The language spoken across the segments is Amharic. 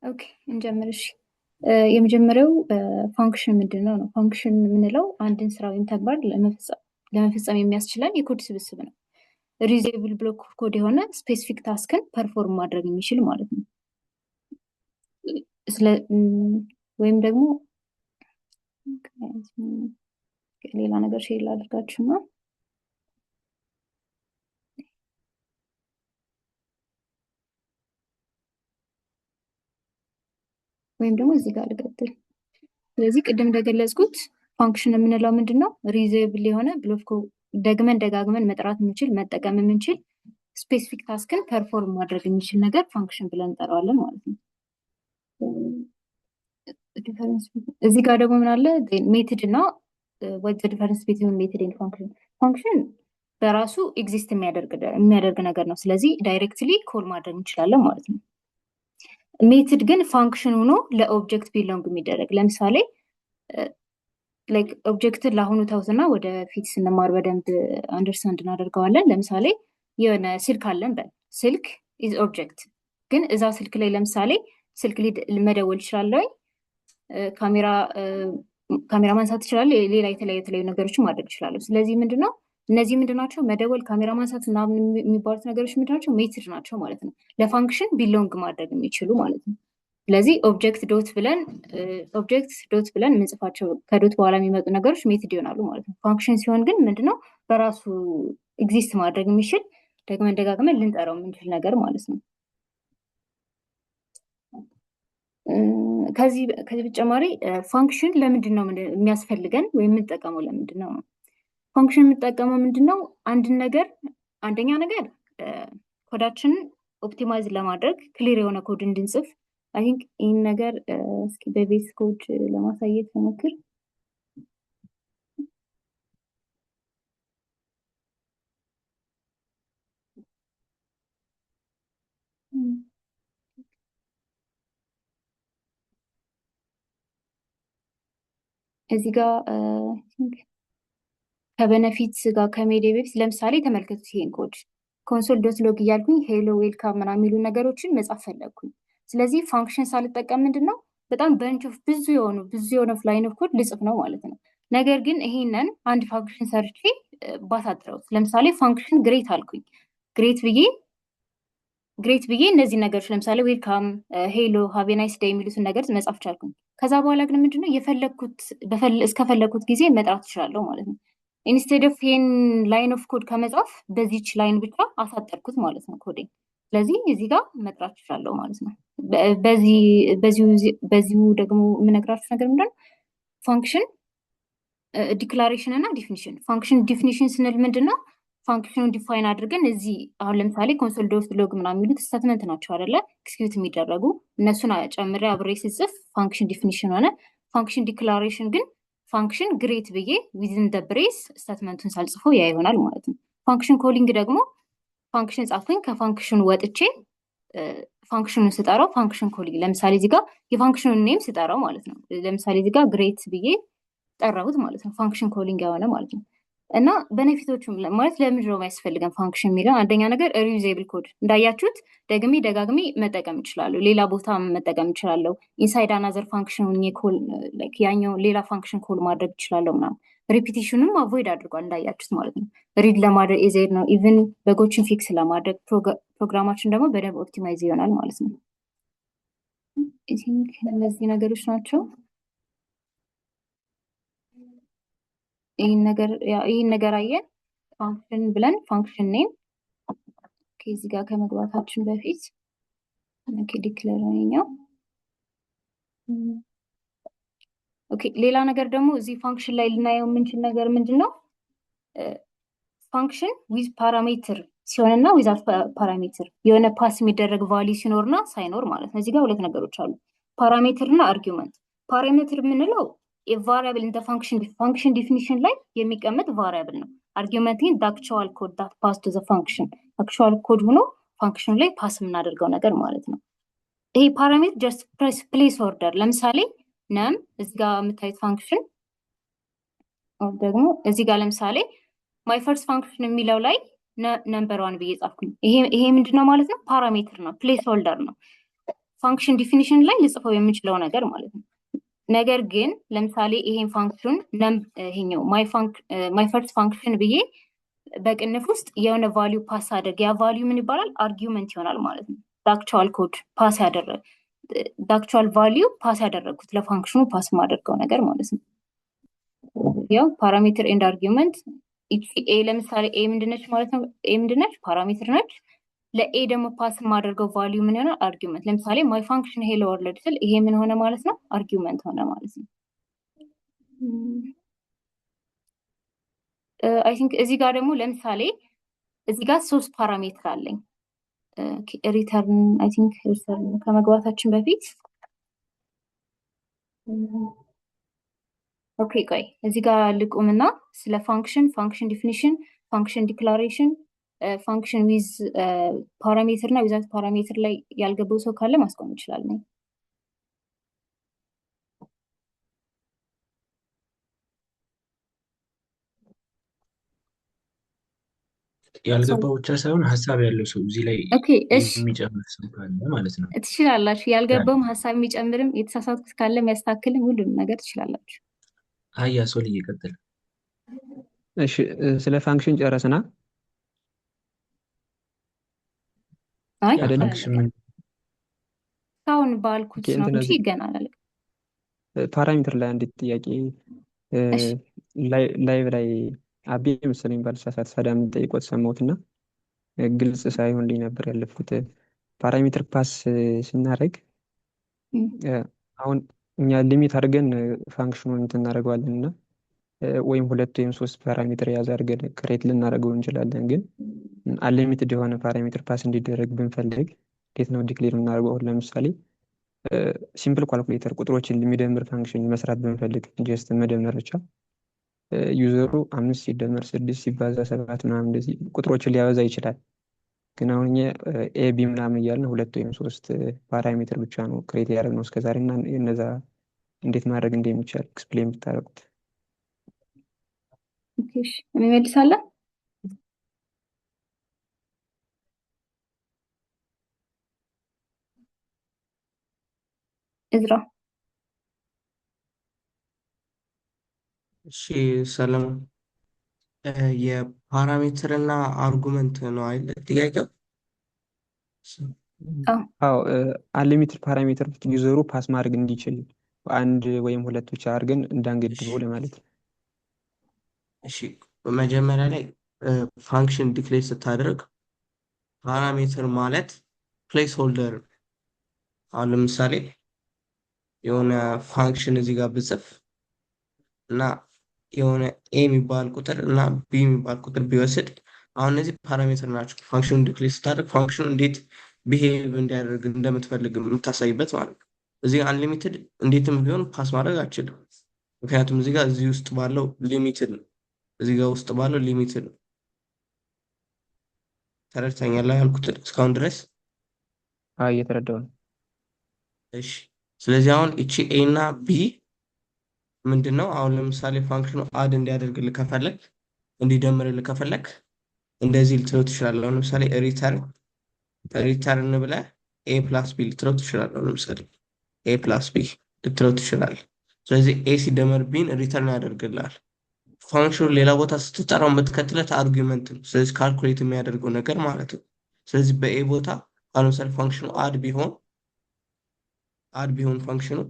ኦኬ እንጀምር። እሺ የመጀመሪያው ፋንክሽን ምንድነው ነው? ፋንክሽን የምንለው አንድን ስራ ወይም ተግባር ለመፈጸም የሚያስችለን የኮድ ስብስብ ነው። ሪዩዘብል ብሎክ ኮድ የሆነ ስፔሲፊክ ታስክን ፐርፎርም ማድረግ የሚችል ማለት ነው። ወይም ደግሞ ሌላ ነገር ሼር ላድርጋችሁ ነው። ወይም ደግሞ እዚህ ጋር ልቀጥል። ስለዚህ ቅድም እንደገለጽኩት ፋንክሽን የምንለው ምንድን ነው? ሪዩዘብል የሆነ ብሎክ ደግመን ደጋግመን መጥራት የምንችል መጠቀም የምንችል ስፔሲፊክ ታስክን ፐርፎርም ማድረግ የሚችል ነገር ፋንክሽን ብለን እንጠራዋለን ማለት ነው። እዚህ ጋር ደግሞ ምን አለ? ሜትድ እና ዲፈረንስ ቢትዊን ሜትድ ኤንድ ፋንክሽን። ፋንክሽን በራሱ ኤግዚስት የሚያደርግ ነገር ነው። ስለዚህ ዳይሬክትሊ ኮል ማድረግ እንችላለን ማለት ነው። ሜትድ ግን ፋንክሽን ሆኖ ለኦብጀክት ቢሎንግ የሚደረግ ለምሳሌ ላይክ ኦብጀክትን ለአሁኑ ተውትና ወደፊት ስንማር በደንብ አንደርስታንድ እናደርገዋለን። ለምሳሌ የሆነ ስልክ አለን በል ስልክ ኢዝ ኦብጀክት። ግን እዛ ስልክ ላይ ለምሳሌ ስልክ መደወል ይችላለሁ፣ ካሜራ ማንሳት ይችላል፣ ሌላ የተለያዩ ነገሮችን ማድረግ ይችላለሁ። ስለዚህ ምንድነው እነዚህ ምንድናቸው? መደወል፣ ካሜራ ማንሳት እና የሚባሉት ነገሮች ምንድናቸው? ሜትድ ናቸው ማለት ነው። ለፋንክሽን ቢሎንግ ማድረግ የሚችሉ ማለት ነው። ስለዚህ ኦብጀክት ዶት ብለን የምንጽፋቸው ከዶት በኋላ የሚመጡ ነገሮች ሜትድ ይሆናሉ ማለት ነው። ፋንክሽን ሲሆን ግን ምንድነው በራሱ ኤግዚስት ማድረግ የሚችል ደግመን ደጋግመን ልንጠራው የምንችል ነገር ማለት ነው። ከዚህ በተጨማሪ ፋንክሽን ለምንድን ነው የሚያስፈልገን ወይም የምንጠቀመው ለምንድን ነው? ፋንክሽን የምንጠቀመው ምንድን ነው? አንደኛ ነገር ኮዳችንን ኦፕቲማይዝ ለማድረግ ክሊር የሆነ ኮድ እንድንጽፍ። አይ ቲንክ ይህን ነገር እስኪ በቤስ ኮድ ለማሳየት ሞክር። እዚህ ጋር ከበነፊት ጋር ከሜዲ በፊት ለምሳሌ ተመልከቱት ይሄን ኮድ ኮንሶል ዶት ሎግ እያልኩኝ ሄሎ ዌልካም ምናምን የሚሉ ነገሮችን መጻፍ ፈለግኩኝ። ስለዚህ ፋንክሽን ሳልጠቀም ምንድን ነው በጣም በንች ኦፍ ብዙ የሆነ ላይን ኦፍ ኮድ ልጽፍ ነው ማለት ነው። ነገር ግን ይሄንን አንድ ፋንክሽን ሰርቼ ባሳጥረው ለምሳሌ ፋንክሽን ግሬት አልኩኝ። ግሬት ብዬ እነዚህ ነገሮች ለምሳሌ ዌልካም፣ ሄሎ፣ ሃቭ ኤ ናይስ ዴይ የሚሉትን ነገር መጻፍ ቻልኩኝ። ከዛ በኋላ ግን ምንድነው እስከፈለግኩት ጊዜ መጥራት እችላለሁ ማለት ነው። ኢንስቴድ ኦፍ ይህን ላይን ኦፍ ኮድ ከመጻፍ በዚች ላይን ብቻ አሳጠርኩት ማለት ነው ኮዴ። ስለዚህ እዚህ ጋር መጥራት እችላለሁ ማለት ነው። በዚሁ ደግሞ የምነግራችሁ ነገር ምንድነው ፋንክሽን ዲክላሬሽን እና ዲፊኒሽን። ፋንክሽን ዲፊኒሽን ስንል ምንድነው ፋንክሽኑን ዲፋይን አድርገን እዚህ አሁን ለምሳሌ ኮንሶል ዶት ሎግ ምናምን የሚሉት ስቴትመንት ናቸው አይደለ? ኤክስኪዩት የሚደረጉ እነሱን ጨምሬ አብሬ ስጽፍ ፋንክሽን ዲፊኒሽን ሆነ። ፋንክሽን ዲክላሬሽን ግን ፋንክሽን ግሬት ብዬ ዊዝን ደ ብሬስ ስቴትመንቱን ሳልጽፎ ያ ይሆናል ማለት ነው። ፋንክሽን ኮሊንግ ደግሞ ፋንክሽን ጻፍኩኝ ከፋንክሽኑ ወጥቼ ፋንክሽኑን ስጠራው ፋንክሽን ኮሊንግ ለምሳሌ እዚህ ጋር የፋንክሽኑን ኔም ስጠራው ማለት ነው። ለምሳሌ እዚህ ጋር ግሬት ብዬ ጠራሁት ማለት ነው። ፋንክሽን ኮሊንግ የሆነ ማለት ነው። እና ቤኔፊቶቹ ማለት ለምንድን ነው የሚያስፈልገን ፋንክሽን የሚለው አንደኛ ነገር ሪዩዜብል ኮድ እንዳያችሁት ደግሜ ደጋግሜ መጠቀም እችላለሁ። ሌላ ቦታ መጠቀም እችላለሁ። ኢንሳይድ አናዘር ፋንክሽን ያኛው ሌላ ፋንክሽን ኮል ማድረግ እችላለሁ ምናምን። ሪፒቲሽኑም አቮይድ አድርጓል እንዳያችሁት ማለት ነው። ሪድ ለማድረግ ኤዜድ ነው። ኢቭን በጎችን ፊክስ ለማድረግ ፕሮግራማችን ደግሞ በደንብ ኦፕቲማይዝ ይሆናል ማለት ነው። እነዚህ ነገሮች ናቸው። ይህን ነገር አየን። ፋንክሽን ብለን ፋንክሽን ኔም ከዚህ ጋር ከመግባታችን በፊት ዲክለር ነው። ኦኬ ሌላ ነገር ደግሞ እዚህ ፋንክሽን ላይ ልናየው የምንችል ነገር ምንድን ነው? ፋንክሽን ዊዝ ፓራሜትር ሲሆንና ዊዛውት ፓራሜትር የሆነ ፓስ የሚደረግ ቫሊዩ ሲኖርና ሳይኖር ማለት ነው። እዚህ ጋር ሁለት ነገሮች አሉ፣ ፓራሜትር እና አርጊውመንት። ፓራሜትር የምንለው የቫሪያብል እንደ ፋንክሽን ዲፊኒሽን ላይ የሚቀመጥ ቫሪያብል ነው። አርጊውመንትን አክቹዋል ኮድ ዳት ፓስ ቱ ዘ ፋንክሽን አክቹዋል ኮድ ሆኖ ፋንክሽኑ ላይ ፓስ የምናደርገው ነገር ማለት ነው። ይሄ ፓራሜትር ጀስት ፕሌስ ኦርደር። ለምሳሌ ነም እዚህ ጋር የምታዩት ፋንክሽን ደግሞ እዚህ ጋር ለምሳሌ ማይ ፈርስት ፋንክሽን የሚለው ላይ ነምበር ዋን ብዬ ጻፍኩኝ። ይሄ ምንድነው ማለት ነው? ፓራሜትር ነው፣ ፕሌስ ሆልደር ነው። ፋንክሽን ዲፊኒሽን ላይ ልጽፈው የምችለው ነገር ማለት ነው። ነገር ግን ለምሳሌ ይሄን ፋንክሽን ይሄኛው ማይ ፈርስት ፋንክሽን ብዬ በቅንፍ ውስጥ የሆነ ቫሊዩ ፓስ አድርግ፣ ያ ቫሊዩ ምን ይባላል? አርጊውመንት ይሆናል ማለት ነው። ዳክቹዋል ኮድ ፓስ ያደረግ ዳክቹዋል ቫሊዩ ፓስ ያደረግኩት ለፋንክሽኑ ፓስ የማደርገው ነገር ማለት ነው። ያው ፓራሜትር ኤንድ አርጊውመንት ኤ ለምሳሌ ኤ ምንድነች ማለት ነው? ኤ ምንድነች? ፓራሜትር ነች። ለኤ ደግሞ ፓስ የማደርገው ቫሊዩ ምን ይሆናል? አርጊውመንት። ለምሳሌ ማይ ፋንክሽን ሄሎ ወርልድ ስል ይሄ ምን ሆነ ማለት ነው? አርጊውመንት ሆነ ማለት ነው። አይ ቲንክ እዚህ ጋር ደግሞ ለምሳሌ እዚህ ጋር 3 ፓራሜትር አለኝ። ሪተርን አይ ቲንክ ሪተርን ከመግባታችን በፊት ኦኬ ቆይ እዚህ ጋር ልቁምና ስለ ፋንክሽን ዲፊኒሽን፣ ፋንክሽን ዲክላሬሽን፣ ፋንክሽን ዊዝ ፓራሜትር እና ዊዛውት ፓራሜትር ላይ ያልገባው ሰው ካለ ማስቆም ይችላል ነው። ያልገባው ብቻ ሳይሆን ሀሳብ ያለው ሰው እዚህ ላይ ኦኬ እሺ የሚጨምር ሰው ካለ ማለት ነው ትችላላችሁ። ያልገባውም ሀሳብ የሚጨምርም የተሳሳትኩት ካለ የሚያስተካክልም ሁሉንም ነገር ትችላላችሁ። አያ ሰው እየቀጥል እሺ ስለ ፋንክሽን ጨረስና አይ አይደለም? ፋንክሽን ምን እስካሁን ባልኩት ነው እንጂ ይገናል አለ። ፓራሜትር ላይ አንዲት ጥያቄ እሺ ላይቭ ላይ አቤ መሰለኝ ባልሳሳት ሳዳም ጠይቆት ሰማሁትና ግልጽ ሳይሆንልኝ ነበር ያለፍኩት። ፓራሜትር ፓስ ስናደርግ አሁን እኛ ሊሚት አድርገን ፋንክሽኑን እንትን እናደርገዋለን እና ወይም 2 ወይም 3 ፓራሜትር የያዘ አድርገን ክሬት ልናደርገው እንችላለን። ግን አንሊሚትድ የሆነ ፓራሜትር ፓስ እንዲደረግ ብንፈልግ እንዴት ነው ዲክሌር የምናደርገው? አሁን ለምሳሌ ሲምፕል ኳልኩሌተር ቁጥሮችን የሚደምር ፋንክሽን መስራት ብንፈልግ ጀስት መደመር ብቻ ዩዘሩ 5 ሲደመር 6 ሲባዛ 7 ምናምን እንደዚህ ቁጥሮችን ሊያበዛ ይችላል። ግን አሁን እኛ ኤ ቢ ምናምን እያልን 2 ወይም 3 ፓራሜትር ብቻ ነው ክሬት ያደረግነው እስከዛሬ እና እነዛ እንዴት ማድረግ እንደሚቻል ኤክስፕሌን ብታደርጉት። እሺ እንመልሳለን። እዝራ እሺ ሰላም። የፓራሜትር እና አርጉመንት ነው አይደል ጥያቄው? አዎ አንሊሚትድ ፓራሜትር ዩዘሩ ፓስ ማድረግ እንዲችል በአንድ ወይም 2 ብቻ አድርገን እንዳንገድበው ለማለት ነው። እሺ በመጀመሪያ ላይ ፋንክሽን ዲክሌር ስታደርግ ፓራሜትር ማለት ፕሌስ ሆልደር። አሁን ለምሳሌ የሆነ ፋንክሽን እዚህ ጋር ብጽፍ እና የሆነ ኤ የሚባል ቁጥር እና ቢ የሚባል ቁጥር ቢወስድ አሁን እነዚህ ፓራሜትር ናቸው። ፋንክሽኑ ዲክሌር ስታደርግ ፋንክሽኑ እንዴት ቢሄቭ እንዲያደርግ እንደምትፈልግ የምታሳይበት ማለት ነው። እዚህ አንሊሚትድ እንዴትም ቢሆን ፓስ ማድረግ አችልም። ምክንያቱም እዚህ ጋር እዚህ ውስጥ ባለው ሊሚትድ ነው። እዚህ ጋር ውስጥ ባለው ሊሚትድ ነው። ተረድተኛለህ ያልኩትን እስካሁን ድረስ? አዎ እየተረዳሁ ነው። እሺ ስለዚህ አሁን እቺ ኤ እና ቢ ምንድን ነው? አሁን ለምሳሌ ፋንክሽኑ አድ እንዲያደርግልህ ከፈለግ እንዲደምርልህ ከፈለግ እንደዚህ ልትለው ትችላለህ። አሁን ለምሳሌ ሪተርን ብለህ ኤ ፕላስ ቢ ልትለው ትችላለህ። አሁን ለምሳሌ ኤ ፕላስ ቢ ልትለው ትችላለህ። ስለዚህ ኤ ሲደመር ቢን ሪተርን ያደርግልሃል። ፋንክሽኑ ሌላ ቦታ ስትጠራው የምትከትለት አርጊመንት ነው። ስለዚህ ካልኩሌት የሚያደርገው ነገር ማለት ነው። ስለዚህ በኤ ቦታ አሁን ለምሳሌ ፋንክሽኑ አድ ቢሆን ፋንክሽኑ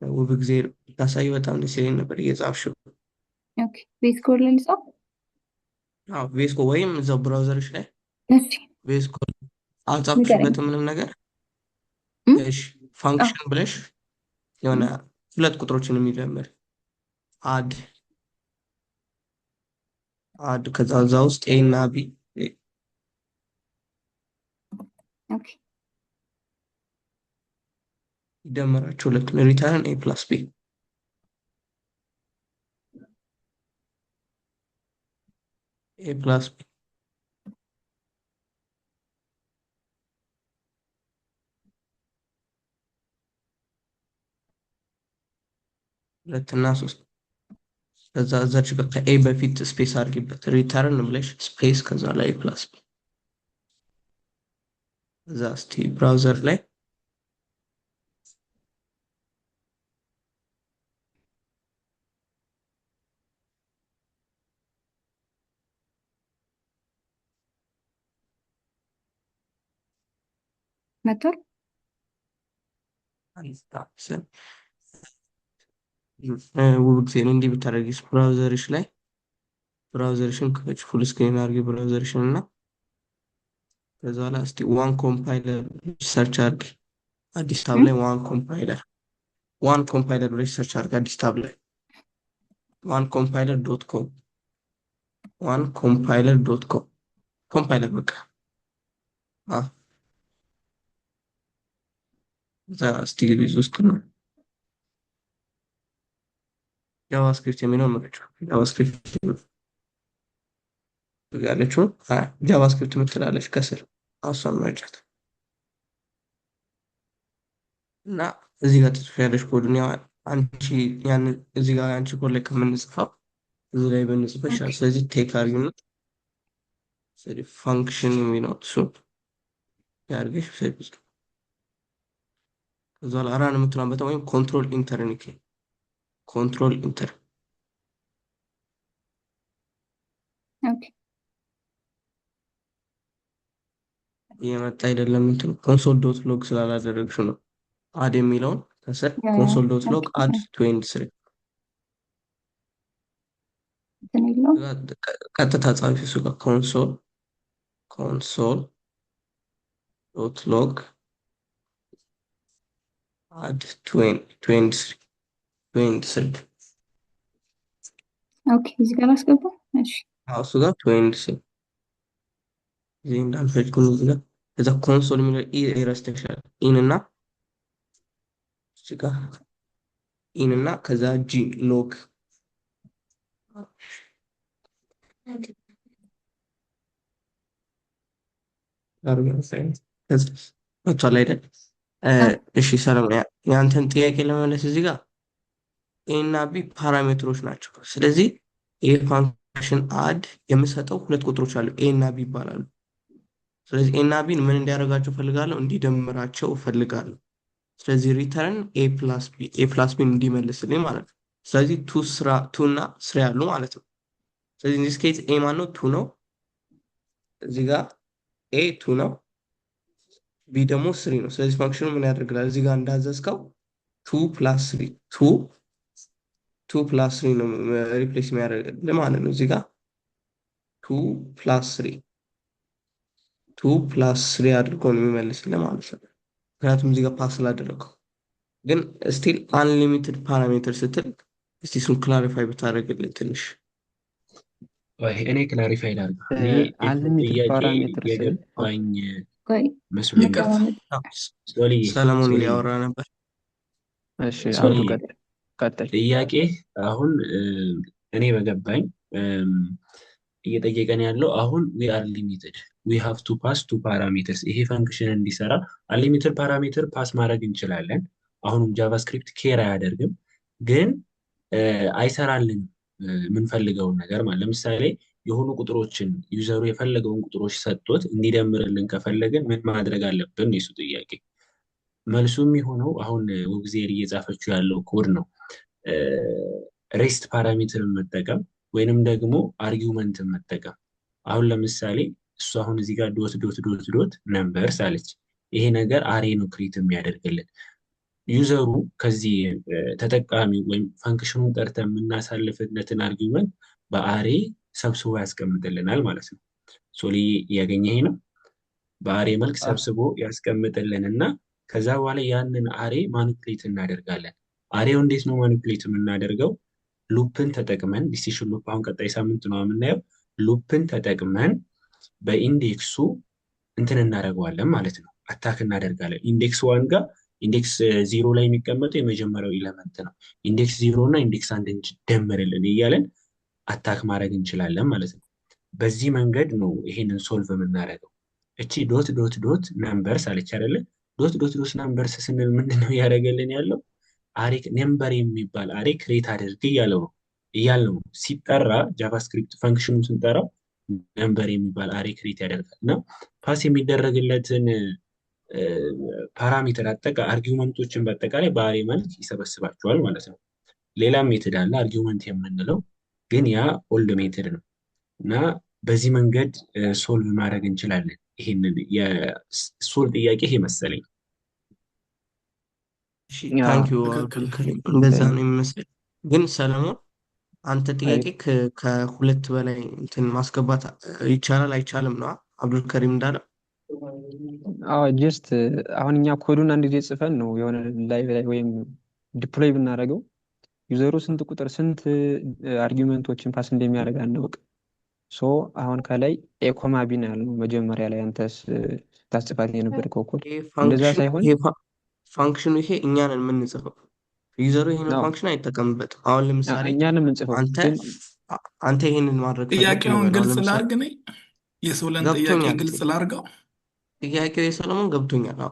ውብ ጊዜ ታሳይ በጣም ደስ ይለኝ ነበር እየጻፍሽው። ኦኬ ቤዝ ኮድ ላይ ልጻፍ? አዎ ቬስ ኮድ ወይም እዛው ብራውዘርሽ ላይ እሺ ቬስ ኮድ አልጻፍሽበትም ምንም ነገር። እሺ ፋንክሽን ብለሽ የሆነ 2 ቁጥሮችን የሚደምር አድ ከዛ እዛ ውስጥ ኤ እና ቢ ኦኬ ይደመራቸው ሁለቱን ሪተርን ኤ ፕላስ ቢ ኤ ፕላስ ቢ ሁለትና 3 ከዛ እዛች ጋር ከኤ በፊት ስፔስ አድርጊበት ሪተርን ብለሽ ስፔስ ከዛ ላይ ፕላስ ቢ። እዛ እስቲ ብራውዘር ላይ መጥቷል። ውብ ጊዜ ነው እንዲህ ብታደርጊስ ብራውዘርሽን ክፈች፣ ፉል ስክሪን አድርጊ ብራውዘርሽን እና ከዛ በኋላ እስቲ ዋን ኮምፓይለር ሰርች አድርጊ አዲስ ታብ ላይ ዋን ኮምፓይለር ብለሽ ሰርች አድርጊ አዲስ ታብ ላይ ዋን ኮምፓይለር ዶት ኮም ኮምፓይለር በቃ እዛ እስቲ ግቢዝ ውስጥ ነው ጃቫስክሪፕት የሚለው ምረጭ። ጃቫስክሪፕት ያለችው ጃቫስክሪፕት ምትላለች ከስር እሷን መርጫት እና እዚህ ጋር ትጽፊያለሽ ኮዱን። ያው አንቺ ያን እዚህ ጋር አንቺ ኮድ ላይ ከምንጽፋው እዚህ ላይ ብንጽፈው ይሻላል። ስለዚህ ቴክ አርጊና ስለዚህ ፋንክሽን የሚለው እሱ ያርግሽ ስለዚህ ከዛ ላይ ራን የምትሏበት ወይም ኮንትሮል ኢንተር ንኪ። ኮንትሮል ኢንተር ኦኬ የመጣ አይደለም እንትን ኮንሶል ዶት ሎግ ስላላደረግሽ ነው። አድ የሚለውን ከስር ኮንሶል ዶት ሎግ አድ 23 እንትን የለውም። ቀጥታ ጻፊ እሱ ጋር ኮንሶል ዶት ሎግ አድ 23 ኦኬ እዚህ ጋር አስገባ። እሺ እሱ ጋር 23 እዚህ እንዳልፈጭኩኝ እዚህ ጋር ከዛ ኮንሶል የሚለው ይረስተሻል። ኢን እና ከዛ ጂ ሎግ መጥቷል አይደል? እሺ ሰላም፣ ያንተን ጥያቄ ለመመለስ እዚህ ጋር ኤ እና ቢ ፓራሜትሮች ናቸው። ስለዚህ ኤ ፋንክሽን አድ የምሰጠው ሁለት ቁጥሮች አሉ፣ ኤ እና ቢ ይባላሉ። ስለዚህ ኤ እና ቢን ምን እንዲያደርጋቸው ፈልጋለሁ? እንዲደምራቸው ፈልጋለሁ። ስለዚህ ሪተርን ኤ ፕላስ ቢን እንዲመልስልኝ ማለት ነው። ስለዚህ ቱ እና ስሪ ያሉ ማለት ነው። ስለዚህ ኢንዲስ ኬዝ ኤ ማን ነው? ቱ ነው። እዚህ ጋር ኤ ቱ ነው፣ ቢ ደግሞ ስሪ ነው። ስለዚህ ፋንክሽኑ ምን ያደርግላል? እዚህ ጋር እንዳዘዝከው ቱ ፕላስ ስሪ ነው ሪፕሌስ የሚያደርግልህ ማለት ነው። እዚህ ጋር ቱ ፕላስ ስሪ አድርጎ ነው የሚመልስልህ ማለት ነው። ምክንያቱም እዚህ ጋር ፓስ ስላደረገው። ግን ስቲል አንሊሚትድ ፓራሜትር ስትል እስቲ እሱን ክላሪፋይ ብታደርግልኝ ትንሽ። እኔ ክላሪፋይ ላድርግ። እኔ አንሊሚትድ ጥያቄ ፓራሜትር ስል የገባኝ ቆይ መስሎኝ ነበር። ሰለሞን እያወራ ነበር። እሺ ሶሊ፣ አብዱ ቀጥል። ጥያቄ አሁን እኔ በገባኝ እየጠየቀን ያለው አሁን ዊ አር ሊሚትድ ዊ ሃቭ ቱ ፓስ ቱ ፓራሜትርስ። ይሄ ፈንክሽን እንዲሰራ አንሊሚትድ ፓራሜትር ፓስ ማድረግ እንችላለን። አሁንም ጃቫስክሪፕት ኬር አያደርግም፣ ግን አይሰራልንም የምንፈልገውን ነገር ማለት። ለምሳሌ የሆኑ ቁጥሮችን ዩዘሩ የፈለገውን ቁጥሮች ሰጥቶት እንዲደምርልን ከፈለግን ምን ማድረግ አለብን? የሱ ጥያቄ። መልሱ የሚሆነው አሁን ውብዜር እየጻፈችው ያለው ኮድ ነው። ሬስት ፓራሜትርን መጠቀም ወይንም ደግሞ አርጊውመንትን መጠቀም። አሁን ለምሳሌ እሱ አሁን እዚህ ጋር ዶት ነምበርስ አለች። ይሄ ነገር አሬ ነው ክሪት የሚያደርግልን። ዩዘሩ ከዚህ ተጠቃሚ ወይም ፈንክሽኑን ጠርተን የምናሳልፍለትን አርጊውመንት በአሬ ሰብስቦ ያስቀምጥልናል ማለት ነው። ሶሊ እያገኘ ይሄ ነው። በአሬ መልክ ሰብስቦ ያስቀምጥልን እና ከዛ በኋላ ያንን አሬ ማኒፕሌት እናደርጋለን። አሬው እንዴት ነው ማኒፕሌት የምናደርገው? ሉፕን ተጠቅመን ዲሲሽን ሉፕ አሁን ቀጣይ ሳምንት ነው የምናየው። ሉፕን ተጠቅመን በኢንዴክሱ እንትን እናደርገዋለን ማለት ነው። አታክ እናደርጋለን። ኢንዴክስ ዋን ጋር ኢንዴክስ ዜሮ ላይ የሚቀመጠው የመጀመሪያው ኢለመንት ነው። ኢንዴክስ ዜሮ እና ኢንዴክስ አንድ ደምርልን እያለን አታክ ማድረግ እንችላለን ማለት ነው። በዚህ መንገድ ነው ይሄንን ሶልቭ የምናደርገው። እቺ ዶት ነምበርስ አለች አይደለ? ዶት ነምበርስ ስንል ምንድን ነው እያደረገልን ያለው? አሬ ነምበር የሚባል አሬ ክሬት አድርግ እያለው ነው። ሲጠራ ጃቫስክሪፕት ፈንክሽኑ ስንጠራው ነምበር የሚባል አሬ ክሬት ያደርጋል እና ፓስ የሚደረግለትን ፓራሜትር አርጊውመንቶችን በአጠቃላይ በአሬ መልክ ይሰበስባቸዋል ማለት ነው። ሌላም ሜትድ አለ አርጊውመንት የምንለው፣ ግን ያ ኦልድ ሜትድ ነው እና በዚህ መንገድ ሶልቭ ማድረግ እንችላለን። ይሄንን የሶል ጥያቄ ይሄ መሰለኝ። እሺ ታንክ ዩ ትክክል። አብዱልከሪም፣ እንደዛ ነው የሚመስለኝ። ግን ሰለሞን አንተ ጥያቄ ከሁለት በላይ እንትን ማስገባት ይቻላል አይቻልም ነው አብዱልከሪም እንዳለው? ጀስት አሁን እኛ ኮዱን አንድ ጊዜ ጽፈን ነው የሆነ ላይቭ ላይ ወይም ዲፕሎይ ብናደርገው ዩዘሩ ስንት ቁጥር ስንት አርጊመንቶችን ፓስ እንደሚያደርግ አናውቅ። ሶ አሁን ከላይ ኤኮማ ቢን ያልነው መጀመሪያ ላይ አንተስ ታስጽፋት የነበርከው ኮድ እንደዛ ሳይሆን ፋንክሽኑ ይሄ እኛንን የምንጽፈው ዩዘሩ ይሄንን ፋንክሽን አይጠቀምበትም። አሁን ለምሳሌ እኛን የምንጽፈው አንተ ይሄንን ማድረግ ጥያቄውን ግልጽ ላድርግ ነኝ የሶለን ጥያቄ ግልጽ ላድርገው። ጥያቄው የሰለሞን ገብቶኛል። አዎ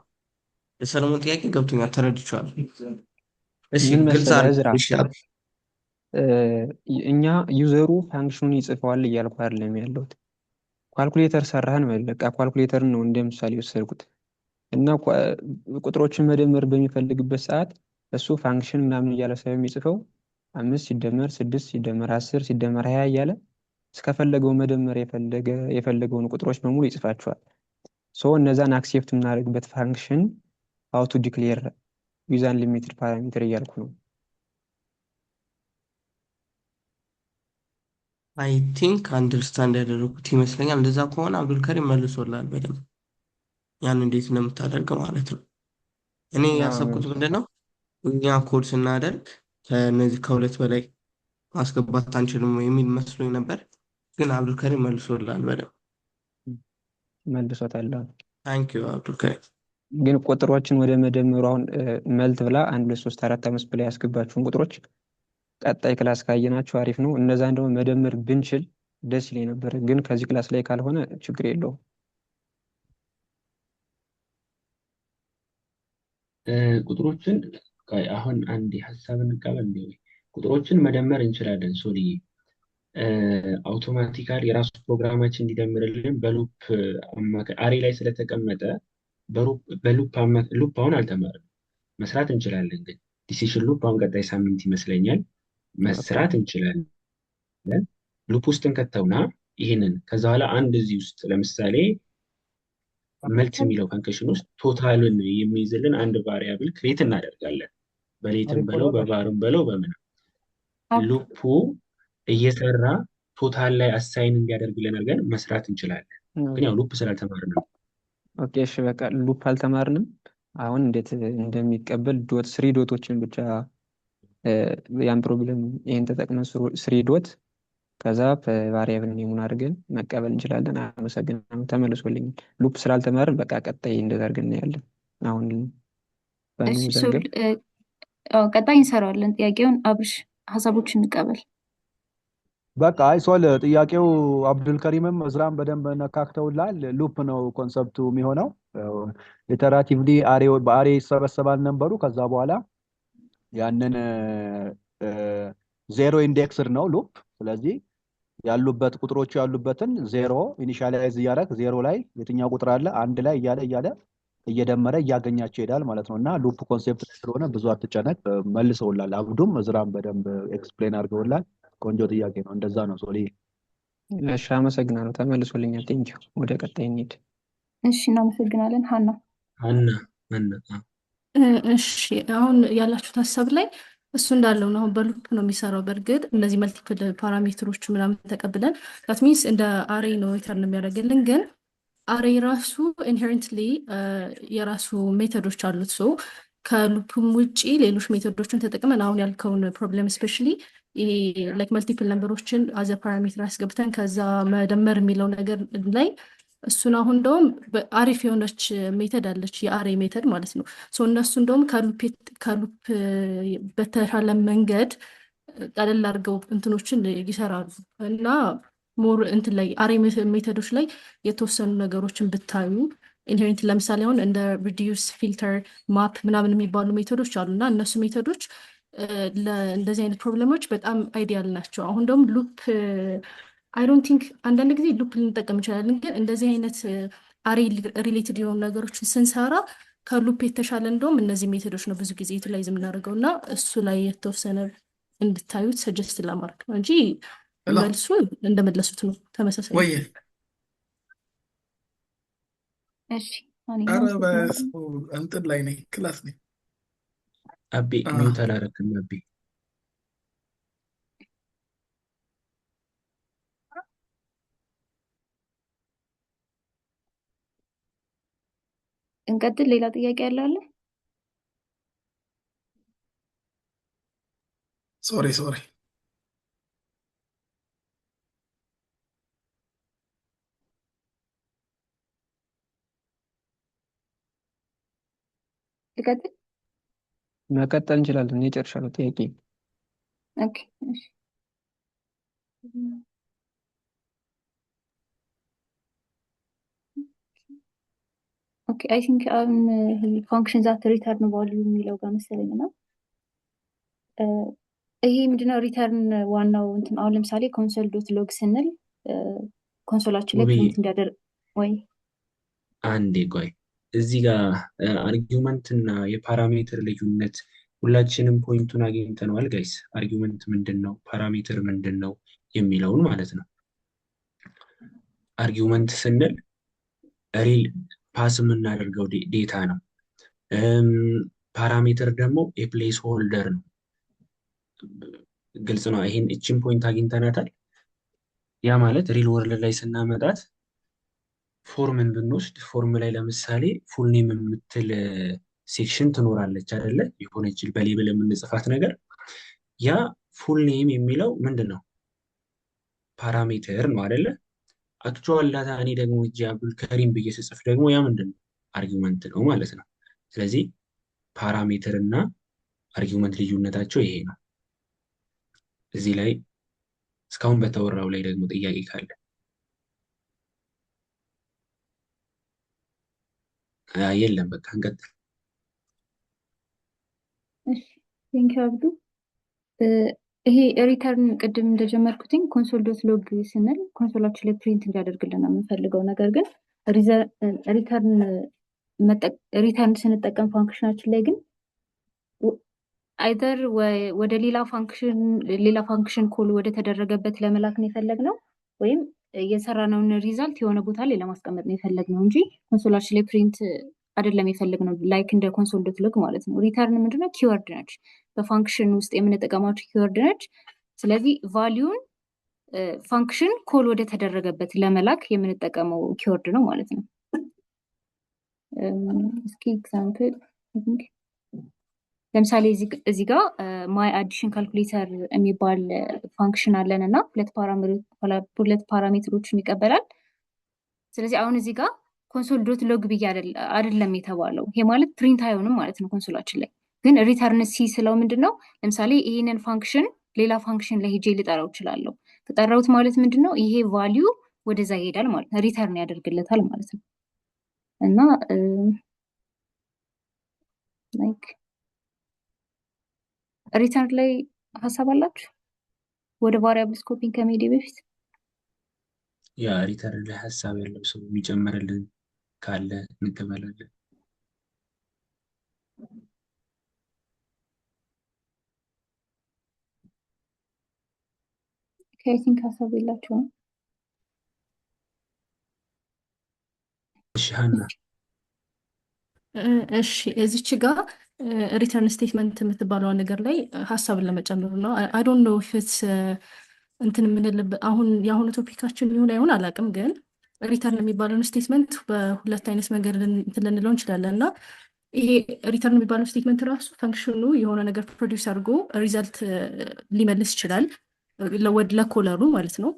የሰለሞን ጥያቄ ገብቶኛል፣ ተረድቼዋለሁ። እሺ ምን ግልጽ መሰለህ አድርግ። እዝራ፣ እሺ እኛ ዩዘሩ ፋንክሽኑን ይጽፈዋል እያልኩ አይደለም ያለሁት። ኳልኩሌተር ሰራህን በቃ ኳልኩሌተርን ነው እንደ ምሳሌ ወሰድኩት እና ቁጥሮችን መደመር በሚፈልግበት ሰዓት እሱ ፋንክሽን ምናምን እያለ ሳይሆን የሚጽፈው 5 ሲደመር 6 ሲደመር 10 ሲደመር 20 እያለ እስከፈለገው መደመር የፈለገውን ቁጥሮች በሙሉ ይጽፋቸዋል። ሶ እነዛን አክሴፕት የምናደርግበት ፋንክሽን አውቶ ዲክሌር ዊዝ አንሊሚትድ ፓራሜትር እያልኩ ነው። አይ ቲንክ አንደርስታንድ ያደረኩት ይመስለኛል። እንደዛ ከሆነ አብዱልከሪም መልሶላል በደንብ ያን እንዴት እንደምታደርግ ማለት ነው። እኔ ያሰብኩት ምንድነው እኛ ኮድ ስናደርግ ከነዚህ ከሁለት በላይ ማስገባት አንችልም የሚል መስሎኝ ነበር፣ ግን አብዱልከሪም መልሶላል በደንብ። መልሶታል። ታንክ ዩ አብዱልከሪም። ግን ቁጥሮችን ወደ መደመሩ አሁን መልት ብላ 1 2 3 4 5 ብላ ያስገባችሁን ቁጥሮች ቀጣይ ክላስ ካየናቸው አሪፍ ነው። እነዛን ደግሞ መደመር ብንችል ደስ ይለኝ ነበር፣ ግን ከዚህ ክላስ ላይ ካልሆነ ችግር የለውም። ቁጥሮችን አሁን አንድ ሀሳብ እንቀበል። እንደ ቁጥሮችን መደመር እንችላለን። ሶሪ አውቶማቲካሊ የራሱ ፕሮግራማችን እንዲደምርልን በሉፕ አሬ ላይ ስለተቀመጠ በሉፕ አሁን አልተማርም፣ መስራት እንችላለን። ግን ዲሲሽን ሉፕ አሁን ቀጣይ ሳምንት ይመስለኛል መስራት እንችላለን። ሉፕ ውስጥ እንከተውና ይህንን ከዛ በኋላ አንድ እዚህ ውስጥ ለምሳሌ መልት የሚለው ፈንክሽን ውስጥ ቶታልን የሚይዝልን አንድ ቫሪያብል ክሬት እናደርጋለን። በሌትም በለው በቫርም በለው በምን ሉፑ እየሰራ ቶታል ላይ አሳይን እንዲያደርግልን አድርገን መስራት እንችላለን። ግን ያው ሉፕ ስላልተማርን ነው። ኦኬ እሺ በቃ ሉፕ አልተማርንም። አሁን እንዴት እንደሚቀበል ዶት ስሪ ዶቶችን ብቻ ያን ፕሮብለም ይሄን ተጠቅመን ስሪ ዶት ከዛ በቫሪያብል ኔሙን አድርገን መቀበል እንችላለን። አመሰግናለሁ። ተመልሶልኝ ሉፕ ስላልተማርን በቃ ቀጣይ እንደዛ አድርገን እናያለን። አሁን ዘንገብ ቀጣይ እንሰራዋለን። ጥያቄውን አብርሽ ሀሳቦችን እንቀበል። በቃ አይሶል ጥያቄው አብዱልከሪምም እዝራም በደንብ ነካክተውላል። ሉፕ ነው ኮንሰፕቱ የሚሆነው። ኢተራቲቭሊ በአሬ ይሰበሰባል ነንበሩ። ከዛ በኋላ ያንን ዜሮ ኢንዴክስድ ነው ሉፕ። ስለዚህ ያሉበት ቁጥሮቹ ያሉበትን ዜሮ ኢኒሻላይዝ እያደረግ ዜሮ ላይ የትኛው ቁጥር አለ አንድ ላይ እያለ እየደመረ እያገኛቸው ይሄዳል ማለት ነው። እና ሉፕ ኮንሴፕት ስለሆነ ብዙ አትጨነቅ። መልሰውላል። አብዱም እዝራም በደንብ ኤክስፕሌን አድርገውላል። ቆንጆ ጥያቄ ነው። እንደዛ ነው ሶሊ። እሺ አመሰግናለሁ። ተመልሶልኛል። ቴንኪው። ወደ ቀጣይ እንሂድ። እሺ እናመሰግናለን። ሀና እሺ አሁን ያላችሁት ሀሳብ ላይ እሱ እንዳለው ነው። አሁን በሉፕ ነው የሚሰራው። በእርግጥ እነዚህ መልቲፕል ፓራሜትሮች ምናምን ተቀብለን ዳት ሚንስ እንደ አሬ ነው ሪተርን የሚያደርግልን። ግን አሬ ራሱ ኢንሄረንትሊ የራሱ ሜተዶች አሉት። ሶ ከሉፕም ውጪ ሌሎች ሜተዶችን ተጠቅመን አሁን ያልከውን ፕሮብለም ስፔሻሊ ይሄ ላይክ መልቲፕል ነምበሮችን አዘ ፓራሜትር አስገብተን ከዛ መደመር የሚለው ነገር ላይ እሱን አሁን እንደውም አሪፍ የሆነች ሜተድ አለች፣ የአሬ ሜተድ ማለት ነው። እነሱ እንደውም ከሉፕ በተሻለ መንገድ ቀለል አድርገው እንትኖችን ይሰራሉ እና ሞር እንትን ላይ አሬ ሜተዶች ላይ የተወሰኑ ነገሮችን ብታዩ ኢንሄሪንት ለምሳሌ አሁን እንደ ሪዲዩስ፣ ፊልተር፣ ማፕ ምናምን የሚባሉ ሜተዶች አሉ እና እነሱ ሜተዶች ለእንደዚህ አይነት ፕሮብለሞች በጣም አይዲያል ናቸው። አሁን ደግሞ ሉፕ አይ ዶንት ቲንክ አንዳንድ ጊዜ ሉፕ ልንጠቀም እንችላለን፣ ግን እንደዚህ አይነት አሬ ሪሌትድ የሆኑ ነገሮችን ስንሰራ ከሉፕ የተሻለ እንደውም እነዚህ ሜቶዶች ነው ብዙ ጊዜ ዩቲላይዝ የምናደርገው እና እሱ ላይ የተወሰነ እንድታዩት ሰጀስት ለማድረግ ነው እንጂ መልሱ እንደመለሱት ነው ተመሳሳይ። ወይ እሺ እኔ ኧረ አመሰግናለሁ። በስመ እንትን ላይ ነኝ፣ ክላስ ነኝ። አቤ አ ሚውት አላረክም አቤ። እንቀጥል። ሌላ ጥያቄ ያለ አለ? ሶሪ ሶሪ። ልቀጥል? መቀጠል እንችላለን። እኔ ጨርሻለሁ ጥያቄ። ኦኬ እሺ። ኦኬ አይ ቲንክ አሁን ፋንክሽን ዛት ሪተርን ቫልዩ የሚለው ጋር መሰለኝ ነው። ይሄ ምንድነው ሪተርን ዋናው እንትን አሁን ለምሳሌ ኮንሶል ዶት ሎግ ስንል ኮንሶላችን ላይ ውብዬ ፕሪንት እንዲያደርግ ወይ አንዴ ቆይ፣ እዚህ ጋር አርጊውመንት እና የፓራሜትር ልዩነት ሁላችንም ፖይንቱን አግኝተነዋል ጋይስ። አርጊውመንት ምንድን ነው፣ ፓራሜትር ምንድን ነው የሚለውን ማለት ነው። አርጊውመንት ስንል ሪል ፓስ የምናደርገው ዴታ ነው። ፓራሜትር ደግሞ የፕሌስ ሆልደር ነው። ግልጽ ነው። ይሄን እችን ፖይንት አግኝተናታል። ያ ማለት ሪል ወርልድ ላይ ስናመጣት ፎርምን ብንወስድ ፎርም ላይ ለምሳሌ ፉል ኔም የምትል ሴክሽን ትኖራለች አይደለ? የሆነች በሌብል የምንጽፋት ነገር። ያ ፉል ኔም የሚለው ምንድን ነው? ፓራሜትር ነው አይደለ? አክቹዋል ዳታ እኔ ደግሞ እጅ አብዱል ከሪም ብዬ ስጽፍ ደግሞ ያ ምንድን ነው? አርጊውመንት ነው ማለት ነው። ስለዚህ ፓራሜትር እና አርጊውመንት ልዩነታቸው ይሄ ነው። እዚህ ላይ እስካሁን በተወራው ላይ ደግሞ ጥያቄ ካለ የለም፣ በቃ እንቀጥል። እሺ ቴንክ ዩ አብዱ። ይሄ ሪተርን ቅድም እንደጀመርኩትኝ ኮንሶል ዶት ሎግ ስንል ኮንሶላችን ላይ ፕሪንት እንዲያደርግልን ነው የምንፈልገው። ነገር ግን ሪተርን ስንጠቀም ፋንክሽናችን ላይ ግን አይደር ወደ ሌላ ፋንክሽን ኮል ወደ ተደረገበት ለመላክ ነው የፈለግነው፣ ወይም የሰራነውን ሪዛልት የሆነ ቦታ ላይ ለማስቀመጥ ነው የፈለግነው እንጂ ኮንሶላችን ላይ ፕሪንት አይደለም የፈለግነው። ላይክ እንደ ኮንሶል ዶት ሎግ ማለት ነው። ሪተርን ምንድነው? ኪወርድ ነች፣ በፋንክሽን ውስጥ የምንጠቀማቸው ኪወርድ ነች። ስለዚህ ቫሊዩን ፋንክሽን ኮል ወደ ተደረገበት ለመላክ የምንጠቀመው ኪወርድ ነው ማለት ነው። እስኪ ኤግዛምፕል ለምሳሌ እዚህ ጋር ማይ አዲሽን ካልኩሌተር የሚባል ፋንክሽን አለን እና ሁለት ፓራሜትሮችን ይቀበላል። ስለዚህ አሁን እዚህ ጋር ኮንሶል ዶት ሎግ ብዬ አይደለም የተባለው። ይሄ ማለት ፕሪንት አይሆንም ማለት ነው ኮንሶላችን ላይ። ግን ሪተርን ሲ ስለው ምንድን ነው? ለምሳሌ ይሄንን ፋንክሽን ሌላ ፋንክሽን ላይ ሄጄ ልጠራው እችላለሁ። ከጠራሁት ማለት ምንድን ነው? ይሄ ቫሊዩ ወደዛ ይሄዳል ማለት ነው፣ ሪተርን ያደርግለታል ማለት ነው። እና ላይክ ሪተርን ላይ ሀሳብ አላችሁ? ወደ ቫሪያብል ስኮፒንግ ከመሄዴ በፊት ያ ሪተርን ላይ ሀሳብ ያለው ሰው የሚጨምርልን ካለ እንቀበላለን። ከቲንክ ሀሳብ የላቸውም። እሺ ሀና። እሺ እዚች ጋር ሪተርን ስቴትመንት የምትባለው ነገር ላይ ሀሳብን ለመጨመር ነው። አይ ዶንት ኖ ኢፍ ኢትስ እንትን የምንልበት አሁን የአሁኑ ቶፒካችን ሊሆን አይሆን አላውቅም፣ ግን ሪተርን የሚባለውን ስቴትመንት በሁለት አይነት መንገድ እንትን ልንለው እንችላለን። እና ይሄ ሪተርን የሚባለው ስቴትመንት ራሱ ፈንክሽኑ የሆነ ነገር ፕሮዲውስ አድርጎ ሪዛልት ሊመልስ ይችላል ለኮለሩ ማለት ነው።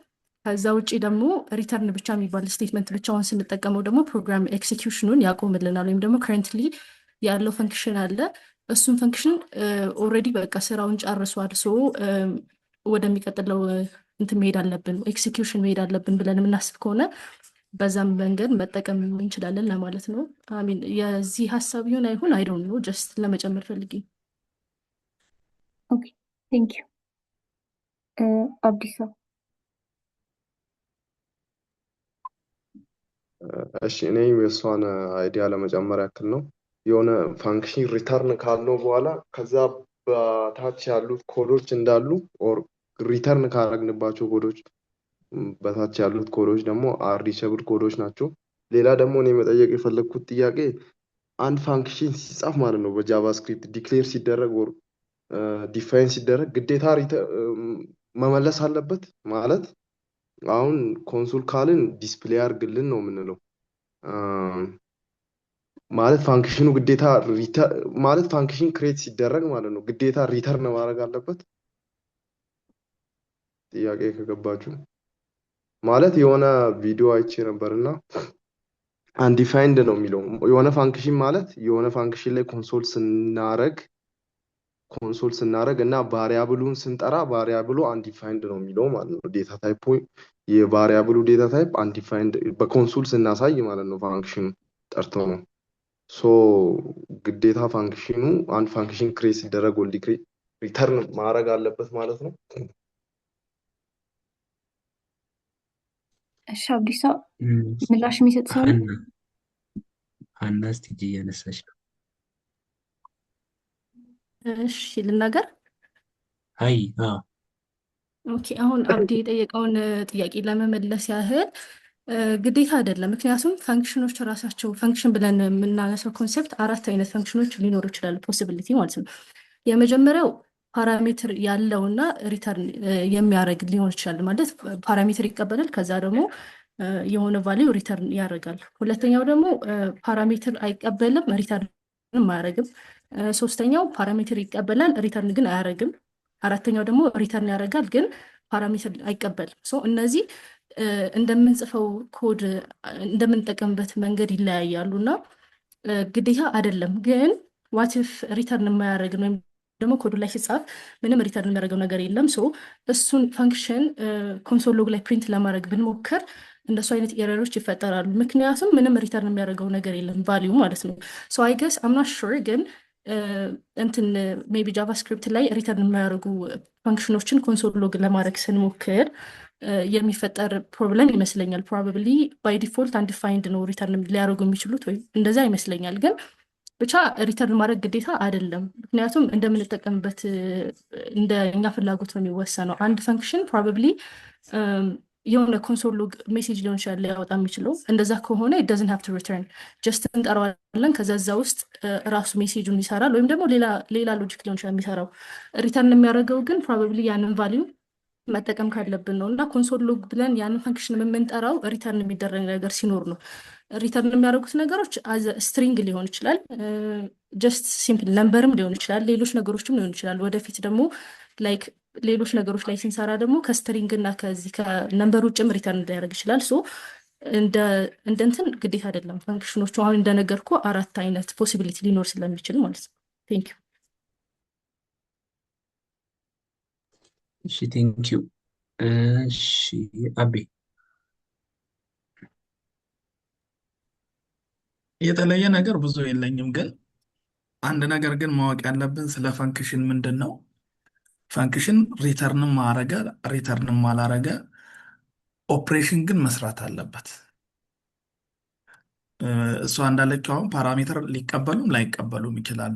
ከዛ ውጭ ደግሞ ሪተርን ብቻ የሚባል ስቴትመንት ብቻውን ስንጠቀመው ደግሞ ፕሮግራም ኤክሲኪዩሽኑን ያቆምልናል። ወይም ደግሞ ከረንትሊ ያለው ፈንክሽን አለ፣ እሱም ፈንክሽን ኦልሬዲ በቃ ስራውን ጨርሷል፣ ሶ ወደሚቀጥለው እንትን መሄድ አለብን፣ ኤክሲኪዩሽን መሄድ አለብን ብለን የምናስብ ከሆነ በዛም መንገድ መጠቀም እንችላለን ለማለት ነው። አሚን የዚህ ሀሳብ ይሁን አይሁን አይ ዶንት ኖ፣ ጀስት ለመጨመር ፈልጌ። ኦኬ ቴንክ ዩ አብዲሳ። እሺ እኔ የእሷን አይዲያ ለመጨመር ያክል ነው። የሆነ ፋንክሽን ሪተርን ካልነው በኋላ ከዛ በታች ያሉት ኮዶች እንዳሉ ኦር ሪተርን ካረግንባቸው ኮዶች በታች ያሉት ኮዶች ደግሞ አር ሪቸብል ኮዶች ናቸው። ሌላ ደግሞ እኔ መጠየቅ የፈለግኩት ጥያቄ አንድ ፋንክሽን ሲጻፍ ማለት ነው በጃቫስክሪፕት ዲክሌር ሲደረግ ወር ዲፋይን ሲደረግ ግዴታ መመለስ አለበት ማለት አሁን ኮንሶል ካልን ዲስፕሌይ አድርግልን ነው የምንለው ማለት ፋንክሽኑ ግዴታ ማለት ፋንክሽን ክሬት ሲደረግ ማለት ነው ግዴታ ሪተርን ማድረግ አለበት ጥያቄ ከገባችሁ ማለት የሆነ ቪዲዮ አይቼ ነበርና አንዲፋይንድ ነው የሚለው የሆነ ፋንክሽን ማለት የሆነ ፋንክሽን ላይ ኮንሶል ስናረግ እና ቫሪያብሉን ስንጠራ ቫሪያብሉ አንዲፋይንድ ነው የሚለው ማለት ነው ዴታ ታይፑ የቫሪያብሉ ዴታ ታይፕ አንዲፋይንድ በኮንሶል ስናሳይ ማለት ነው ፋንክሽኑ ጠርተው ነው ሶ ግዴታ ፋንክሽኑ አንድ ፋንክሽን ክሬት ሲደረግ ወልዲ ሪተርን ማድረግ አለበት ማለት ነው እሺ አብዲሳ ምላሽ የሚሰጥ ሰው ነው ሀና እስቲ እጅ እያነሳች ነው እሺ ልናገር አይ ኦኬ አሁን አብዲ የጠየቀውን ጥያቄ ለመመለስ ያህል ግዴታ አይደለም ምክንያቱም ፋንክሽኖች ራሳቸው ፋንክሽን ብለን የምናነሳው ኮንሴፕት አራት አይነት ፋንክሽኖች ሊኖሩ ይችላሉ ፖሲቢሊቲ ማለት ነው የመጀመሪያው ፓራሜትር ያለውና ሪተርን የሚያደርግ ሊሆን ይችላል ማለት ፓራሜትር ይቀበላል ከዛ ደግሞ የሆነ ቫልዩ ሪተርን ያደርጋል ሁለተኛው ደግሞ ፓራሜትር አይቀበልም ሪተርን አያደርግም ሶስተኛው ፓራሜትር ይቀበላል ሪተርን ግን አያደርግም አራተኛው ደግሞ ሪተርን ያደርጋል ግን ፓራሜትር አይቀበልም ሶ እነዚህ እንደምንጽፈው ኮድ እንደምንጠቀምበት መንገድ ይለያያሉ እና ግዴታ አይደለም ግን ዋት ኢፍ ሪተርን የማያደርግ ነው ደግሞ ኮዱ ላይ ሲጻፍ ምንም ሪተርን የሚያደርገው ነገር የለም ሶ እሱን ፋንክሽን ኮንሶል ሎግ ላይ ፕሪንት ለማድረግ ብንሞክር እንደሱ አይነት ኤረሮች ይፈጠራሉ ምክንያቱም ምንም ሪተርን የሚያደርገው ነገር የለም ቫልዩ ማለት ነው ሶ አይ ገስ አም ናት ሹር ግን እንትን ሜቢ ጃቫስክሪፕት ላይ ሪተርን የማያደርጉ ፋንክሽኖችን ኮንሶል ሎግ ለማድረግ ስንሞክር የሚፈጠር ፕሮብለም ይመስለኛል ፕሮባብሊ ባይ ዲፎልት አንዲፋይንድ ነው ሪተርን ሊያደርጉ የሚችሉት ወይ እንደዛ ይመስለኛል ግን ብቻ ሪተርን ማድረግ ግዴታ አይደለም ምክንያቱም እንደምንጠቀምበት እንደ እኛ ፍላጎት ነው የሚወሰነው አንድ ፋንክሽን ፕሮባብሊ የሆነ ኮንሶል ሎግ ሜሴጅ ሊሆን ይችላል ሊያወጣ የሚችለው እንደዛ ከሆነ it doesn't have to return just እንጠራዋለን ከዛ እዛ ውስጥ ራሱ ሜሴጁን ይሰራል ወይም ደግሞ ሌላ ሎጂክ ሊሆን ይችላል የሚሰራው ሪተርን የሚያደርገው ግን ፕሮባብሊ ያንን ቫልዩ መጠቀም ካለብን ነው እና ኮንሶል ሎግ ብለን ያንን ፋንክሽን የምንጠራው ሪተርን የሚደረግ ነገር ሲኖር ነው ሪተርን የሚያደርጉት ነገሮች አዘ ስትሪንግ ሊሆን ይችላል ጀስት ሲምፕል ነምበርም ሊሆን ይችላል ሌሎች ነገሮችም ሊሆን ይችላል ወደፊት ደግሞ ላይክ ሌሎች ነገሮች ላይ ስንሰራ ደግሞ ከስትሪንግ እና ከዚህ ከነምበሩ ጭም ሪተርን ሊያደርግ ይችላል ሶ እንደንትን ግዴታ አይደለም ፋንክሽኖቹ አሁን እንደነገርኩ አራት አይነት ፖሲቢሊቲ ሊኖር ስለሚችል ማለት ነው ቴንክ ዩ እሺ ቴንክ ዩ እሺ አቤ የተለየ ነገር ብዙ የለኝም ግን አንድ ነገር ግን ማወቅ ያለብን ስለ ፋንክሽን ምንድን ነው ፋንክሽን ሪተርንም አረገ ሪተርንም አላረገ ኦፕሬሽን ግን መስራት አለበት እሷ እንዳለችው አሁን ፓራሜትር ሊቀበሉም ላይቀበሉም ይችላሉ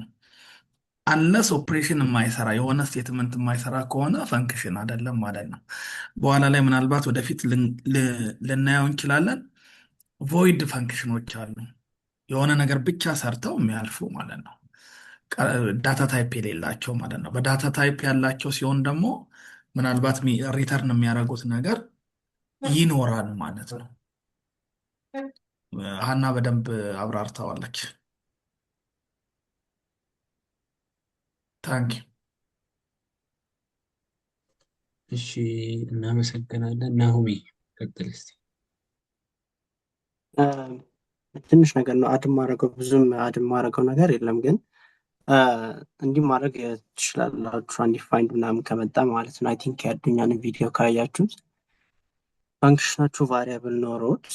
አንለስ ኦፕሬሽን የማይሰራ የሆነ ስቴትመንት የማይሰራ ከሆነ ፈንክሽን አይደለም ማለት ነው በኋላ ላይ ምናልባት ወደፊት ልናየው እንችላለን ቮይድ ፈንክሽኖች አሉ የሆነ ነገር ብቻ ሰርተው የሚያልፉ ማለት ነው ዳታ ታይፕ የሌላቸው ማለት ነው በዳታ ታይፕ ያላቸው ሲሆን ደግሞ ምናልባት ሪተርን የሚያደርጉት ነገር ይኖራል ማለት ነው ሀና በደንብ አብራርታዋለች ታንክ እሺ እናመሰግናለን ናሆሚ ቀጥል እስቲ ትንሽ ነገር ነው አድም ማድረገው ብዙም አድም ማድረገው ነገር የለም ግን እንዲህ ማድረግ ትችላላችሁ አንዲፋይንድ ምናምን ከመጣ ማለት ነው አይ ቲንክ ያዱኛን ቪዲዮ ካያችሁት ፋንክሽናችሁ ቫሪያብል ኖሮት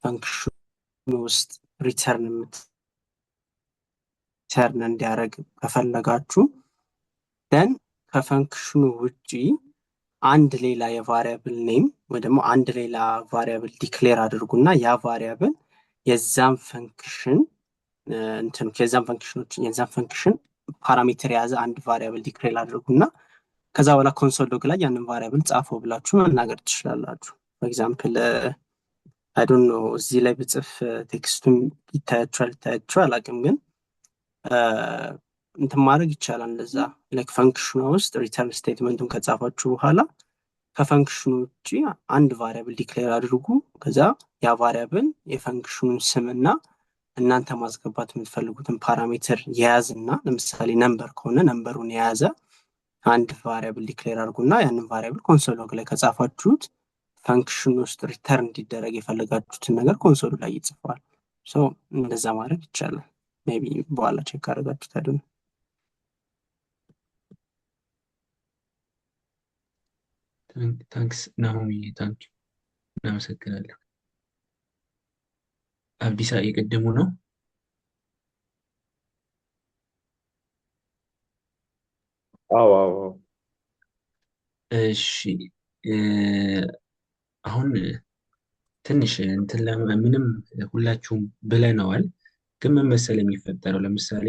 ፋንክሽኑ ውስጥ ሪተርን እንዲያደርግ ከፈለጋችሁ ደን ከፋንክሽኑ ውጪ አንድ ሌላ የቫሪያብል ኔም ወይ ደግሞ አንድ ሌላ ቫሪያብል ዲክሌር አድርጉና ያ ቫሪያብል የዛን ፈንክሽን የዛን ፈንክሽን ፓራሜትር የያዘ አንድ ቫሪያብል ዲክሌር አድርጉና ከዛ በኋላ ኮንሶል ሎግ ላይ ያንን ቫሪያብል ጻፈው ብላችሁ መናገር ትችላላችሁ። ፎር ኤግዛምፕል አይ ዶንት ኖ እዚህ ላይ ብጽፍ ቴክስቱን ይታያችኋል አላውቅም፣ ግን እንትን ማድረግ ይቻላል። እንደዛ ላይክ ፈንክሽኑ ውስጥ ሪተርን ስቴትመንቱን ከጻፋችሁ በኋላ ከፈንክሽኑ ውጭ አንድ ቫሪያብል ዲክሌር አድርጉ። ከዛ ያ ቫሪያብል የፈንክሽኑን ስም እና እናንተ ማስገባት የምትፈልጉትን ፓራሜትር የያዝና ለምሳሌ ነምበር ከሆነ ነምበሩን የያዘ አንድ ቫሪያብል ዲክሌር አድርጉና ያንን ቫሪያብል ኮንሶል ሎግ ላይ ከጻፋችሁት ፈንክሽን ውስጥ ሪተርን እንዲደረግ የፈለጋችሁትን ነገር ኮንሶሉ ላይ ይጽፋል። ሶ እንደዛ ማድረግ ይቻላል። ሜይ ቢ በኋላ ቼክ አድርጋችሁ ታድኑ። ታንክስ ናሆሚ፣ ታንክ እናመሰግናለን። አብዲሳ የቀደሙ ነው። አዎ አዎ አዎ። እሺ አሁን ትንሽ እንትን ምንም ሁላችሁም ብለነዋል፣ ግን ምን መሰለ የሚፈጠረው ለምሳሌ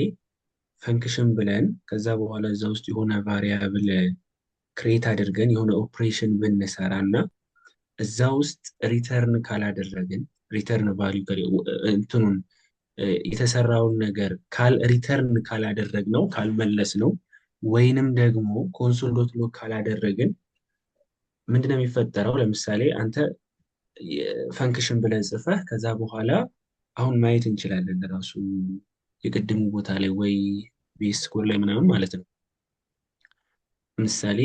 ፈንክሽን ብለን ከዛ በኋላ እዛ ውስጥ የሆነ ቫሪያብል ክሬት አድርገን የሆነ ኦፕሬሽን ብንሰራ እና እዛ ውስጥ ሪተርን ካላደረግን ሪተርን ቫልዩ እንትኑን የተሰራውን ነገር ሪተርን ካላደረግ ነው ካልመለስ ነው ወይንም ደግሞ ኮንሶል ዶት ሎግ ካላደረግን ምንድነው የሚፈጠረው? ለምሳሌ አንተ ፈንክሽን ብለን ጽፈህ ከዛ በኋላ አሁን ማየት እንችላለን ራሱ የቅድሙ ቦታ ላይ ወይ ቤስ ኮድ ላይ ምናምን ማለት ነው። ምሳሌ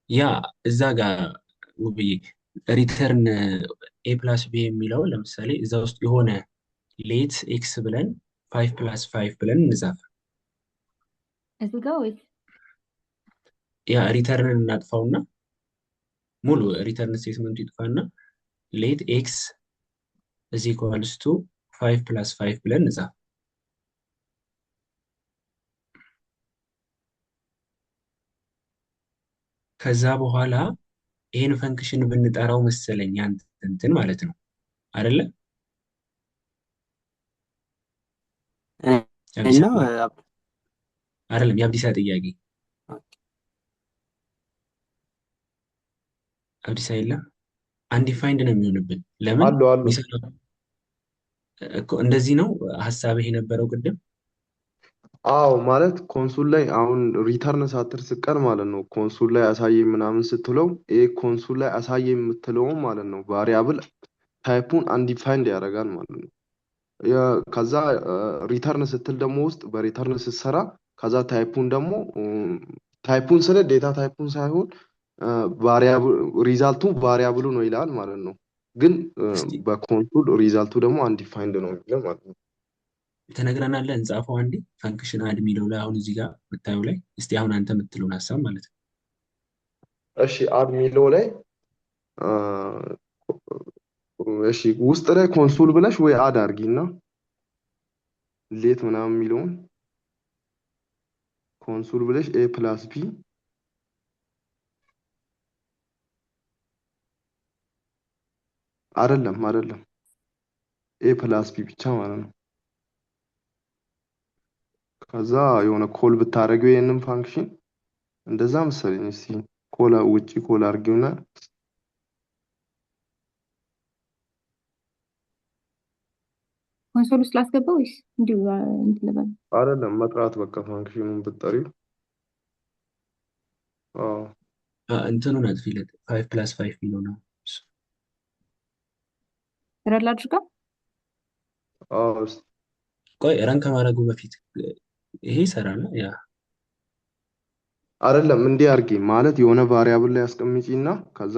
ያ እዛ ጋር ውብዬ ሪተርን ኤ ፕላስ ቢ የሚለው ለምሳሌ እዛ ውስጥ የሆነ ሌት ኤክስ ብለን 5 + 5 ብለን እንጻፍ። እዚህ ጋር ወይ ያ ሪተርንን እናጥፋውና ሙሉ ሪተርን ስቴትመንቱ ይጥፋና ሌት ኤክስ is equals to 5 + 5 ብለን እንጻፍ። ከዛ በኋላ ይሄን ፈንክሽን ብንጠራው መሰለኝ እንትን ማለት ነው አይደለ? እና አይደለም የአብዲሳ ጥያቄ አብዲሳ የለም አንዲፋይንድ ነው የሚሆንብን። ለምን አሉ አሉ። እኮ እንደዚህ ነው ሀሳብህ የነበረው ቅድም። አዎ ማለት ኮንሱል ላይ አሁን ሪተርን ሳትር ስቀር ማለት ነው ኮንሱል ላይ አሳየኝ ምናምን ስትለው ይሄ ኮንሱል ላይ አሳየኝ የምትለውም ማለት ነው ቫሪያብል ታይፑን አንዲፋይንድ ያደርጋል ማለት ነው። ከዛ ሪተርን ስትል ደግሞ ውስጥ በሪተርን ስትሰራ ከዛ ታይፑን ስለ ዴታ ታይፑን ሳይሆን ቫሪያብል ሪዛልቱ ቫሪያብሉ ነው ይላል ማለት ነው። ግን በኮንሱል ሪዛልቱ ደግሞ አንዲፋይንድ ነው የሚለው ማለት ነው። ተነግረናለህ እንጻፈው አንዴ ፈንክሽን አድ የሚለው ላይ አሁን እዚህ ጋር የምታየው ላይ እስቲ አሁን አንተ የምትለውን ሀሳብ ማለት ነው። እሺ አድ የሚለው ላይ እሺ ውስጥ ላይ ኮንሱል ብለሽ ወይ አድ አድርጊና ሌት ምናምን የሚለውን ኮንሱል ብለሽ ኤ ፕላስ ቢ አይደለም ኤ ፕላስ ቢ ብቻ ማለት ነው። ከዛ የሆነ ኮል ብታደርገው ይሄንን ፋንክሽን እንደዛ መሰለኝ። እስቲ ውጪ ኮል አድርጊውና ኮንሶል ውስጥ ላስገባው ወይስ እንዲሁ እንትን ልበል? አይደለም መጥራት በቃ ፋንክሽኑን ብትጠሪው እንትኑን አጥፊለት 5 + 5 የሚለው ነው። ረላ አድርጋ ቆይ ረን ከማድረጉ በፊት ይሄ ይሰራል። ያ አይደለም እንዲህ አድርጊ ማለት የሆነ ቫሪያብል ላይ አስቀምጪና ከዛ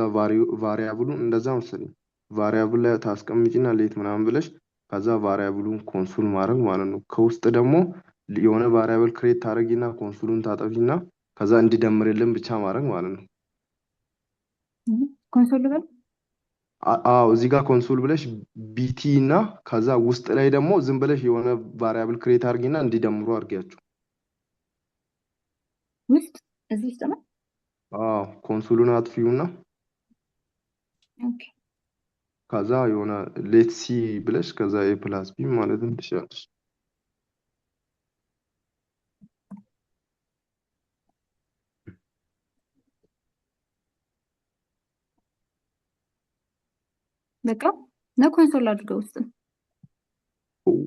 ቫሪያብሉን እንደዛ መሰለኝ ቫሪያብል ላይ ታስቀምጪና ሌት ምናምን ብለሽ ከዛ ቫሪያብሉን ኮንሱል ማድረግ ማለት ነው። ከውስጥ ደግሞ የሆነ ቫሪያብል ክሬት ታደርጊና ኮንሱሉን ታጠፊና ከዛ እንዲደምርልን ብቻ ማድረግ ማለት ነው። ኮንሶል ልበል? አዎ እዚህ ጋር ኮንሱል ብለሽ ቢቲ እና ከዛ ውስጥ ላይ ደግሞ ዝም ብለሽ የሆነ ቫሪያብል ክሬት አድርጊና እንዲደምሩ አድርጊያቸው። ውስጥ እዚህ ውስጥ ነው። ኮንሱሉን አጥፊውና ኦኬ ከዛ የሆነ ሌት ሲ ብለሽ ከዛ ኤ ፕላስ ቢ ማለትም ትችላለሽ። በቃ ነው ኮንሶል አድርገው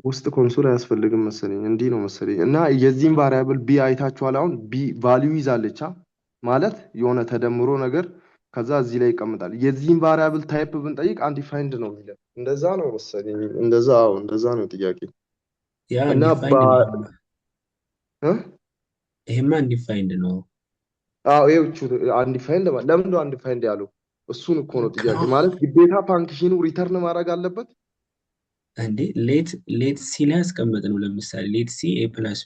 ውስጥ ኮንሶል አያስፈልግም መሰለኝ። እንዲህ ነው መሰለኝ። እና የዚህም ቫሪያብል ቢ አይታችኋል። አሁን ቢ ቫልዩ ይዛለች ማለት የሆነ ተደምሮ ነገር ከዛ እዚህ ላይ ይቀምጣል። የዚህም ቫሪያብል ታይፕ ብንጠይቅ አንዲፋይንድ ነው የሚለው። እንደዛ ነው መሰለኝ። እንደዛ እንደዛ ነው ጥያቄ ያ እና አንዲፋይንድ ነው። እ ይሄማ አንዲፋይንድ ነው። ይኸውቹ አንዲፋይንድ ለምንድን ነው አንዲፋይንድ ያለው? እሱን እኮ ነው ጥያቄ። ማለት ግዴታ ፋንክሽኑ ሪተርን ማድረግ አለበት እንዴ? ሌት ሲ ላይ ያስቀመጥ ነው። ለምሳሌ ሌት ሲ ኤ ፕላስ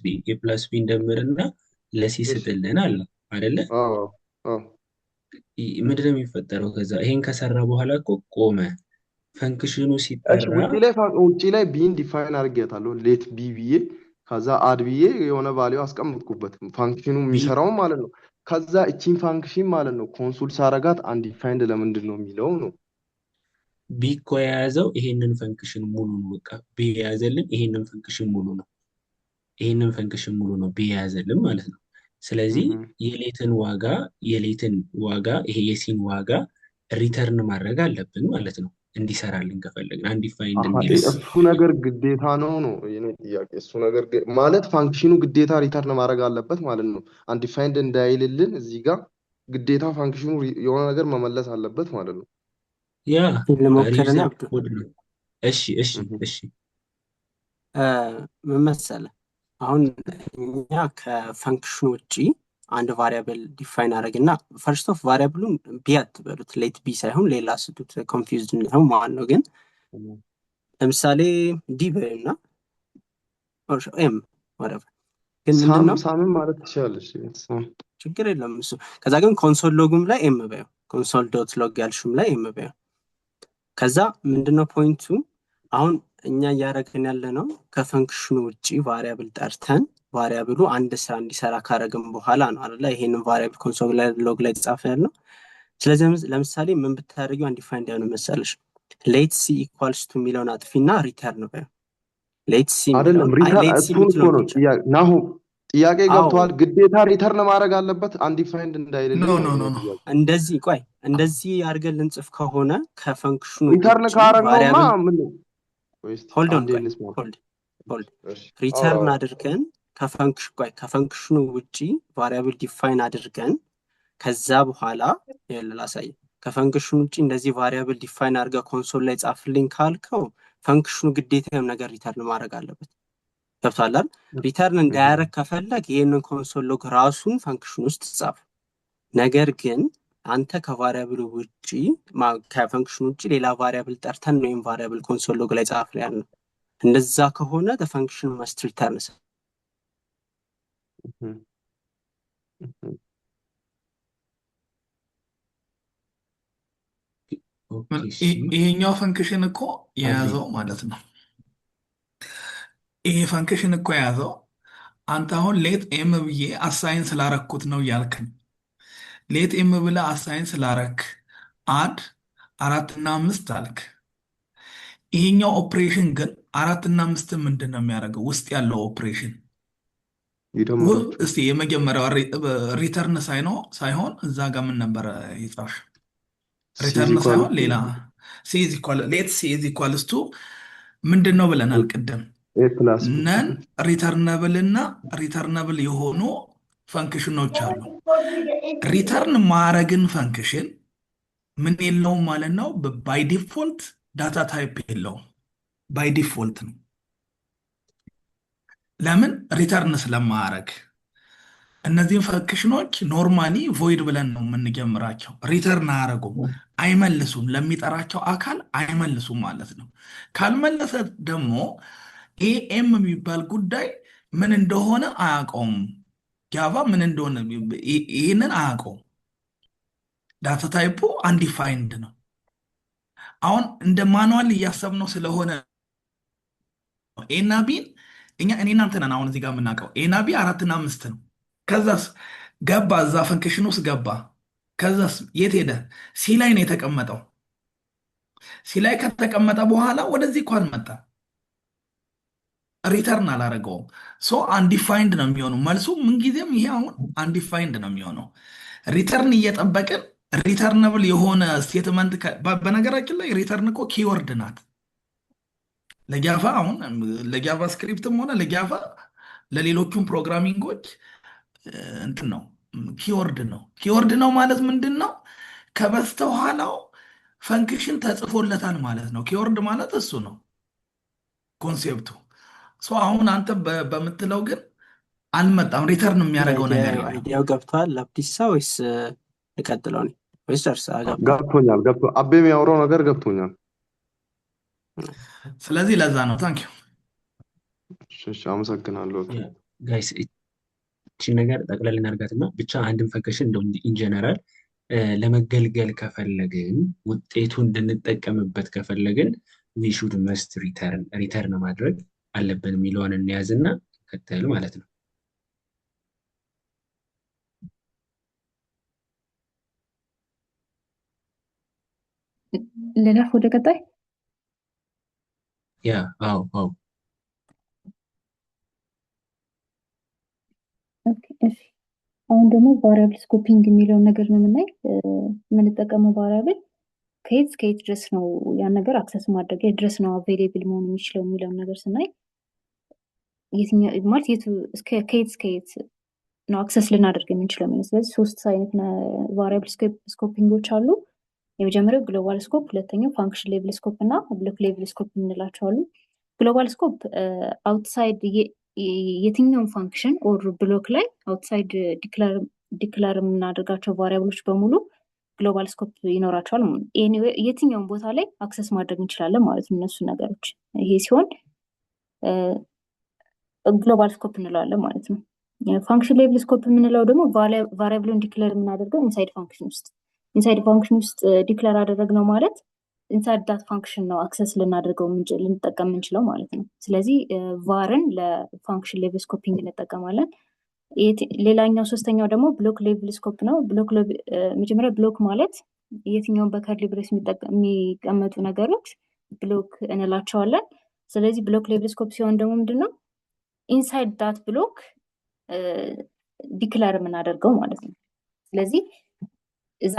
ቢ እንደምርና ለሲ ስጥልን አለ አይደለ? ምንድን ነው የሚፈጠረው? ከዛ ይሄን ከሰራ በኋላ እኮ ቆመ ፈንክሽኑ ሲጠራ። ውጭ ላይ ቢን ዲፋይን አድርጌታለሁ ሌት ቢ ብዬ ከዛ አድ ብዬ የሆነ ቫሊዩ አስቀምጥኩበት ፋንክሽኑ የሚሰራው ማለት ነው። ከዛ እቺን ፋንክሽን ማለት ነው ኮንሱል ሳረጋት አንዲፋይንድ ለምንድን ነው የሚለው ነው። ቢ እኮ የያዘው ይሄንን ፈንክሽን ሙሉ ነው። በቃ ቢ የያዘልን ይሄንን ፈንክሽን ሙሉ ነው። ይሄንን ፈንክሽን ሙሉ ነው ቢ የያዘልን ማለት ነው። ስለዚህ የሌትን ዋጋ ይሄ የሲን ዋጋ ሪተርን ማድረግ አለብን ማለት ነው። እንዲሰራልን ከፈለግን አንዲፋይንድ እሱ ነገር ግዴታ ነው የኔ ጥያቄ። እሱ ነገር ማለት ፋንክሽኑ ግዴታ ሪተርን ማድረግ አለበት ማለት ነው። አንዲፋይንድ እንዳይልልን እዚህ ጋር ግዴታ ፋንክሽኑ የሆነ ነገር መመለስ አለበት ማለት ነው። ያ ልሞክርና ኮድ ነው። እሺ ምን መሰለህ፣ አሁን እኛ ከፈንክሽኑ ውጪ አንድ ቫሪያብል ዲፋይን አደረግና ፈርስት ኦፍ ቫሪያብሉን ቢ አትበሉት፣ ሌት ቢ ሳይሆን ሌላ ስጡት፣ ኮንፊውዝድ ነው ማለት ነው። ግን ለምሳሌ ዲ በይና ኤም ወረቨር ግን ምንድነው ሳምን ማለት ትችላለች፣ ችግር የለም እሱ። ከዛ ግን ኮንሶል ሎግም ላይ ኤም በዩ፣ ኮንሶል ዶት ሎግ ያልሽም ላይ ኤም በዩ። ከዛ ምንድነው ፖይንቱ፣ አሁን እኛ እያደረግን ያለ ነው ከፈንክሽኑ ውጪ ቫሪያብል ጠርተን ቫሪያብሉ አንድ ስራ እንዲሰራ ካረግን በኋላ ነው አይደለ? ይሄንን ቫሪያብል ኮንሶል ሎግ ላይ ተጻፈ ያለው። ስለዚህ ለምሳሌ ምን ብታደርጊው አንዲፋይንድ ያሆነ መሰለሽ፣ ሌት ሲ ኢኳልስ ቱ የሚለውን አጥፊና ሪተርን በዩ። ሌት ሲ አይደለም ናሁ ጥያቄ ገብተዋል። ግዴታ ሪተርን ማድረግ አለበት አንዲፋይንድ እንዳይልልን። እንደዚህ ቆይ እንደዚህ አድርገን ልንጽፍ ከሆነ ከፈንክሽኑ ሪተርን ካረግነውማ ምን ሆልድ ሪተርን አድርገን ከፈንክሽኑ ውጪ ቫሪያብል ዲፋይን አድርገን ከዛ በኋላ ላሳይ፣ ከፈንክሽኑ ውጪ እንደዚህ ቫሪያብል ዲፋይን አድርገህ ኮንሶል ላይ ጻፍልኝ ካልከው ፈንክሽኑ ግዴታ ነገር ሪተርን ማድረግ አለበት። ገብቷል አይደል? ሪተርን እንዳያረግ ከፈለግ ይሄንን ኮንሶል ሎግ ራሱን ፈንክሽን ውስጥ ጻፍ። ነገር ግን አንተ ከቫሪያብል ውጪ ከፈንክሽን ውጪ ሌላ ቫሪያብል ጠርተን ነው ቫሪያብል ኮንሶል ሎግ ላይ ጻፍ ላይ ያለው። እንደዛ ከሆነ the function must return ይሄኛው ፈንክሽን እኮ የያዘው ማለት ነው። ይሄ ፈንክሽን እኮ የያዘው አንተ አሁን ሌት ኤም ብዬ አሳይን ስላረኩት ነው እያልክን። ሌት ኤም ብለህ አሳይን ስላረክ አድ 4 እና 5 አልክ። ይሄኛው ኦፕሬሽን ግን 4 እና 5 ምንድን ነው የሚያደርገው? ውስጥ ያለው ኦፕሬሽን እስቲ የመጀመሪያው ሪተርን ሳይሆን እዛ ጋር ምን ነበረ ይጻፍ? ሪተርን ሳይሆን ሌላ ሌት ሲ ኢዝ ኢኳልስ ቱ ምንድን ነው ብለናል ቅድም? ነን ሪተርነብል እና ሪተርነብል የሆኑ ፈንክሽኖች አሉ። ሪተርን ማረግን ፈንክሽን ምን የለውም ማለት ነው። ባይ ዲፎልት ዳታ ታይፕ የለውም፣ ባይ ዲፎልት ነው። ለምን? ሪተርን ስለማያረግ። እነዚህን ፈንክሽኖች ኖርማሊ ቮይድ ብለን ነው የምንጀምራቸው። ሪተርን አያረጉም፣ አይመልሱም፣ ለሚጠራቸው አካል አይመልሱም ማለት ነው። ካልመለሰ ደግሞ ኤም የሚባል ጉዳይ ምን እንደሆነ አያውቀውም። ጃቫ ምን እንደሆነ ይህንን አያውቀውም። ዳታ ታይፑ አንዲፋይንድ ነው። አሁን እንደ ማኑዋል እያሰብነው ስለሆነ ኤና ቢን እኛ እኔና አንተ ነን አሁን እዚህ ጋር የምናውቀው። ኤና ቢ 4 እና 5 ነው። ከዛስ ገባ እዛ ፈንክሽን ውስጥ ገባ። ከዛስ የት ሄደ? ሲ ላይ ነው የተቀመጠው። ሲ ላይ ከተቀመጠ በኋላ ወደዚህ እኮ አልመጣ፣ ሪተርን አላረገውም። ሶ አንዲፋይንድ ነው የሚሆነው መልሱ ምንጊዜም። ይሄ አሁን አንዲፋይንድ ነው የሚሆነው። ሪተርን እየጠበቅን ሪተርነብል የሆነ ስቴትመንት በነገራችን ላይ ሪተርን እኮ ኪወርድ ናት። ለጃቫ አሁን ለጃቫ ስክሪፕትም ሆነ ለጃቫ ለሌሎቹም ፕሮግራሚንጎች እንትን ነው ኪወርድ ነው። ኪወርድ ነው ማለት ምንድን ነው? ከበስተኋላው ፈንክሽን ተጽፎለታል ማለት ነው። ኪወርድ ማለት እሱ ነው ኮንሴፕቱ። አሁን አንተ በምትለው ግን አልመጣም። ሪተርን የሚያደርገው ነገር የለም። አይዲያው ገብቷል አብዲሳ ወይስ ልቀጥለው ነው ወይስ ደርሰህ ገባ? ገብቶኛል። አቤ የሚያወራው ነገር ገብቶኛል። ስለዚህ ለዛ ነው። ታንኪዩ እሺ፣ አመሰግናለሁ። ጋይስ እቺ ነገር ጠቅለል እናድርጋትና ብቻ አንድን ፈንክሽን እንደው ኢንጀነራል ለመገልገል ከፈለግን ውጤቱ እንድንጠቀምበት ከፈለግን ዊ ሹድ መስት ሪተርን ማድረግ አለብን የሚለውን እንያዝና ከተል ማለት ነው። ልለፍ ወደ ቀጣይ። አዎ ኦኬ እሺ። አሁን ደግሞ ቫሪያብል ስኮፒንግ የሚለውን ነገር ነው የምናይ። የምንጠቀመው ቫሪያብል ከየት ድረስ ነው ያን ነገር አክሰስ ማድረግ ድረስ ነው አቬይሌብል መሆን የሚችለው የሚለውን ነገር ስናይ የትኛው ማለት ከየት ነው አክሰስ ልናደርግ የምንችለው የሚለው። ስለዚህ 3 አይነት ቫሪያብል ስኮፒንጎች አሉ። የመጀመሪያው ግሎባል ስኮፕ፣ ሁለተኛው ፋንክሽን ሌቭል ስኮፕ እና ብሎክ ሌቭል ስኮፕ የምንላቸው አሉ። ግሎባል ስኮፕ አውትሳይድ የትኛውን ፋንክሽን ኦር ብሎክ ላይ አውትሳይድ ዲክላር የምናደርጋቸው ቫሪያብሎች በሙሉ ግሎባል ስኮፕ ይኖራቸዋል። የትኛውን ቦታ ላይ አክሰስ ማድረግ እንችላለን ማለት ነው እነሱ ነገሮች። ይሄ ሲሆን ግሎባል ስኮፕ እንለዋለን ማለት ነው። ፋንክሽን ሌቭል ስኮፕ የምንለው ደግሞ ቫሪያብሉን ዲክለር የምናደርገው ኢንሳይድ ፋንክሽን ውስጥ ዲክለር አደረግነው ማለት ኢንሳይድ ዳት ፋንክሽን ነው አክሰስ ልንጠቀም የምንችለው ማለት ነው። ስለዚህ ቫርን ለፋንክሽን ሌቭል ስኮፒንግ እንጠቀማለን። ሌላኛው ሶስተኛው ደግሞ ብሎክ ሌቭል ስኮፕ ነው። መጀመሪያ ብሎክ ማለት የትኛውን በከርሊ ብሬስ የሚቀመጡ ነገሮች ብሎክ እንላቸዋለን። ስለዚህ ብሎክ ሌቭል ስኮፕ ሲሆን ደግሞ ምንድነው ኢንሳይድ ዳት ብሎክ ዲክለር የምናደርገው ማለት ነው። ስለዚህ እዛ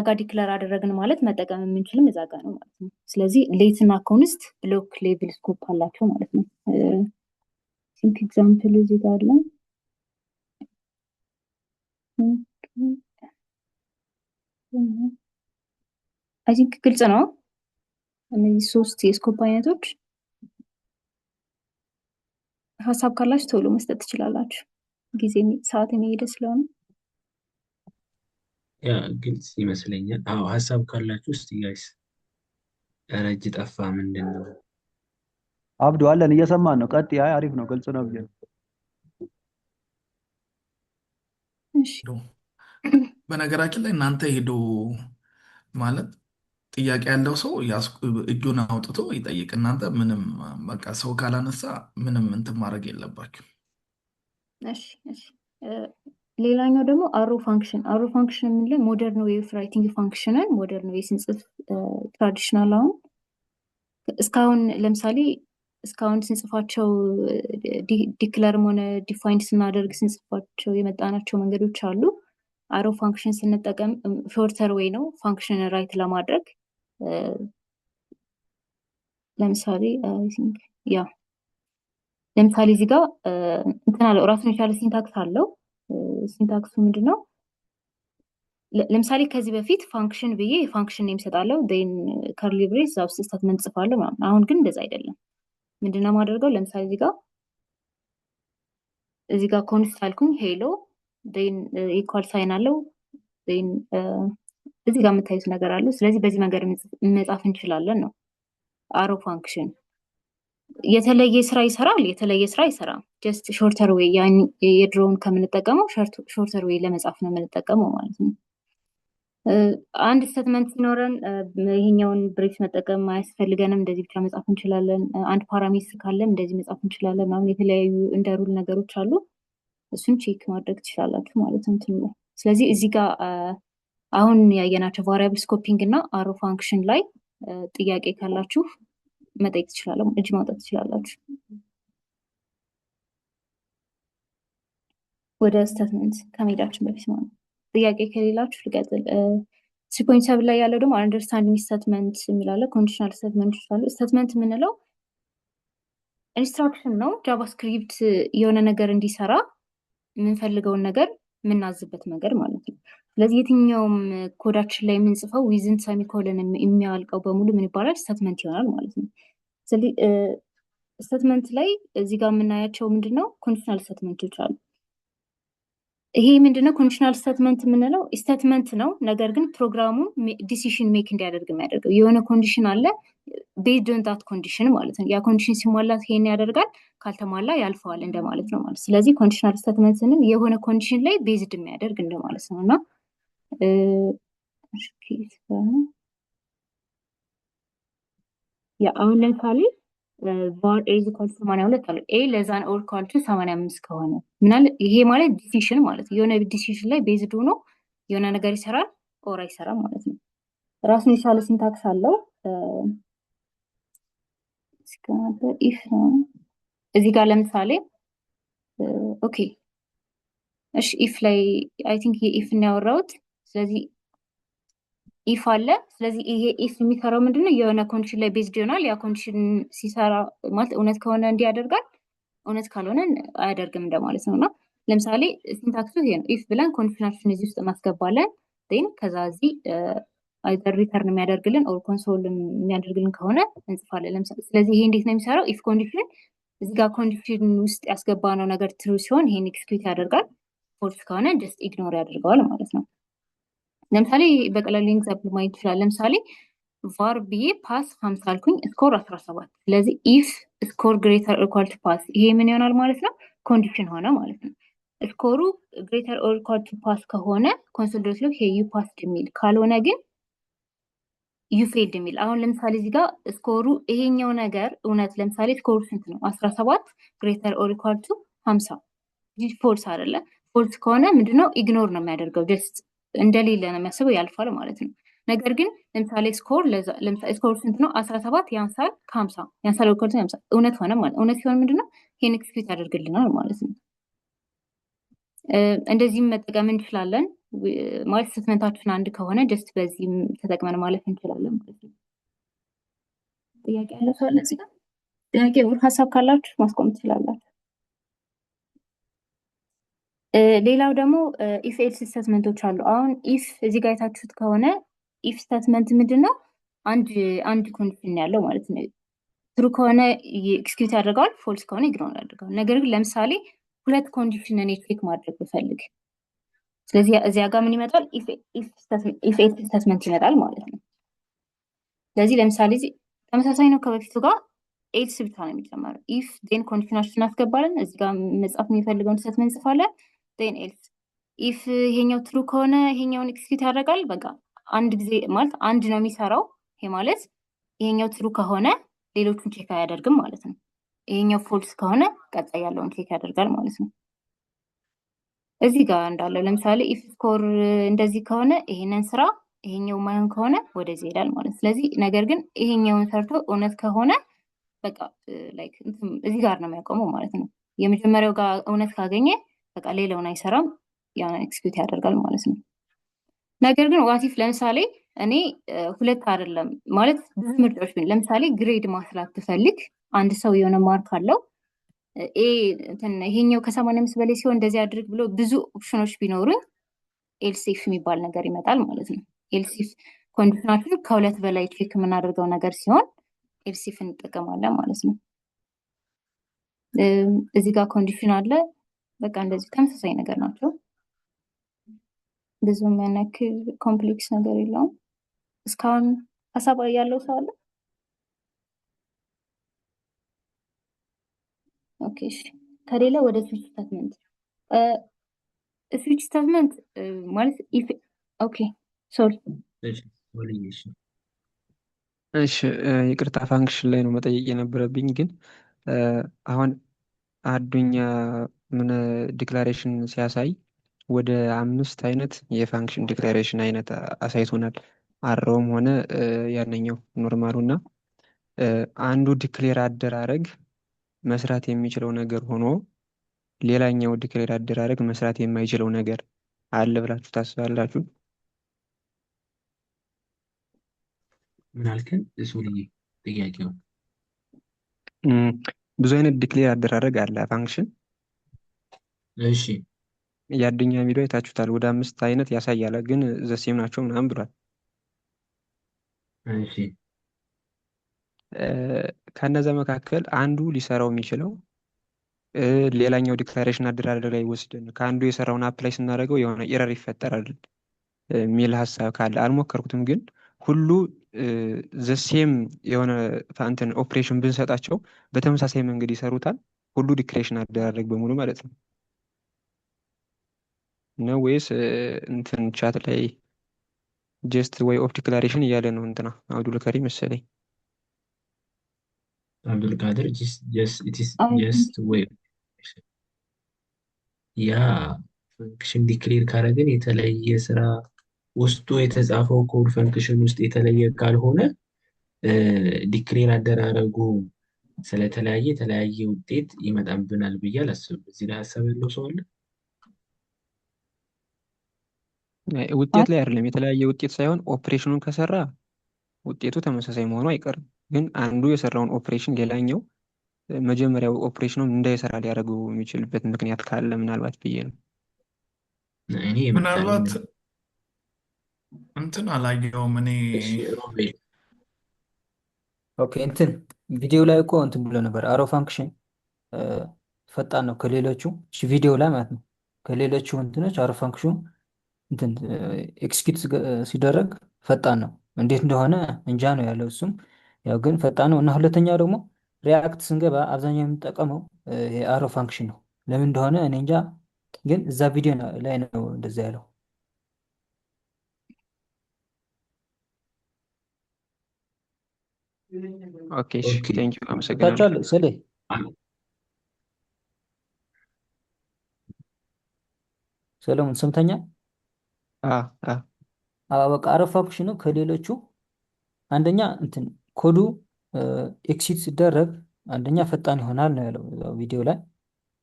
ጋር ዲክለር አደረግን ማለት መጠቀም የምንችልም እዛ ጋር ነው ማለት ነው። ስለዚህ ሌት እና ኮንስት ብሎክ ሌቭል ስኮፕ አላቸው ማለት ነው። ኤግዛምፕል እዚህ ጋር አለ። አይ ቲንክ ግልጽ ነው። እነዚህ 3 የስኮፕ አይነቶች ሀሳብ ካላችሁ ቶሎ መስጠት ትችላላችሁ። ሰዓት የሚሄድ ስለሆነ ግልጽ ይመስለኛል። ሀሳብ ካላችሁ እስቲ ጋይስ። ረጅ ጠፋ ምንድን ነው? አብዱ አለን፣ እየሰማን ነው። ቀጥ አሪፍ ነው፣ ግልጽ ነው ብዬ ነው። በነገራችን ላይ እናንተ ሄዶ ማለት ጥያቄ ያለው ሰው እጁን አውጥቶ ይጠይቅ። እናንተ ምንም በቃ ሰው ካላነሳ ምንም እንትን ማድረግ የለባችሁ። ሌላኛው ደግሞ አሮ ፋንክሽን የምንለው ሞደርን ዌይ ኦፍ ራይቲንግ ፋንክሽንን ሞደርን ዌይ ስንጽፍ ትራዲሽናል አሁን ለምሳሌ እስካሁን ስንጽፋቸው ዲክለርም ሆነ ዲፋይንድ ስናደርግ ስንጽፋቸው የመጣናቸው መንገዶች አሉ። አሮ ፋንክሽን ስንጠቀም ሾርተር ዌይ ነው ፋንክሽን ራይት ለማድረግ። ለምሳሌ እዚህ ጋር እንትን አለው ራሱን የቻለ ሲንታክስ አለው። ሲንታክሱ ምንድነው? ለምሳሌ ከዚህ በፊት ፋንክሽን ብዬ ፋንክሽን ኔም እሰጣለሁ፣ ዴን ከርሊ ብሬስ እዛ ውስጥ ስቴትመንት ጽፋለሁ ማለት ነው። አሁን ግን እንደዛ አይደለም። ምንድነው ማደርገው? ለምሳሌ እዚህ ጋር ኮንስት አልኩኝ ሄሎ፣ ዴን ኢኳል ሳይን አለው፣ ዴን እዚህ ጋር የምታዩት ነገር አለው። ስለዚህ በዚህ መንገድ መጻፍ እንችላለን ነው አሮ ፋንክሽን። የተለየ ስራ አይሰራም። ጀስት ሾርተር ዌይ የድሮውን ከምንጠቀመው ሾርተር ዌይ ለመጻፍ ነው የምንጠቀመው ማለት ነው። አንድ ስቴትመንት ሲኖረን ይሄኛውን ብሬስ መጠቀም አያስፈልገንም፣ እንደዚህ ብቻ መጻፍ እንችላለን። አንድ ፓራሜትር ካለን እንደዚህ መጻፍ እንችላለን። ምናምን የተለያዩ እንደ ሩል ነገሮች አሉ። እሱን ቼክ ማድረግ ትችላላችሁ ማለት ነው። ስለዚህ እዚህ ጋር አሁን ያየናቸው ቫሪያብል ስኮፒንግ እና አሮ ፋንክሽን ላይ ጥያቄ ካላችሁ መጠየቅ ትችላላችሁ፣ እጅ ማውጣት ትችላላችሁ። ወደ ስቴትመንት ከመሄዳችን በፊት ማለት ነው። ጥያቄ ከሌላችሁ ልቀጥል። 3.7 ላይ ያለው ደግሞ አንደርስታንዲንግ ስቴትመንት የሚላለ ኮንዲሽናል ስቴትመንት ይችላሉ። ስቴትመንት የምንለው ኢንስትራክሽን ነው። ጃቫስክሪፕት የሆነ ነገር እንዲሰራ የምንፈልገውን ነገር የምናዝበት መንገድ ማለት ነው። ስለዚህ የትኛውም ኮዳችን ላይ የምንጽፈው ዊዝን ሰሚኮለን የሚያልቀው በሙሉ ምን ይባላል? ስቴትመንት ይሆናል ማለት ነው። ስለዚህ ስቴትመንት ላይ እዚህ ጋር የምናያቸው ምንድነው? ኮንዲሽናል ስቴትመንቶች አሉ። ይሄ ምንድነው? ኮንዲሽናል ስቴትመንት የምንለው ስቴትመንት ነው። ነገር ግን ፕሮግራሙ ዲሲሽን ሜክ እንዲያደርግ የሚያደርገው የሆነ ኮንዲሽን አለ። ቤዝድ ኦን ዳት ኮንዲሽን ማለት ነው። ያ ኮንዲሽን ሲሟላት ይሄን ያደርጋል፣ ካልተሟላ ያልፈዋል እንደማለት ነው ማለት። ስለዚህ ኮንዲሽናል ስቴትመንት ስንል የሆነ ኮንዲሽን ላይ ቤዝድ የሚያደርግ እንደማለት ነው እና አሁን ለምሳሌ var a is equal to 82 አለ። a ለዛን ኦር ኢኳል ቱ 85 ከሆነ ምናል ይሄ ማለት ዲሲሽን ማለት ነው። የሆነ ዲሲሽን ላይ ቤዝድ ሆኖ የሆነ ነገር ይሰራል ኦር አይሰራም ማለት ነው። ራሱን የቻለ ሲንታክስ አለው። ኢፍ እዚህ ጋር ለምሳሌ ኦኬ እሺ ኢፍ ላይ አይ ቲንክ የኢፍ ነው ያወራሁት። ስለዚህ ኢፍ አለ። ስለዚህ ይሄ ኢፍ የሚሰራው ምንድነው? የሆነ ኮንዲሽን ላይ ቤዝድ ይሆናል። ያ ኮንዲሽን ሲሰራ ማለት እውነት ከሆነ እንዲህ ያደርጋል፣ እውነት ካልሆነ አያደርግም እንደማለት ነው እና ለምሳሌ ሲንታክሱ ይሄ ነው። ኢፍ ብለን ኮንዲሽናችን እዚህ ውስጥ እናስገባለን። ዜን ከዛ እዚህ አይዘር ሪተርን የሚያደርግልን ኦር ኮንሶል የሚያደርግልን ከሆነ እንጽፋለን ለምሳሌ። ስለዚህ ይሄ እንዴት ነው የሚሰራው? ኢፍ ኮንዲሽን እዚህ ጋር ኮንዲሽን ውስጥ ያስገባነው ነገር ትሩ ሲሆን ይሄን ኤክስኪዩት ያደርጋል። ፎልስ ከሆነ ጀስት ኢግኖር ያደርገዋል ማለት ነው። ለምሳሌ በቀላል ኤግዛምፕል ማየት ይችላል። ለምሳሌ var ብዬ ፓስ 50 አልኩኝ፣ ስኮር 17። ስለዚህ ኢፍ ስኮር ግሬተር ኢኳል ቱ ፓስ ይሄ ምን ይሆናል ማለት ነው? ኮንዲሽን ሆነ ማለት ነው። ስኮሩ ግሬተር ኦር ኢኳል ቱ ፓስ ከሆነ ኮንሶል ዶት ሎግ ዩ ፓስድ የሚል ካልሆነ ግን ዩ ፌልድ የሚል። አሁን ለምሳሌ እዚህ ጋር ስኮሩ ይሄኛው ነገር እውነት ለምሳሌ ስኮሩ ስንት ነው? 17 ግሬተር ኦር ኢኳል ቱ 50 ይህ ፎልስ አይደለ? ፎልስ ከሆነ ምንድነው? ኢግኖር ነው የሚያደርገው። ጀስት እንደሌለ ነው የሚያስበው፣ ያልፋል ማለት ነው። ነገር ግን ለምሳሌ ስኮር ስኮር ስንት ነው? 17 ያንሳል ከ50 ያንሳል ኦር ኢኳል ቱ 50 እውነት ሆነ ማለት እውነት ሲሆን ምንድነው? ይሄን ኤክስኪዩት ያደርግልናል ማለት ነው። እንደዚህም መጠቀም እንችላለን ማለት ስቴትመንታችን አንድ ከሆነ ጀስት በዚህም ተጠቅመን ማለት እንችላለን ማለት ነው። ጥያቄ ያለው ሰው አለ እዚህ ጋር? ጥያቄ ወር ሀሳብ ካላችሁ ማስቆም ትችላላችሁ። ሌላው ደግሞ ኢፍ ኤልስ ስቴትመንቶች አሉ። አሁን ኢፍ እዚህ ጋር የታችሁት ከሆነ ኢፍ ስቴትመንት ምንድነው? አንድ ኮንዲሽን ያለው ማለት ነው። ትሩ ከሆነ ኤክስኪዩት ያደርገዋል፣ ፎልስ ከሆነ ኢግኖር ያደርገዋል። ነገር ግን ለምሳሌ ሁለት ኮንዲሽን እኔ ቼክ ማድረግ ብፈልግ ስለዚህ እዚያ ጋር ምን ይመጣል? ኢፍ ኤልስ ስቴትመንት ይመጣል ማለት ነው። ስለዚህ ለምሳሌ እዚህ ተመሳሳይ ነው ከበፊቱ ጋር ኤልስ ብቻ ነው የሚጨመረው። ኢፍ ዜን ኮንዲሽናችን እናስገባለን። እዚህ ጋር መጻፍ የሚፈልገውን ስቴትመንት እንጽፋለን። ዜን ኤልስ ኢፍ ይሄኛው ትሩ ከሆነ ይሄኛውን ኤክስኪዩት ያደርጋል። በቃ አንድ ጊዜ ማለት አንድ ነው የሚሰራው። ይሄ ማለት ይሄኛው ትሩ ከሆነ ሌሎቹን ቼክ አያደርግም ማለት ነው። ይሄኛው ፎልስ ከሆነ ቀጣይ ያለውን ቼክ ያደርጋል ማለት ነው። እዚህ ጋር እንዳለው ለምሳሌ ኢፍ ስኮር እንደዚህ ከሆነ ይሄንን ስራ፣ ይሄኛው ማይሆን ከሆነ ወደዚህ ይሄዳል ማለት። ስለዚህ ነገር ግን ይሄኛውን ሰርቶ እውነት ከሆነ በቃ ላይክ እዚህ ጋር ነው የሚያቆመው ማለት ነው። የመጀመሪያው ጋር እውነት ካገኘ በቃ ሌላውን አይሰራም፣ ያን ኤክስኪዩት ያደርጋል ማለት ነው። ነገር ግን ዋቲፍ ለምሳሌ እኔ ሁለት አይደለም ማለት ብዙ ምርጫዎች ቢሆን ለምሳሌ ግሬድ ማስላት ብፈልግ አንድ ሰው የሆነ ማርክ አለው ይሄኛው ከ85 በላይ ሲሆን እንደዚህ አድርግ ብሎ ብዙ ኦፕሽኖች ቢኖሩኝ ኤልሲፍ የሚባል ነገር ይመጣል ማለት ነው። ኤልሲፍ ኮንዲሽናችን ከሁለት በላይ ቼክ የምናደርገው ነገር ሲሆን ኤልሲፍ እንጠቀማለን ማለት ነው። እዚህ ጋር ኮንዲሽን አለ። በቃ እንደዚህ ተመሳሳይ ነገር ናቸው። ብዙ የሚያናክል ኮምፕሌክስ ነገር የለውም። እስካሁን ሀሳብ ያለው ሰው አለ? ኦኬ እሺ። ከሌላ ወደ ስዊች ስቴትመንት ስዊች ስቴትመንት ማለት ኢፍ ኦኬ ሶሪ እሺ ይቅርታ ፋንክሽን ላይ ነው መጠየቅ የነበረብኝ። ግን አሁን አዱኛ ምን ዲክላሬሽን ሲያሳይ ወደ 5 አይነት የፋንክሽን ዲክላሬሽን አይነት አሳይቶናል። አሮም ሆነ ያነኛው ኖርማሉ እና አንዱ ዲክሌር አደራረግ መስራት የሚችለው ነገር ሆኖ ሌላኛው ዲክሌር አደራረግ መስራት የማይችለው ነገር አለ ብላችሁ ታስባላችሁ? ምን አልከን? ሶሪ ጥያቄው ብዙ አይነት ዲክሌር አደራረግ አለ ፋንክሽን። እሺ የአዱኛ ቪዲዮ አይታችሁታል። ወደ 5 አይነት ያሳያል፣ ግን ዘሴም ናቸው ምናምን ብሏል። እሺ ከነዛ መካከል አንዱ ሊሰራው የሚችለው ሌላኛው ዲክላሬሽን አደራረግ ላይ ወስደን ከአንዱ የሰራውን አፕላይ ስናደርገው የሆነ ኤረር ይፈጠራል የሚል ሀሳብ ካለ አልሞከርኩትም፣ ግን ሁሉ ዘሴም የሆነ እንትን ኦፕሬሽን ብንሰጣቸው በተመሳሳይ መንገድ ይሰሩታል። ሁሉ ዲክሌሬሽን አደራረግ በሙሉ ማለት ነው ነው ወይስ እንትን ቻት ላይ ጀስት ወይ ኦፍ ዲክላሬሽን እያለ ነው እንትና አብዱል ከሪም መሰለኝ። አብዱልቃድር ጀስት ወይ ያ ፈንክሽን ዲክሌር ካረግን የተለየ ስራ ውስጡ የተጻፈው ኮድ ፈንክሽን ውስጥ የተለየ ካልሆነ ዲክሌር አደራረጉ ስለተለያየ የተለያየ ውጤት ይመጣብናል ብዬ አላስብም። እዚህ ላይ ሀሳብ ያለው ሰው አለ? ውጤት ላይ አይደለም፣ የተለያየ ውጤት ሳይሆን ኦፕሬሽኑን ከሰራ ውጤቱ ተመሳሳይ መሆኑ አይቀርም። ግን አንዱ የሰራውን ኦፕሬሽን ሌላኛው መጀመሪያው ኦፕሬሽኑን እንዳይሰራ ሊያደርገው የሚችልበት ምክንያት ካለ ምናልባት ብዬ ነው። እኔ ምናልባት እንትን አላየውም እኔ። ሮቤል ኦኬ እንትን ቪዲዮ ላይ እኮ እንትን ብሎ ነበር። አሮ ፋንክሽን ፈጣን ነው ከሌሎቹ ቪዲዮ ላይ ማለት ነው። ከሌሎቹ እንትኖች አሮ ፋንክሽን እንትን ኤክስኪዩት ሲደረግ ፈጣን ነው። እንዴት እንደሆነ እንጃ ነው ያለው። እሱም ያው ግን ፈጣን ነው እና ሁለተኛው ደግሞ ሪያክት ስንገባ አብዛኛው የምንጠቀመው የአሮ ፋንክሽን ነው። ለምን እንደሆነ እኔ እንጃ፣ ግን እዛ ቪዲዮ ላይ ነው እንደዛ ያለው። ኦኬ እሺ፣ ኦኬ ቴንክ ዩ አመሰግናለሁ። ታቻለ ስለ ሰለሞን ሰምተኛ በቃ አሮ ፋንክሽን ነው ከሌሎቹ አንደኛ እንትን ኮዱ ኤክሲት ሲደረግ አንደኛ ፈጣን ይሆናል ነው ያለው ቪዲዮ ላይ።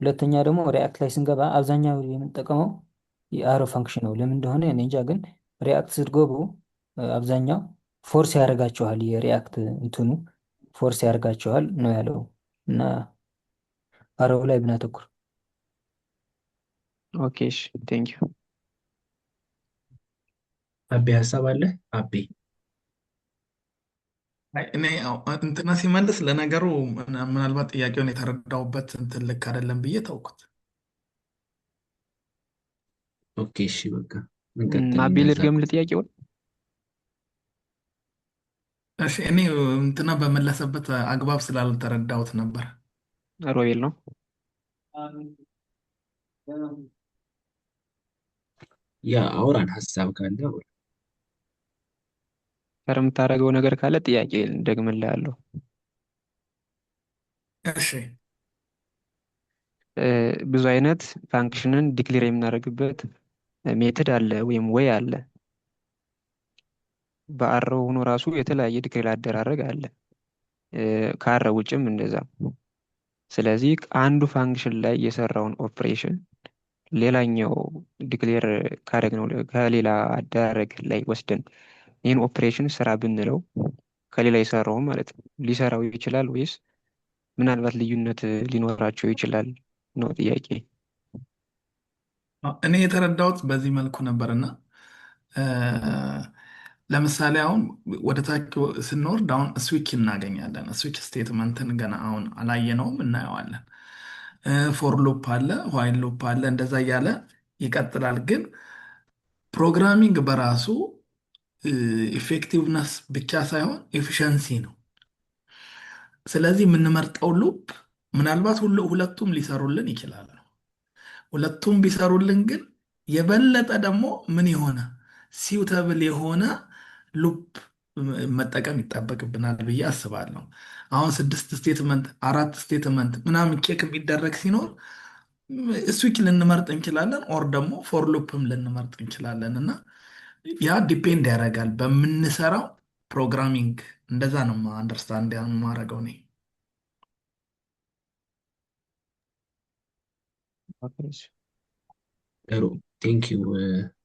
ሁለተኛ ደግሞ ሪያክት ላይ ስንገባ አብዛኛው የምንጠቀመው የአሮ ፋንክሽን ነው። ለምን እንደሆነ እኔ እንጃ፣ ግን ሪያክት ስትገቡ አብዛኛው ፎርስ ያደርጋቸዋል። የሪያክት እንትኑ ፎርስ ያደርጋቸዋል ነው ያለው እና አሮ ላይ ብናተኩር። ኦኬ እሺ፣ ቴንክ ዩ። አቤ ሀሳብ አለ? አቤ እኔ እንትና ሲመልስ ለነገሩ ምናልባት ጥያቄውን የተረዳውበት እንትን ልክ አይደለም ብዬ ተውኩት። ኦኬ እሺ፣ በቃ እንቀጥል። አቤ እንደዛ ልድገምልህ ጥያቄውን። እሺ እኔ እንትና በመለሰበት አግባብ ስላልተረዳሁት ነበር። ሮቤል ነው። ያ አውራን ሀሳብ ካለ አውራ። የምታደርገው ነገር ካለ ጥያቄ ደግምልሃለሁ። እሺ ብዙ አይነት ፋንክሽንን ዲክሌር የምናደርግበት ሜትድ አለ ወይም ወይ አለ። በአረው ሆኖ ራሱ የተለያየ ዲክሌር አደራረግ አለ፣ ከአረው ውጭም እንደዛ። ስለዚህ አንዱ ፋንክሽን ላይ የሰራውን ኦፕሬሽን ሌላኛው ዲክሌር ካደረግነው ከሌላ አደራረግ ላይ ወስደን ይህን ኦፕሬሽን ስራ ብንለው ከሌላ የሰራውን ማለት ነው ሊሰራው ይችላል ወይስ ምናልባት ልዩነት ሊኖራቸው ይችላል ነው ጥያቄ። እኔ የተረዳሁት በዚህ መልኩ ነበርና ለምሳሌ አሁን ወደ ታች ስንወርድ አሁን ስዊች እናገኛለን። ስዊች ስቴትመንትን ገና አሁን አላየነውም፣ እናየዋለን። ፎር ሉፕ አለ፣ ዋይል ሉፕ አለ፣ እንደዛ እያለ ይቀጥላል። ግን ፕሮግራሚንግ በራሱ ኢፌክቲቭነስ ብቻ ሳይሆን ኤፊሸንሲ ነው። ስለዚህ የምንመርጠው ሉፕ ምናልባት ሁለቱም ሊሰሩልን ይችላሉ። ሁለቱም ቢሰሩልን ግን የበለጠ ደግሞ ምን የሆነ ሲውተብል የሆነ ሉፕ መጠቀም ይጠበቅብናል ብዬ አስባለሁ። አሁን 6 ስቴትመንት 4 ስቴትመንት ምናምን ቼክ የሚደረግ ሲኖር ስዊች ልንመርጥ እንችላለን፣ ኦር ደግሞ ፎር ሉፕም ልንመርጥ እንችላለን እና ያ ዲፔንድ ያደርጋል በምንሰራው ፕሮግራሚንግ። እንደዛ ነው አንደርስታንድ የማደርገው እኔ። ጥሩ ቴንክ ዩ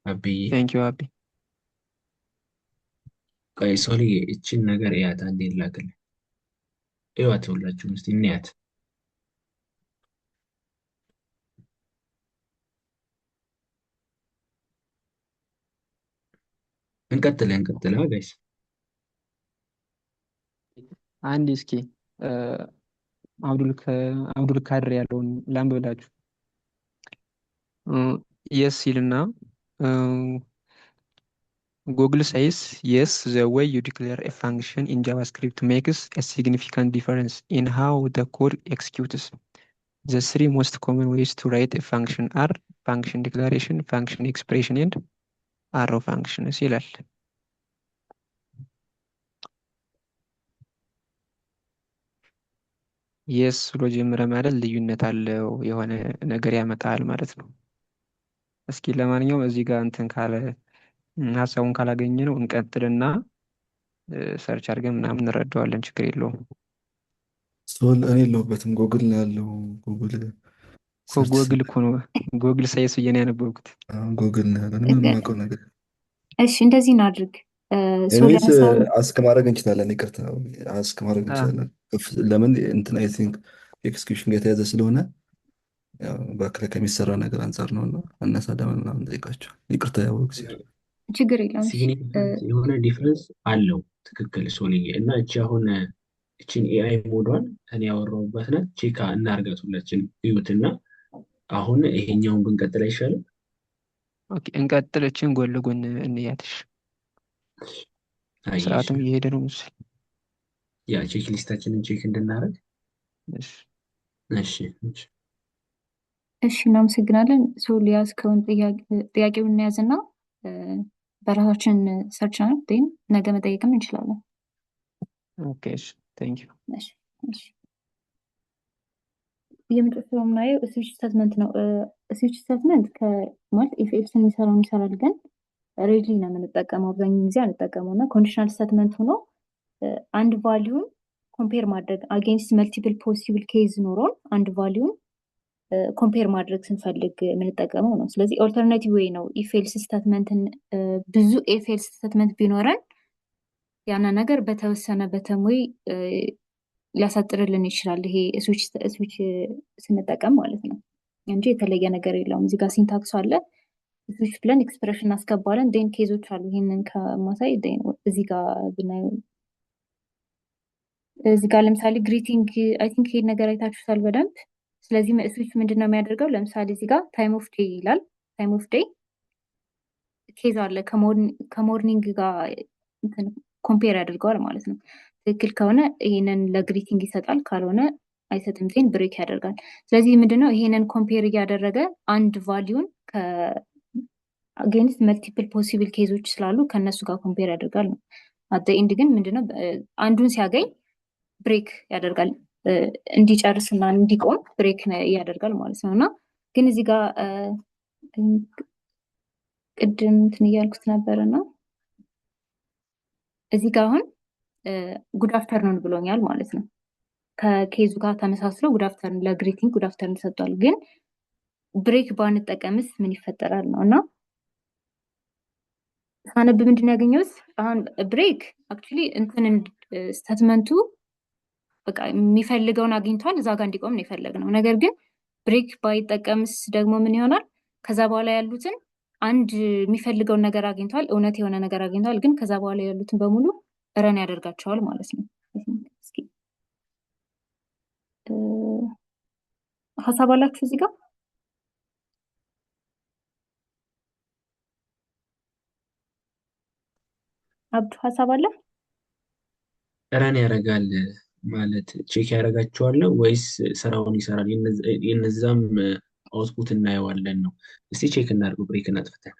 አቤዬ። ቴንክ ዩ አቤ። ቆይ ሶልዬ እችን ነገር እያት አንዴ ላክልህ። እዩዋት ሁላችሁም እስቲ እንያት። እንቀጥል ጋይስ። አንድ እስኪ አብዱል ካድር ያለውን ላንብብላችሁ። የስ ሲልና Google says yes, the way you declare a function in JavaScript makes a significant difference in how the code executes. The three most common ways to write a function are function declaration, function expression, and arrow functions ይላል። የስ ብሎ ጀምረ ማለት ልዩነት አለው የሆነ ነገር ያመጣል ማለት ነው። እስኪ ለማንኛውም እዚህ ጋር እንትን ካለ ሀሳቡን ካላገኘ ነው እንቀጥልና ሰርች አድርገን ምናምን እንረዳዋለን። ችግር የለውም። እኔ የለሁበትም፣ ጎግል ነው ያለው። ጎግል ጎግል እኮ ነው። ጎግል ሳይንስ ብዬ ነው ያነበብኩት። ጎግል ነው ያለው። ምንም የማውቀው ነገር። እሺ እንደዚህ እናድርግ። ኤኒዌይስ አስክ ማድረግ እንችላለን። ይቅርታ አስክ ማድረግ እንችላለን። ለምን እንትን አይ ቲንክ ኤክስኪዩሽን ጋር የተያዘ ስለሆነ በአክለ ከሚሰራ ነገር አንጻር ነው እና አናሳዳመን ምናምን ጠይቃቸው። ይቅርታ ያው ጊዜ ችግር የለም። ሲግኒፊካንት የሆነ ዲፍረንስ አለው። ትክክል ሶልዬ። እና እቺ አሁን እችን ኤአይ ሞዷን እኔ ያወራሁበት ናት። ቼካ እናርጋት ሁላችን እዩትና አሁን ይሄኛውን ብንቀጥል አይሻልም? ኦኬ እንቀጥል። እችን ጎን ለጎን እንያትሽ። ሰዓትም እየሄደ ነው ምስል ያ ቼክ ሊስታችንን ቼክ እንድናደርግ። እሺ እናመሰግናለን። ሶሊያ እስካሁን ጥያቄውን እንያዝና በራሳችን ሰርች ነው ን ነገ መጠየቅም እንችላለን። ኦኬ ቴንክ ዩ። የመጨረሻው የምናየው ስዊች ስቴትመንት ነው። ስዊች ስቴትመንት ከማለት ኢፍ ኤልስን የሚሰራውን ይሰራል፣ ግን ሬድሊ ነው የምንጠቀመው፣ አብዛኛውን ጊዜ አንጠቀመው እና ኮንዲሽናል ስቴትመንት ሆኖ አንድ ቫሊዩን ኮምፔር ማድረግ አጌንስት መልቲፕል ፖሲብል ኬዝ ኖሮን አንድ ቫሊዩን ኮምፔር ማድረግ ስንፈልግ የምንጠቀመው ነው። ስለዚህ ኦልተርናቲቭ ዌይ ነው ኢፍ ኤልስ ስቴትመንትን። ብዙ ኢፍ ኤልስ ስቴትመንት ቢኖረን ያና ነገር በተወሰነ በተሞይ ሊያሳጥርልን ይችላል። ይሄ ስዊች ስንጠቀም ማለት ነው እንጂ የተለየ ነገር የለውም። እዚህ ጋር ሲንታክሱ አለ። ስዊች ብለን ኤክስፕሬሽን እናስገባለን። ዴን ኬዞች አሉ። ይህንን ከማሳይ እዚህ ጋር ብናየው እዚህ ጋር ለምሳሌ ግሪቲንግ አይ ቲንክ ይሄን ነገር አይታችሁታል በደንብ። ስለዚህ ስዊች ምንድን ነው የሚያደርገው? ለምሳሌ እዚህ ጋር ታይም ኦፍ ዴይ ይላል። ታይም ኦፍ ዴይ ኬዝ አለ። ከሞርኒንግ ጋር ኮምፔር ያደርገዋል ማለት ነው። ትክክል ከሆነ ይሄንን ለግሪቲንግ ይሰጣል፣ ካልሆነ አይሰጥም። ዜን ብሬክ ያደርጋል። ስለዚህ ምንድነው ይሄንን ኮምፔር እያደረገ አንድ ቫሊዩን አጌንስት መልቲፕል ፖሲብል ኬዞች ስላሉ ከነሱ ጋር ኮምፔር ያደርጋል ነው። አት ኤንድ ግን ምንድነው አንዱን ሲያገኝ ብሬክ ያደርጋል፣ እንዲጨርስና እንዲቆም ብሬክ ያደርጋል ማለት ነው። እና ግን እዚህ ጋር ቅድም እንትን እያልኩት ነበርና እዚህ ጋር አሁን ጉድ አፍተርኑን ብሎኛል ማለት ነው። ከኬዙ ጋር ተመሳስሎ ጉድ አፍተርን ለግሪቲንግ ጉድ አፍተርን ሰጥቷል። ግን ብሬክ ባንጠቀምስ ምን ይፈጠራል ነው። እና ሳነብ ምንድን ያገኘሁት አሁን ብሬክ አክቹዋሊ እንትን ስቴትመንቱ በቃ የሚፈልገውን አግኝቷል፣ እዛ ጋር እንዲቆም ነው የፈለግነው። ነገር ግን ብሬክ ባይጠቀምስ ደግሞ ምን ይሆናል? ከዛ በኋላ ያሉትን አንድ የሚፈልገውን ነገር አግኝቷል፣ እውነት የሆነ ነገር አግኝቷል፣ ግን ከዛ በኋላ ያሉትን በሙሉ ረን ያደርጋቸዋል ማለት ነው። እስኪ ሀሳብ አላችሁ እዚህ ጋር? አብዱ ሀሳብ አለ? ረን ያደርጋል ማለት ቼክ ያደርጋቸዋል ወይስ ስራውን ይሰራል? የነዛም አውትፑት እናየዋለን ነው። እስቲ ቼክ እናድርገው። ብሬክ እናጥፍተን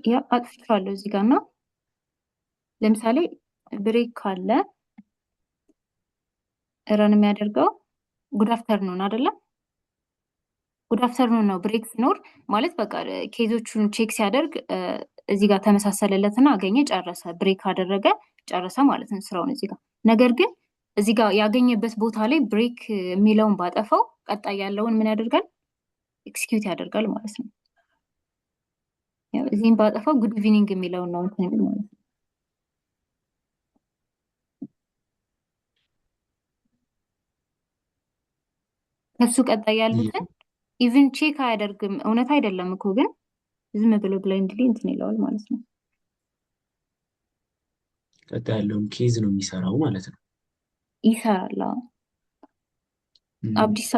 ያ አጥፍቻለሁ እዚህ ጋር እና ለምሳሌ ብሬክ ካለ ረን የሚያደርገው ጉድ አፍተርኑን አይደለም? ጉድ አፍተርኑን ነው። ብሬክ ሲኖር ማለት በቃ ኬዞቹን ቼክ ሲያደርግ እዚህ ጋር ተመሳሰለለትና አገኘ፣ ጨረሰ። ብሬክ አደረገ፣ ጨረሰ ማለት ነው ስራውን እዚህ ጋር። ነገር ግን እዚህ ጋር ያገኘበት ቦታ ላይ ብሬክ የሚለውን ባጠፋው ቀጣይ ያለውን ምን ያደርጋል? ኤክስኪዩት ያደርጋል ማለት ነው። እዚህም ባጠፋው ጉድ ኢቪኒንግ የሚለውን ነው እንትን የሚል ማለት ነው። ከሱ ቀጣይ ያሉትን ኢቭን ቼክ አያደርግም። እውነት አይደለም እኮ ግን ዝም ብሎ ብላይንድሊ እንትን ይለዋል ማለት ነው። ቀጣይ ያለውን ኬዝ ነው የሚሰራው ማለት ነው። ይሰራል። አዎ። አብዲሳ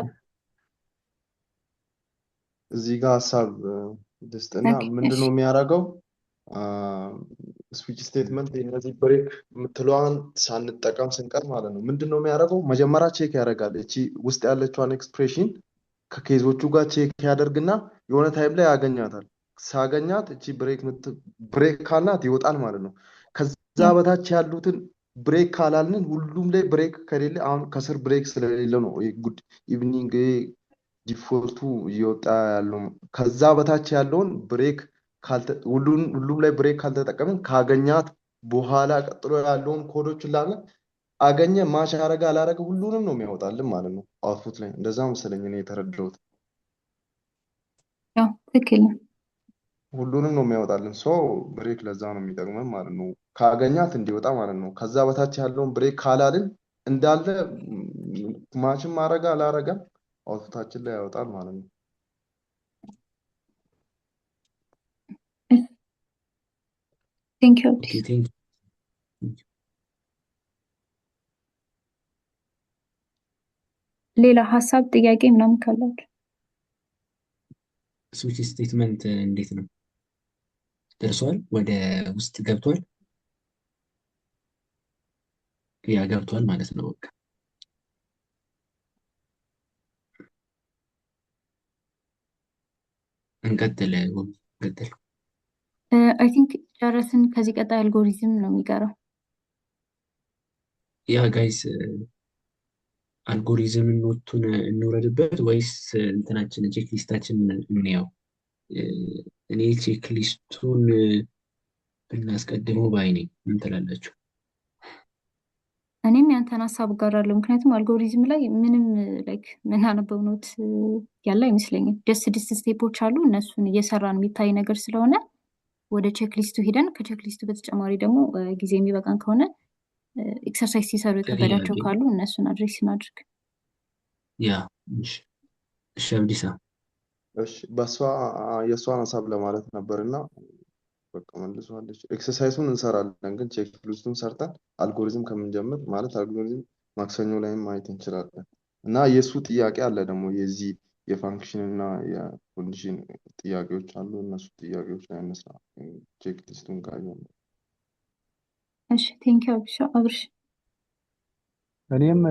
እዚህ ጋር ሀሳብ ልስጥና ኦኬ፣ ምንድን እሺ ነው የሚያደርገው? ስዊች ስቴትመንት እነዚህ ብሬክ የምትለዋን ሳንጠቀም ስንቀር ማለት ነው ምንድን ነው የሚያደርገው? መጀመሪያ ቼክ ያደርጋል። እቺ ውስጥ ያለችዋን ኤክስፕሬሽን ከኬዞቹ ጋር ቼክ ያደርግና የሆነ ታይም ላይ ያገኛታል። ሳገኛት እቺ ብሬክ ካላት ይወጣል ማለት ነው። ከዛ በታች ያሉትን ብሬክ ካላልን ሁሉም ላይ ብሬክ ከሌለ አሁን ከስር ብሬክ ስለሌለ ነው ጉድ ኢቭኒንግ ዲፎልቱ እየወጣ ያለው። ከዛ በታች ያለውን ብሬክ ሁሉም ላይ ብሬክ ካልተጠቀምን ካገኛት በኋላ ቀጥሎ ያለውን ኮዶች ላለ አገኘ ማች አረገ አላረገ ሁሉንም ነው የሚያወጣልን ማለት ነው። አውትፑት ላይ እንደዛ መሰለኝ እኔ የተረዳሁት። ያው ትክክል ነው። ሁሉንም ነው የሚያወጣልን። ሶ ብሬክ ለዛ ነው የሚጠቅመን ማለት ነው። ካገኛት እንዲወጣ ማለት ነው። ከዛ በታች ያለውን ብሬክ ካላልን እንዳለ ማችም አረገ አላረገ አውትፑታችን ላይ ያወጣል ማለት ነው። ቴንክ ዩ ኦኬ ቴንክ ሌላ ሀሳብ ጥያቄ ምናምን ካላችሁ? ስዊች ስቴትመንት እንዴት ነው ደርሷል? ወደ ውስጥ ገብቷል? ያ ገብቷል ማለት ነው። በቃ እንቀጥል። እንቀጥል። አይ ቲንክ ጨረስን። ከዚህ ቀጣይ አልጎሪዝም ነው የሚቀረው። ያ ጋይስ አልጎሪዝም ኖቱን እንውረድበት ወይስ እንትናችን ቼክ ሊስታችን እንየው? እኔ ቼክ ሊስቱን ብናስቀድመው ባይ ነኝ። ምን ትላላችሁ? እኔም ያንተን ሀሳብ እጋራለሁ። ምክንያቱም አልጎሪዝም ላይ ምንም ላይክ ምናነበው ኖት ያለ አይመስለኝም። ደስ ስቴፖች አሉ፣ እነሱን እየሰራን የሚታይ ነገር ስለሆነ ወደ ቼክሊስቱ ሂደን ከቼክሊስቱ በተጨማሪ ደግሞ ጊዜ የሚበቃን ከሆነ ኤክሰርሳይዝ ሲሰሩ የከበዳቸው ጥያቄ ካሉ እነሱን አድሬስ እናድርግ። ያ እሺ አብዲሳ እሺ የእሷን ሀሳብ ለማለት ነበርና በቃ መልሷለች። ኤክሰርሳይሱን እንሰራለን ግን ቼክ ሊስቱን ሰርተን አልጎሪዝም ከምንጀምር ማለት አልጎሪዝም ማክሰኞ ላይም ማየት እንችላለን። እና የእሱ ጥያቄ አለ ደግሞ የዚህ የፋንክሽን እና የኮንዲሽን ጥያቄዎች አሉ። እነሱ ጥያቄዎች ላይ እነሳ ቼክ ሊስቱን ካየን። እሺ ቴንክ ዩ አብርሽ። እኔም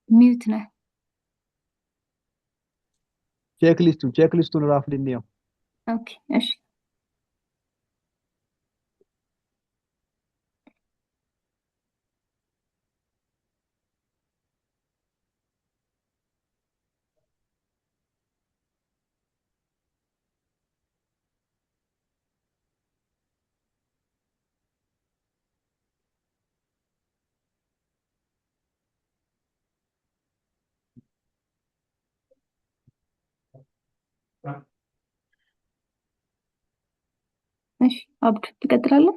ሚዩት ነህ። ቼክ ሊስቱን ራፍ ልንየው። ኦኬ እሺ እሺ አብዱ ትቀጥላለህ?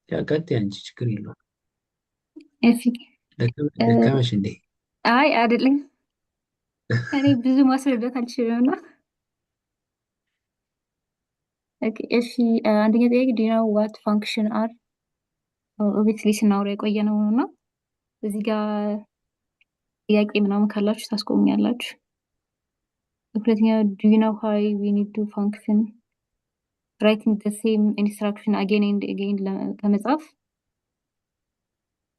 ያ ቀጥይ አንቺ፣ ችግር የለውም። እሺ ደከመሽ እንዴ? አይ አይደለም፣ እኔ ብዙ ማስረዳት አልችልም እና ኦኬ እሺ አንደኛ ጥያቄ ዱ ዩ ኖው ዋት ፋንክሽን አር? ኦብቪየስሊ ስናወራ የቆየ ነው እና እዚህ ጋር ጥያቄ ምናምን ካላችሁ ታስቆሙኛላችሁ። ሁለተኛ ዱ ዩ ኖው ሃው ዊ ኒድ ቱ ፋንክሽን ራይቲንግ ዘ ሴም ኢንስትራክሽን አጌን ኤንድ አጌን ከመጻፍ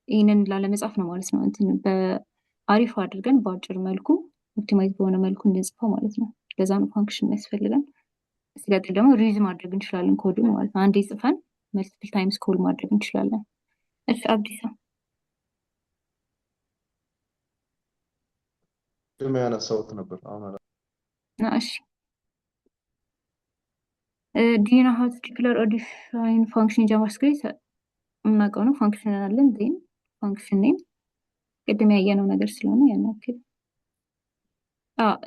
ይህንን ላለመጻፍ ነው ማለት ነው። እንትን በአሪፍ አድርገን በአጭር መልኩ ኦፕቲማይዝ በሆነ መልኩ እንድንጽፈው ማለት ነው። ለዛ ነው ፋንክሽን የሚያስፈልገን። ሲቀጥል ደግሞ ሪዩዝ ማድረግ እንችላለን ኮዱን ማለት ነው። አንዴ ጽፈን መልቲፕል ታይምስ ኮል ማድረግ እንችላለን። እሺ አብዲሳ ቅድም ያነሳሁት ነበር አሁን እሺ ዱ ዩ ኖው ሃው ቱ ዲክሌር ኦር ዲፋይን ፋንክሽን ኢን ጃቫስክሪፕት? የምናውቀው ነው። ፋንክሽን አለን ዜን ፋንክሽን ኔም ቅድም ያየነው ነገር ስለሆነ ያን ያክል።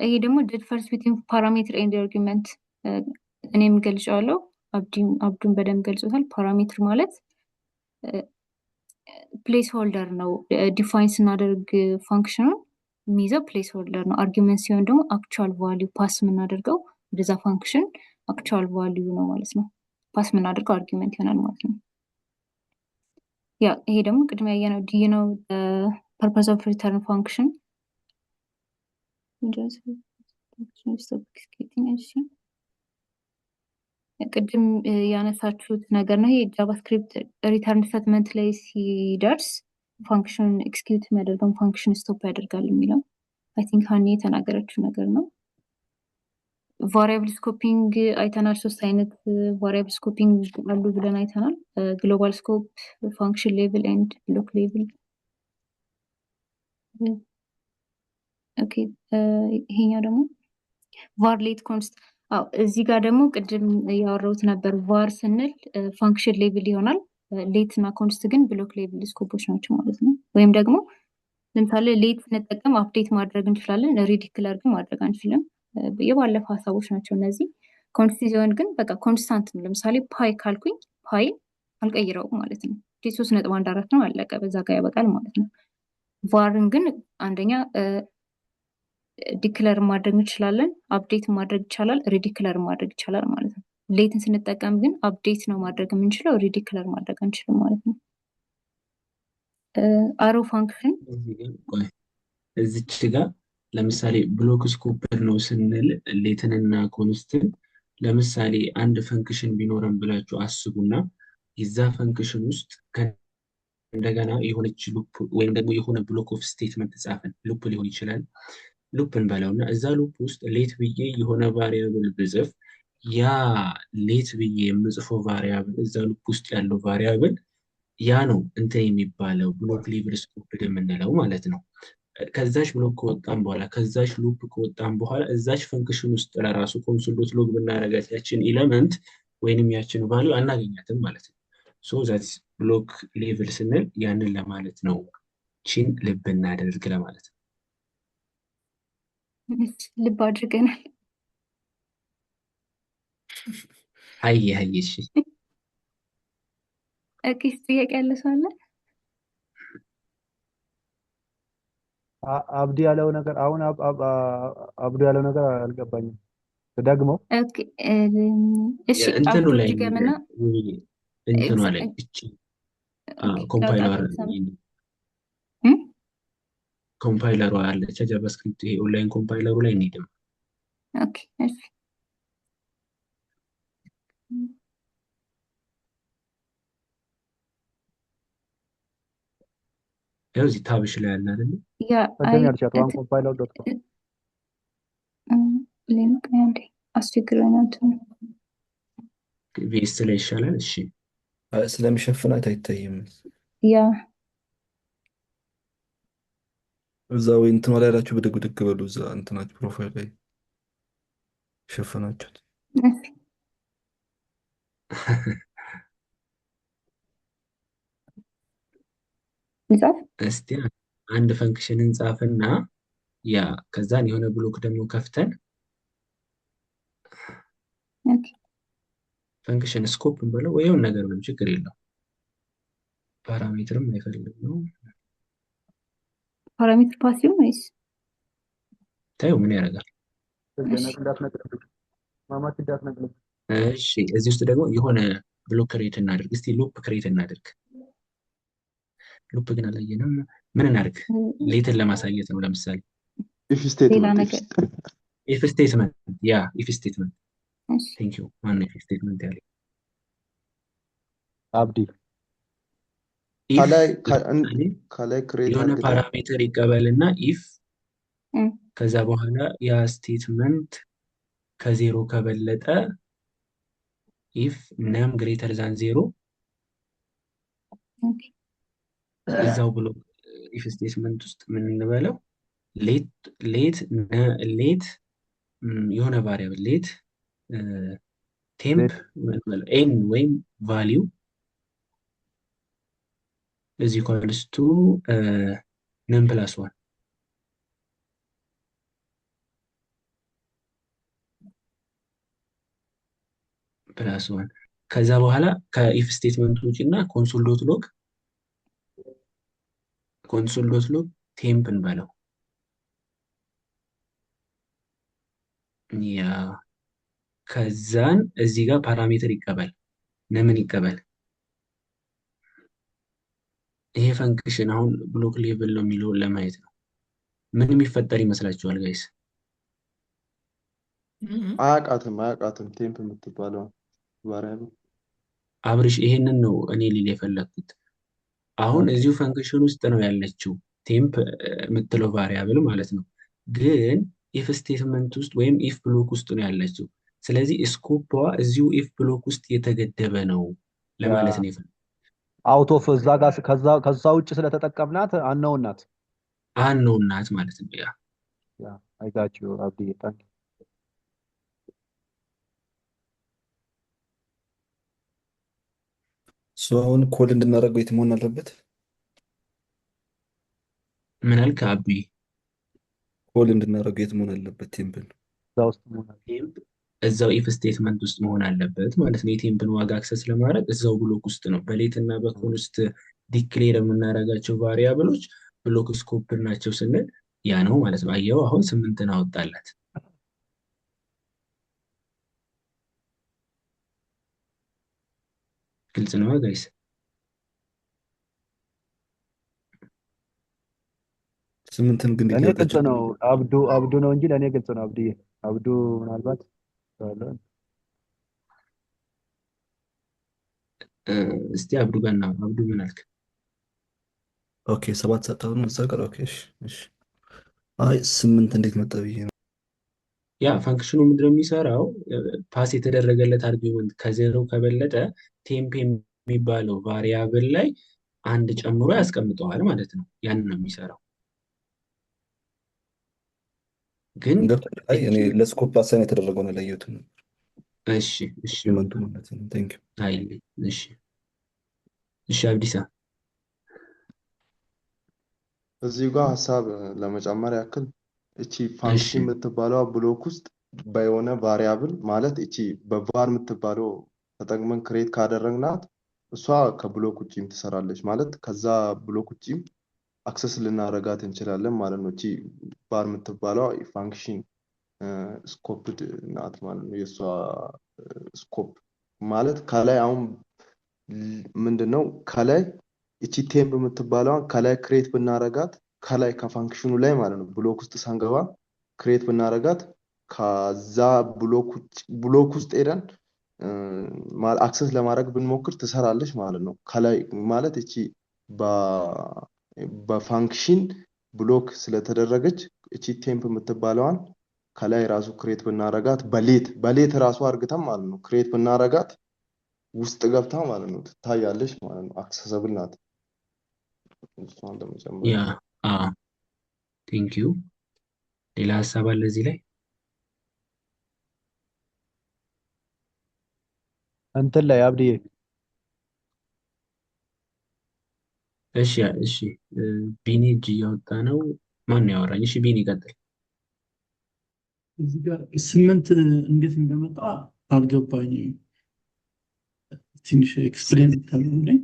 ይሄ ደግሞ ዲድ ፈርስት ቢትዊን ፓራሜትር ኤንድ አርጊመንት እኔም ገልጫለሁ፣ አብዱን በደንብ ገልጾታል። ፓራሜትር ማለት ፕሌስ ሆልደር ነው። ዲፋይን ስናደርግ ፋንክሽኑን የሚይዘው ፕሌስ ሆልደር ነው። አርጊመንት ሲሆን ደግሞ አክቹዋል ቫሊዩ ፓስ የምናደርገው ወደዛ ፋንክሽን አክቹዋል ቫሊዩ ነው ማለት ነው። ፓስ የምናደርገው አርጊመንት ይሆናል ማለት ነው። ያ ይሄ ደግሞ ቅድሚያ ያየነው ዲ ነው። ፐርፐዝ ኦፍ ሪተርን ፋንክሽን ቅድም ያነሳችሁት ነገር ነው። ይሄ ጃቫስክሪፕት ሪተርን ስቴትመንት ላይ ሲደርስ ፋንክሽን ኤክስኪዩት የሚያደርገውን ፋንክሽን ስቶፕ ያደርጋል የሚለው አይ ቲንክ ሀኒ የተናገረችው ነገር ነው። ቫሪያብል ስኮፒንግ አይተናል። 3 አይነት ቫሪያብል ስኮፒንግ አሉ ብለን አይተናል። ግሎባል ስኮፕ፣ ፋንክሽን ሌቭል ኤንድ ብሎክ ሌቭል። ኦኬ ይሄኛው ደግሞ ቫር ሌት ኮንስት። እዚህ ጋር ደግሞ ቅድም ያወራሁት ነበር። ቫር ስንል ፋንክሽን ሌቭል ይሆናል። ሌት እና ኮንስት ግን ብሎክ ሌቭል ስኮፖች ናቸው ማለት ነው። ወይም ደግሞ ለምሳሌ ሌት ስንጠቀም አፕዴት ማድረግ እንችላለን፣ ሪዲክለር ግን ማድረግ አንችልም። የባለፈ ሀሳቦች ናቸው እነዚህ። ኮንስት ሲሆን ግን በቃ ኮንስታንት ነው። ለምሳሌ ፓይ ካልኩኝ ፓይ አልቀይረውም ማለት ነው። 3.14 ነው፣ አለቀ፣ በዛ ጋር ያበቃል ማለት ነው። ቫርን ግን አንደኛ ዲክለር ማድረግ እንችላለን፣ አፕዴት ማድረግ ይቻላል፣ ሪዲክለር ማድረግ ይቻላል ማለት ነው። ሌትን ስንጠቀም ግን አፕዴት ነው ማድረግ የምንችለው፣ ሪዲክለር ማድረግ አንችልም ማለት ነው። አሮ ፋንክሽን እዚች ጋር ለምሳሌ ብሎክ ስኮፕ ነው ስንል ሌትንና ኮንስትን ለምሳሌ አንድ ፈንክሽን ቢኖረን ብላችሁ አስቡና የዛ ፈንክሽን ውስጥ እንደገና የሆነች ሉፕ ወይም ደግሞ የሆነ ብሎክ ኦፍ ስቴትመንት ጻፈን፣ ሉፕ ሊሆን ይችላል። ሉፕ እንበለውና እዛ ሉፕ ውስጥ ሌት ብዬ የሆነ ቫሪያብል ብጽፍ ያ ሌት ብዬ የምጽፈው ቫሪያብል እዛ ሉፕ ውስጥ ያለው ቫሪያብል ያ ነው እንትን የሚባለው ብሎክ ሌቭል ስኮፕድ የምንለው ማለት ነው። ከዛች ብሎክ ከወጣን በኋላ ከዛች ሉፕ ከወጣን በኋላ እዛች ፈንክሽን ውስጥ ለራሱ ኮንሶል ዶት ሎግ ብናረጋት ያችን ኤለመንት ወይንም ያችን ቫልዩ አናገኛትም ማለት ነው። ሶ ዛት ብሎክ ሌቭል ስንል ያንን ለማለት ነው። ቺን ልብ እናደርግ ለማለት ነው። ልብ አድርገናል። ሀይ እሺ። ኦኬ ጥያቄ ያለ ሰው አለ? አብዲ ያለው ነገር አሁን አብዱ ያለው ነገር አልገባኝም። ደግመው ኦኬ እሺ። እንትኑ አብዱ ላይ ድገምና እንትኗ ላይ እቺ ኮምፓይለር ኮምፓይለሩ አለች ጃቫስክሪፕት ይሄ ኦንላይን ኮምፓይለሩ ላይ እንሂድም። ኦኬ እሺ። ያው እዚህ ታብሽ ላይ አለ አይደል? ያ ቅድም ያልሻት ዋን ኮምፓይለር ዶት ኮም ሊንክ አንዴ አስቸግረናል። ቪኤስ ላይ ይሻላል። እሺ ስለሚሸፍናት አይታይም። ያ እዛው እንትኗ ላይ ያላችሁ ብድግ ብድግ በሉ። እዛ እንትናችሁ ፕሮፋይል ላይ ሸፈናችሁት። እስቲ አንድ ፈንክሽን እንጻፍና ያ ከዛን የሆነ ብሎክ ደግሞ ከፍተን ፈንክሽን ስኮፕ እንበለው ወይ የሆነ ነገር ምንም ችግር የለው። ፓራሜትርም አይፈልግ ነው። ፓራሜትር ፓሲቭ ወይስ ታዩ ምን ያደርጋል? እሺ እዚህ ውስጥ ደግሞ የሆነ ብሎክ ክሬት እናድርግ። እስቲ ሉፕ ክሬት እናድርግ። ሉፕ ግን አላየንም። ምን እናድርግ? ሌትን ለማሳየት ነው። ለምሳሌ ኢፍ ስቴትመንት ኢፍ ስቴትመንት ያ ኢፍ ስቴትመንት ቴንክ ዩ ማን ኢፍ ስቴትመንት ያለ አብዲ ከላይ ክሬት የሆነ ፓራሜትር ይቀበልና ኢፍ ከዛ በኋላ ያ ስቴትመንት ከዜሮ ከበለጠ ኢፍ ነም ግሬተር ዛን ዜሮ እዛው ብሎ ኢፍ ስቴትመንት ውስጥ ምን እንበለው ሌት የሆነ ቫሪያብል ሌት ቴምፕ ኤን ወይም ቫሊዩ is equals to num plus 1 ፕላስ ዋን ከዛ በኋላ ከኢፍ ስቴትመንት ውጪ እና ኮንሶል ዶት ሎግ ቴምፕ እንበለው። ያ ከዛን እዚህ ጋር ፓራሜትር ይቀበል ነምን ይቀበል። ይሄ ፈንክሽን አሁን ብሎክ ሌቭል ነው የሚለውን ለማየት ነው። ምን የሚፈጠር ይመስላችኋል ጋይስ? አያውቃትም ቴምፕ የምትባለው ቫሪያብል። አብርሽ ይሄንን ነው እኔ ሊል የፈለግኩት። አሁን እዚሁ ፈንክሽን ውስጥ ነው ያለችው ቴምፕ የምትለው ቫሪያብል ማለት ነው። ግን ኢፍ ስቴትመንት ውስጥ ወይም ኢፍ ብሎክ ውስጥ ነው ያለችው። ስለዚህ ስኮፓ እዚሁ ኢፍ ብሎክ ውስጥ የተገደበ ነው ለማለት ነው የፈለግኩት። አውት ኦፍ እዛ ጋር ከዛ ውጭ ስለተጠቀምናት አነውናት ማለት ነው። ያ አይታችሁ አብዲ ታንክ አሁን ኮል እንድናደርገው የት መሆን አለበት? ምን አልክ አቢ? ኮል እንድናደርገው የት መሆን አለበት? ቴምፕን እዛ ውስጥ መሆን አለበት። ቴምፕ እዛው ኢፍ ስቴትመንት ውስጥ መሆን አለበት ማለት ነው። የቴምፕን ዋጋ አክሰስ ለማድረግ እዛው ብሎክ ውስጥ ነው። በሌት እና በኮን ውስጥ ዲክሌር የምናደርጋቸው ቫሪያብሎች ብሎክ ስኮፕ ናቸው ስንል ያ ነው ማለት ነው። አየው አሁን 8ን አወጣላት። ግልጽ ነው ጋይስ? ስምንትን ግን ለእኔ ግልጽ ነው። አብዱ ነው እንጂ ለእኔ ግልጽ ነው። አብዱ ምናልባት እስቲ አብዱ ጋር ነው። አብዱ ምን አልክ? ኦኬ 7 ሰጠው ነው እዛ ጋር። ኦኬ እሺ። አይ 8 እንዴት መጣ ብዬ ነው። ያ ፈንክሽኑ ምንድነው የሚሰራው? ፓስ የተደረገለት አርጊውመንት ከዜሮ ከበለጠ ቴምፕ የሚባለው ቫሪያብል ላይ አንድ ጨምሮ ያስቀምጠዋል ማለት ነው። ያንን ነው የሚሰራው። ግን አይ እኔ ለስኮፕ አሳይን የተደረገው ነው ለየቱም። እሺ መንቱ ማለት ነው። ቴንክ ዩ። አይ እሺ አብዲሳ እዚህ ጋር ሀሳብ ለመጨመር ያክል እቺ ፋንክሽን የምትባለው ብሎክ ውስጥ በሆነ ቫሪያብል ማለት እቺ በቫር የምትባለው ተጠቅመን ክሬት ካደረግናት እሷ ከብሎክ ውጪም ትሰራለች ማለት ከዛ ብሎክ ውጪም አክሰስ ልናረጋት እንችላለን ማለት ነው። እቺ ቫር የምትባለው ፋንክሽን ስኮፕድ ናት ማለት ነው። የእሷ ስኮፕ ማለት ከላይ አሁን ምንድነው ከላይ እቺ ቴምፕ የምትባለዋን ከላይ ክሬት ብናረጋት ከላይ ከፋንክሽኑ ላይ ማለት ነው ብሎክ ውስጥ ሳንገባ ክሬት ብናረጋት ከዛ ብሎክ ውስጥ ሄደን አክሰስ ለማድረግ ብንሞክር ትሰራለች ማለት ነው። ከላይ ማለት እቺ በፋንክሽን ብሎክ ስለተደረገች እቺ ቴምፕ የምትባለዋን ከላይ ራሱ ክሬት ብናረጋት በሌት ራሱ አርግተን ማለት ነው ክሬት ብናረጋት ውስጥ ገብታ ማለት ነው ትታያለች ማለት ነው። አክሰሰብል ናት። እሷን ለመጨመር ያ ቴንክ ዩ። ሌላ ሀሳብ አለ እዚህ ላይ? እንትን ላይ አብዲዬ እሺ ቢኒ እጅ እያወጣ ነው። ማን ነው ያወራኝ? እሺ ቢኒ ቀጥል። እዚህ ጋር 8 እንዴት እንደመጣ አልገባኝም። ትንሽ ኤክስፕሌን ታደርጉልኝ?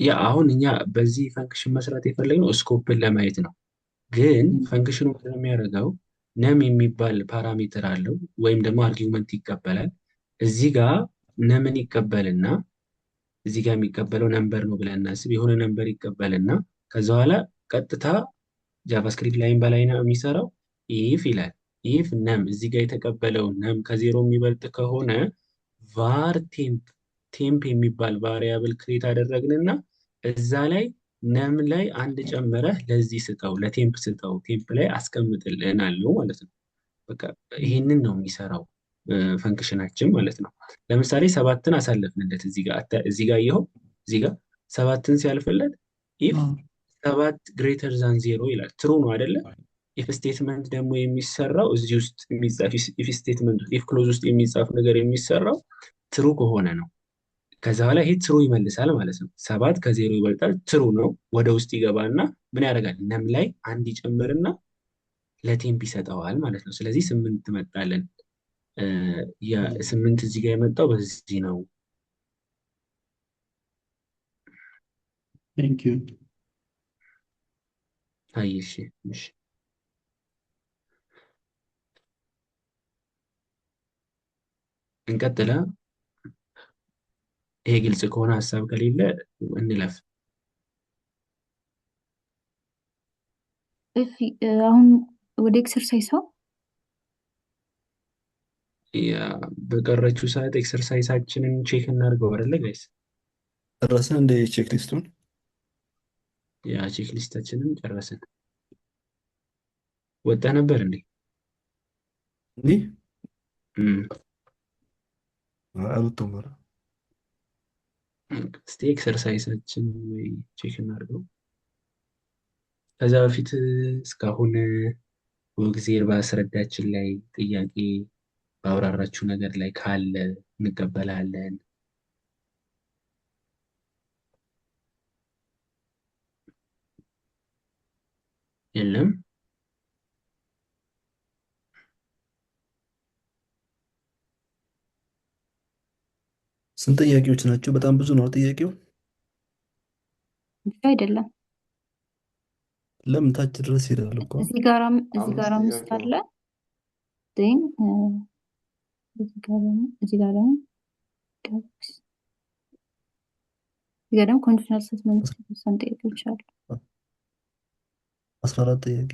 ያ አሁን እኛ በዚህ ፈንክሽን መስራት የፈለግነው ስኮፕን ለማየት ነው። ግን ፈንክሽኑ የሚያደርገው ነም የሚባል ፓራሜትር አለው ወይም ደግሞ አርጊውመንት ይቀበላል። እዚህ ጋር ነምን ይቀበልና እዚህ ጋር የሚቀበለው ነምበር ነው ብለን እናስብ። የሆነ ነምበር ይቀበልና ከዛ በኋላ ቀጥታ ጃቫስክሪፕት ላይን በላይ ነው የሚሰራው ኢፍ ይላል። ኢፍ ነም እዚህ ጋር የተቀበለው ነም ከዜሮ የሚበልጥ ከሆነ ቫር ቴምፕ የሚባል ቫሪያብል ክሬት አደረግንና እዛ ላይ ነም ላይ አንድ ጨምረህ ለዚህ ስጠው፣ ለቴምፕ ስጠው፣ ቴምፕ ላይ አስቀምጥልን አለው ማለት ነው። በቃ ይሄንን ነው የሚሰራው ፈንክሽናችን ማለት ነው። ለምሳሌ 7ን አሳለፍንለት እዚህ ጋር ይኸው እዚህ ጋር 7ን ሲያልፍለት ኢፍ 7 ግሬተር ዛን 0 ይላል። ትሩ ነው አይደለ? ኢፍ ስቴትመንት ደግሞ የሚሰራው እዚህ ውስጥ የሚጻፍ ኢፍ ስቴትመንት ኢፍ ክሎዝ ውስጥ የሚጻፍ ነገር የሚሰራው ትሩ ከሆነ ነው። ከዛ በኋላ ይሄ ትሩ ይመልሳል ማለት ነው። 7 ከ0 ይበልጣል፣ ትሩ ነው። ወደ ውስጥ ይገባና ምን ያደርጋል? ነም ላይ አንድ ይጨምርና ለቴምፕ ይሰጠዋል ማለት ነው። ስለዚህ 8 ትመጣለን። የ8 እዚህ ጋር የመጣው በዚህ ነው። ቴንክ ዩ። አይ እሺ እሺ እንቀጥላ። ይሄ ግልጽ ከሆነ ሀሳብ ከሌለ እንለፍ። እሺ አሁን ወደ ኤክሰርሳይዝ በቀረችው ሰዓት ኤክሰርሳይሳችንን ቼክ እናድርገው አይደለ ጋይስ? ጨረስን እንደ ቼክ ሊስቱን? ያ ቼክ ሊስታችንን ጨረስን። ወጣ ነበር እንዴ? እንዲህ እም፣ አልወጣሁም። ኧረ እስቲ ኤክሰርሳይሳችን ወይ ቼክ እናድርገው። ከዛ በፊት እስካሁን ወግዜር በአስረዳችን ላይ ጥያቄ ባብራራችሁ ነገር ላይ ካለ እንቀበላለን። የለም? ስንት ጥያቄዎች ናቸው? በጣም ብዙ ነው ጥያቄው። ብቻ አይደለም። ለምን ታች ድረስ ይሄዳል እኮ። እዚህ ጋራም አምስት አምስት ጥያቄ አለ። ነው። ዜን እዚህ ጋር ደግሞ ኮንዲሽናል ስቴትመንት የተወሰኑ ጥያቄዎች አሉ። 14 ጥያቄ።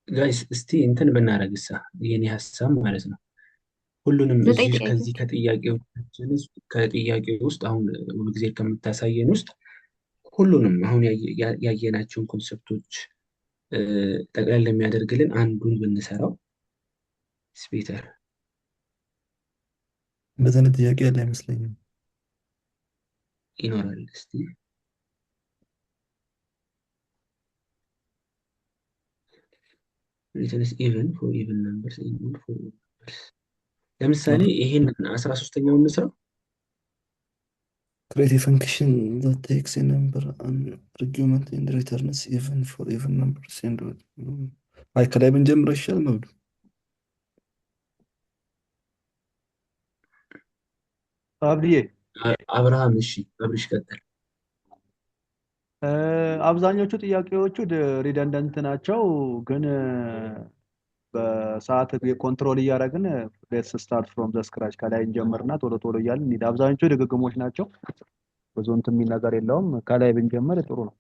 ጋይስ እስቲ እንትን ብናረግሳ የኔ ሀሳብ ማለት ነው። ሁሉንም 9 እዚህ ጥያቄዎች ከዚህ ከጥያቄው ውስጥ አሁን ጊዜ ከምታሳየን ውስጥ ሁሉንም አሁን ያየናቸውን ኮንሰፕቶች ጠቅላላ የሚያደርግልን አንዱን ብንሰራው ስፔተር። እንደዚህ አይነት ጥያቄ ያለ አይመስለኝም። ይኖራል። እስቲ ሪተንስ ኢቨን ፎር ኢቨን ነምበርስ ኤንድ ኦድ ፎር ኦድ ነምበርስ። ለምሳሌ ይሄንን 13ኛውን እንስራ። create a function that takes a number an argument and returns even for even numbers and odd. አይ ከላይ ብንጀምር ይሻል መብዱ። አብድዬ አብርሃም እሺ፣ አብርሽ ቀጥል። አብዛኞቹ ጥያቄዎቹ ሪደንደንት ናቸው፣ ግን በሰዓት ኮንትሮል እያደረግን ሌትስ ስታርት ፍሮም ዘ ስክራች ከላይ እንጀምርና ቶሎ ቶሎ እያልን እንሂድ። አብዛኞቹ ድግግሞች ናቸው፣ ብዙ እንትን የሚል ነገር የለውም። ከላይ ብንጀምር ጥሩ ነው።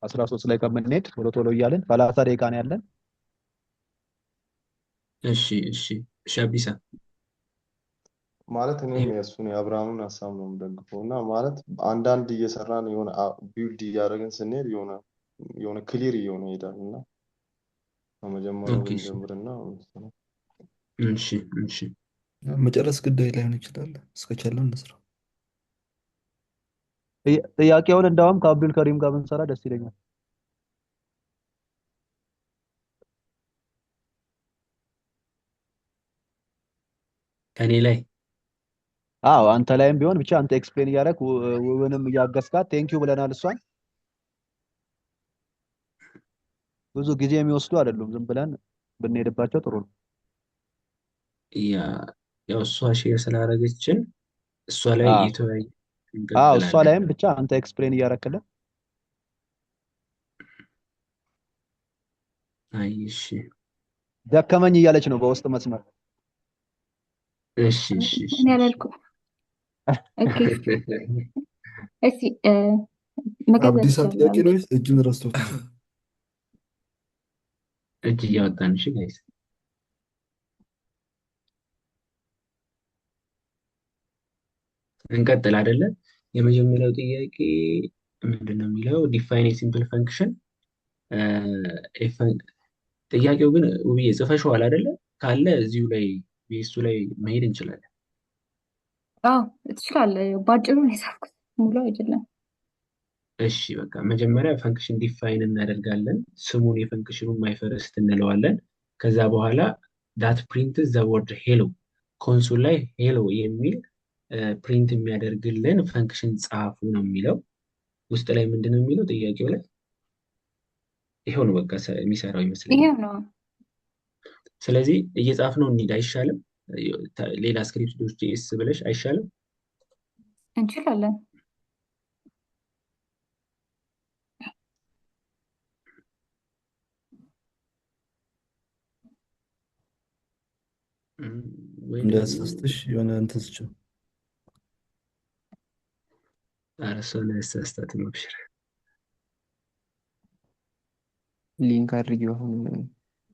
13 ላይ ከምንሄድ ቶሎ ቶሎ እያልን 30 ደቂቃ ነው ያለን። እሺ እሺ እሺ አቢሳ ማለት እኔም የእሱን የአብርሃምን ሀሳብ ነው የምደግፈው እና ማለት አንዳንድ እየሰራን የሆነ ቢልድ እያደረግን ስንሄድ የሆነ ክሊር እየሆነ ይሄዳል እና ከመጀመሪያው ኦኬ እሺ ብንጀምርና እሺ እሺ መጨረስ ግዳይ ላይሆን ይችላል። እስከቻለው እንስራ። ጥያቄውን እንዳውም ከአብዱል ከሪም ጋር ብንሰራ ደስ ይለኛል። ከኔ ላይ አዎ አንተ ላይም ቢሆን ብቻ አንተ ኤክስፕሌን እያደረግ ውብንም እያገዝካት ቴንኪው ብለናል። እሷን ብዙ ጊዜ የሚወስዱ አይደሉም፣ ዝም ብለን ብንሄድባቸው ጥሩ ነው። ያው እሷ ሼር ስላደረገችን እሷ ላይ አዎ የተወያየ እሷ እንቀጥላለን። ላይም ብቻ አንተ ኤክስፕሌን እያደረክልን። አይ እሺ ደከመኝ እያለች ነው በውስጥ መስመር። እሺ እሺ እሺ እኔ አላልኩም። ኦኬ እሺ መቀጠል አብዲሳ ጥያቄ ይቻላል። ነው ወይስ እጁን ረስቶት ነው? እጅ እያወጣን እሺ ጋይስ እንቀጥል አይደለ? የመጀመሪያው ጥያቄ ምንድን ነው የሚለው ዲፋይን ሲምፕል ፈንክሽን። ጥያቄው ግን ውብዬ ጽፈሽዋል አይደለ? ካለ እዚሁ ላይ ቤሱ ላይ መሄድ እንችላለን። አዎ ትችላለህ። ባጭሩ ነው የጻፍኩት፣ ሙሉ አይደለም። እሺ በቃ መጀመሪያ ፈንክሽን ዲፋይን እናደርጋለን። ስሙን የፈንክሽኑን ማይፈርስት እንለዋለን። ከዛ በኋላ ዳት ፕሪንት ዘ ወርድ ሄሎ፣ ኮንሶል ላይ ሄሎ የሚል ፕሪንት የሚያደርግልን ፈንክሽን ጻፉ ነው የሚለው። ውስጥ ላይ ምንድን ነው የሚለው ጥያቄው ላይ? ይሄው ነው በቃ የሚሰራው ይመስለኛል። ይሄው ነው። ስለዚህ እየጻፍነው እንሂድ አይሻልም? ሌላ ስክሪፕት ጄኤስ ብለሽ አይሻልም? እንችላለን። ወይ ደግሞ እንዳያሳስትሽ የሆነ እንትን ስጭው። ኧረ እሷን አያሳስታትም አብሽር። ሊንክ አድርጊው አሁን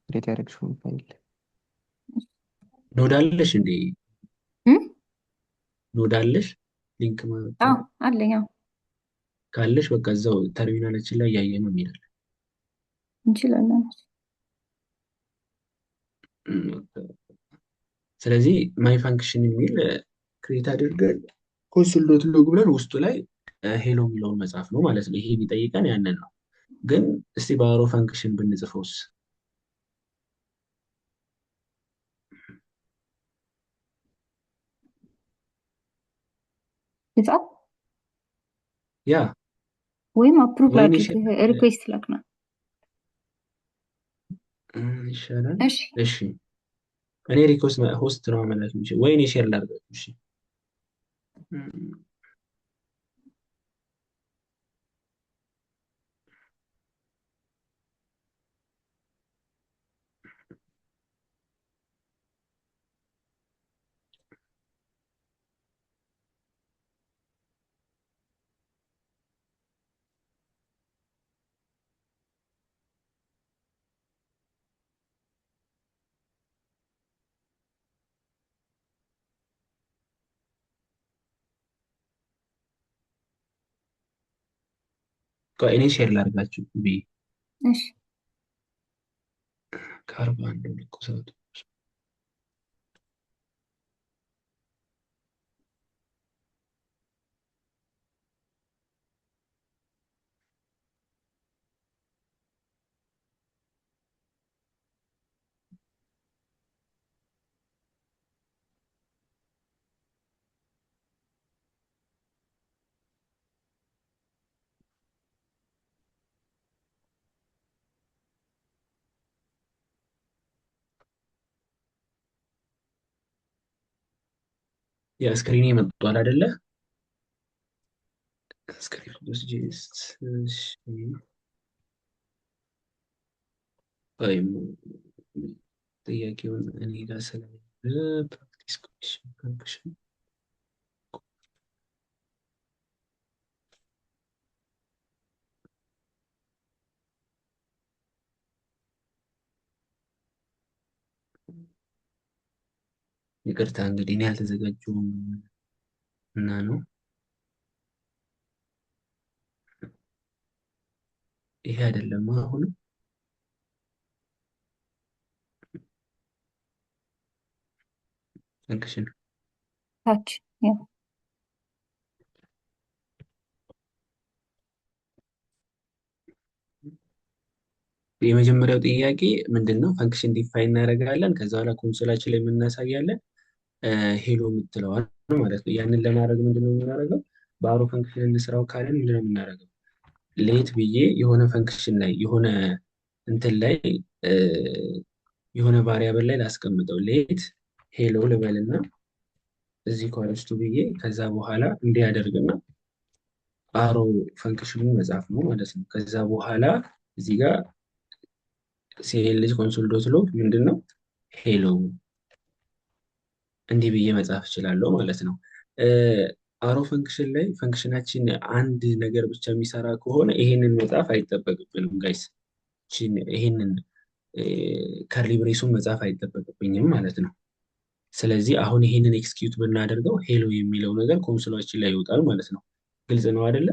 ክሬት ያደረግሽውን ፋይል ኖድ አለሽ እንዴ? እም? ኖድ አለሽ? ሊንክ ማለት አዎ አለኝ። አዎ ካለሽ በቃ እዛው ተርሚናላችን ላይ እያየ ነው እንሄዳለን። እንችላለን። ስለዚህ ማይ ፋንክሽን የሚል ክሬት አድርገን ኮንሶል ዶት ሎግ ብለን ውስጡ ላይ ሄሎ የሚለውን መጻፍ ነው ማለት ነው። ይሄ የሚጠይቀን ያንን ነው። ግን እስቲ በአሮ ፋንክሽን ብንጽፈውስ? ልጻፍ ያ ወይም አፕሩቭ ወይም ላድርግ፣ ሪኩዌስት ላክና ይሻላል። እሺ እሺ እኔ ሪኮስት ሆስት ነው መላክ የሚችል ወይ እኔ ሼር ላድርጋችሁ። እሺ ቆይ እኔ ሼር ላድርጋችሁ ብዬ እሺ ከአርባ አንድ ልኩ ሰዓቱ ያ ስክሪኔ መጥቷል አይደለ? ስክሪፕት ውስጥ ጄስት ወይም ጥያቄውን እኔ ጋር ስለሌለ ፕራክቲስ ኮሚሽን ፋንክሽን ይቅርታ እንግዲህ እኔ አልተዘጋጀሁም እና ነው ይሄ አይደለም አሁንም ፈንክሽን ታች ያ የመጀመሪያው ጥያቄ ምንድን ነው? ፈንክሽን ዲፋይን እናደርጋለን። ከዛ በኋላ ኮንሶላችን ላይ የምናሳያለን ሄሎ የምትለዋል ማለት ነው። ያንን ለማድረግ ምንድነው የምናደርገው? በአሮ ፈንክሽን እንስራው ካለን ምንድነው የምናደርገው? ሌት ብዬ የሆነ ፈንክሽን ላይ የሆነ እንትን ላይ የሆነ ቫሪያብል ላይ ላስቀምጠው ሌት ሄሎ ልበልና እዚህ ኳረስቱ ብዬ ከዛ በኋላ እንዲያደርግና አሮ ፈንክሽኑን መጻፍ ነው ማለት ነው። ከዛ በኋላ እዚህ ጋር ሲኤልጅ ኮንሶል ዶት ሎግ ምንድን ነው ሄሎ እንዲህ ብዬ መጻፍ እችላለሁ ማለት ነው። አሮ ፈንክሽን ላይ ፈንክሽናችን አንድ ነገር ብቻ የሚሰራ ከሆነ ይሄንን መጻፍ አይጠበቅብንም ጋይስ። ይሄንን ከርሊ ብሬሱን መጻፍ አይጠበቅብኝም ማለት ነው። ስለዚህ አሁን ይሄንን ኤክስኪዩት ብናደርገው ሄሎ የሚለው ነገር ኮንሶላችን ላይ ይወጣል ማለት ነው። ግልጽ ነው አይደለ?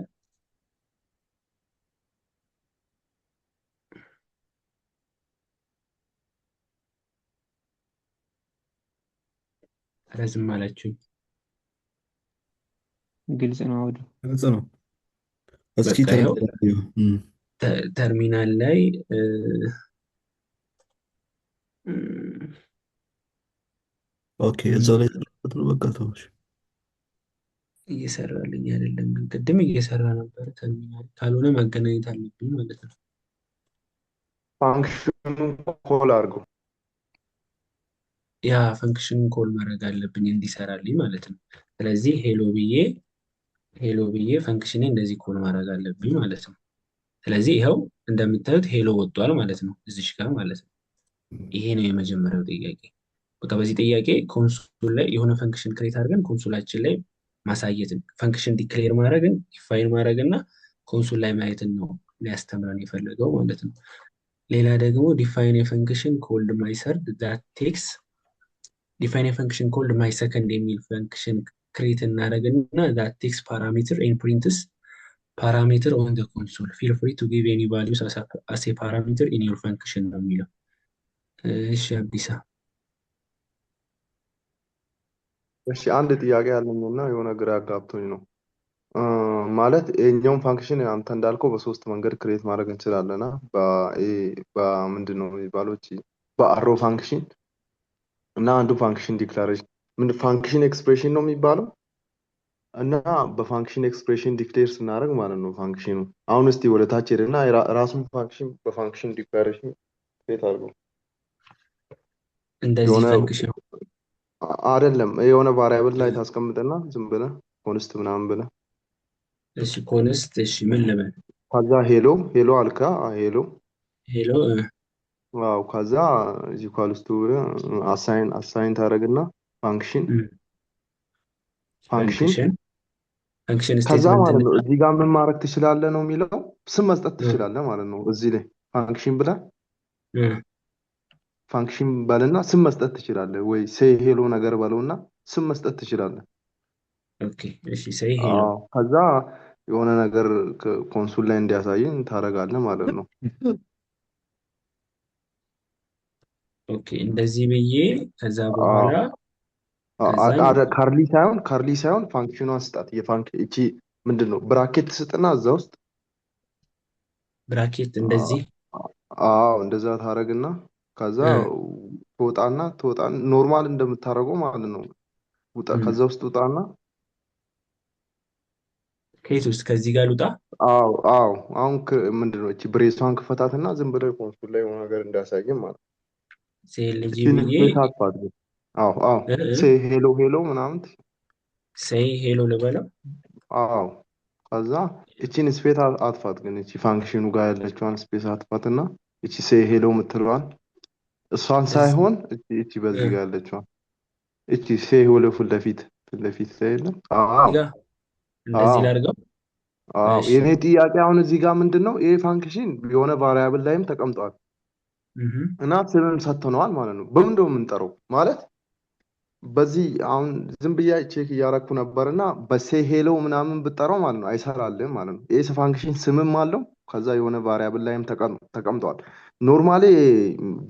ረዝም አላችሁኝ። ግልጽ ነው አውዱ። ግልጽ ነው። እስኪ በቃ ይኸው ተርሚናል ተርሚናል ላይ ኦኬ፣ እዛው ላይ ተረፈት ነው። በቃ ተውሽ። እየሰራልኝ አይደለም፣ ግን ቅድም እየሰራ ነበር። ተርሚናል ካልሆነ ማገናኘት አለብኝ ማለት ነው። ፋንክሽኑን ኮል አድርገው ያ ፈንክሽን ኮል ማድረግ አለብኝ እንዲሰራልኝ ማለት ነው። ስለዚህ ሄሎ ብዬ ፈንክሽኔ እንደዚህ ኮል ማድረግ አለብኝ ማለት ነው። ስለዚህ ይኸው እንደምታዩት ሄሎ ወጥቷል ማለት ነው እዚሽ ጋር ማለት ነው። ይሄ ነው የመጀመሪያው ጥያቄ። በቃ በዚህ ጥያቄ ኮንሶል ላይ የሆነ ፈንክሽን ክሬት አድርገን ኮንሶላችን ላይ ማሳየትን ፈንክሽን ዲክሌር ማድረግን ዲፋይን ማድረግ እና ኮንሶል ላይ ማየትን ነው ሊያስተምረን የፈለገው ማለት ነው። ሌላ ደግሞ ዲፋይን የፈንክሽን ኮልድ ማይ ሰርድ ዛት ቴክስ ዲፋይን የፈንክሽን ኮልድ ማይ ሰከንድ የሚል ፈንክሽን ክሬት እናደረግና ዛት ቴክስ ፓራሜትር ኤንድ ፕሪንትስ ፓራሜትር ኦን ዘ ኮንሶል ፊል ፍሪ ቱ ጊቭ ኤኒ ቫሉስ አስ ኤ ፓራሜትር ኢን ዮር ፈንክሽን ነው የሚለው። እሺ አብዲሳ። እሺ አንድ ጥያቄ ያለኝና የሆነ ግራ አጋብቶኝ ነው። ማለት የኛውን ፋንክሽን አንተ እንዳልከው በሶስት መንገድ ክሬት ማድረግ እንችላለና በምንድን ነው የሚባለው በአሮ ፋንክሽን እና አንዱ ፋንክሽን ዲክላሬሽን ምን ፋንክሽን ኤክስፕሬሽን ነው የሚባለው እና በፋንክሽን ኤክስፕሬሽን ዲክሌር ስናደርግ ማለት ነው ፋንክሽኑ። አሁን እስቲ ወደ ታች ሄድና ራሱን ፋንክሽን በፋንክሽን ዲክላሬሽን ክሬት አድርገው። እንደዚህ የሆነ ፈንክሽን አይደለም የሆነ ቫሪያብል ላይ ታስቀምጥና ዝም ብለህ ኮንስት ምናምን ብለህ እሺ ኮንስት እሺ ምን ልበል ከዛ ሄሎ አልካ ሄሎ ዋው ከዛ እዚህ ኳልስቱ አሳይን ታደርግና ፋንክሽን ፈንክሽን ከዛ ስቴትመንት ማለት ነው እዚህ ጋር ምን ማድረግ ትችላለህ ነው የሚለው ስም መስጠት ትችላለህ ማለት ነው። እዚህ ላይ ፋንክሽን ብለህ ፋንክሽን በልና ስም መስጠት ትችላለህ ወይ ሴይ ሄሎ ነገር በለውና ስም መስጠት ትችላለህ። ኦኬ እሺ ሴይ ሄሎ ከዛ የሆነ ነገር ኮንሶል ላይ እንዲያሳየን ታደርጋለህ ማለት ነው። ኦኬ እንደዚህ ብዬ ከዛ በኋላ ካርሊ ሳይሆን ፋንክሽኗን ስጣት። እቺ ምንድን ነው ብራኬት ስጥና እዛ ውስጥ ብራኬት እንደዚህ እንደዛ ታደርግና ከዛ ትወጣ ኖርማል እንደምታደርገው ማለት ነው። ከዛ ውስጥ ውጣና ከየት ውስጥ ከዚህ ጋር ልውጣ? አሁን ምንድን ነው እቺ ብሬሷን ክፈታትና ዝም ብለህ ኮንሶል ላይ የሆነ ነገር እንዳያሳየን ማለት ነው። ሴልጂ እቺን ብዬ ስፔስ አጥፋት። ሴይ ሄሎ ምናምን ሴይ ሄሎ ልበለው። ከዛ እቺን ስፔስ አጥፋት። ግን እቺ ፋንክሽኑ ጋር ያለችዋን ስፔስ አጥፋትና እቺ ሴይ ሄሎ የምትለዋን እሷን ሳይሆን እቺ በዚህ ጋር ያለችዋን እቺ ሴይ ሄሎ ፊት ለፊት ላይ የለም። እንደዚህ ላድርገው። የኔ ጥያቄ አሁን እዚህ ጋር ምንድን ነው ይሄ ፋንክሽን የሆነ ቫሪያብል ላይም ተቀምጧል እና ስምም ሰጥተነዋል ማለት ነው። በምን ነው የምንጠራው ማለት በዚህ አሁን ዝም ብዬ ቼክ እያረኩ ነበርና በሴይ ሄሎ ምናምን ብጠራው ማለት ነው አይሰራልም ማለት ነው። ይሄ ፋንክሽን ስምም አለው ከዛ የሆነ ቫሪያብል ላይም ተቀምጧል። ኖርማሊ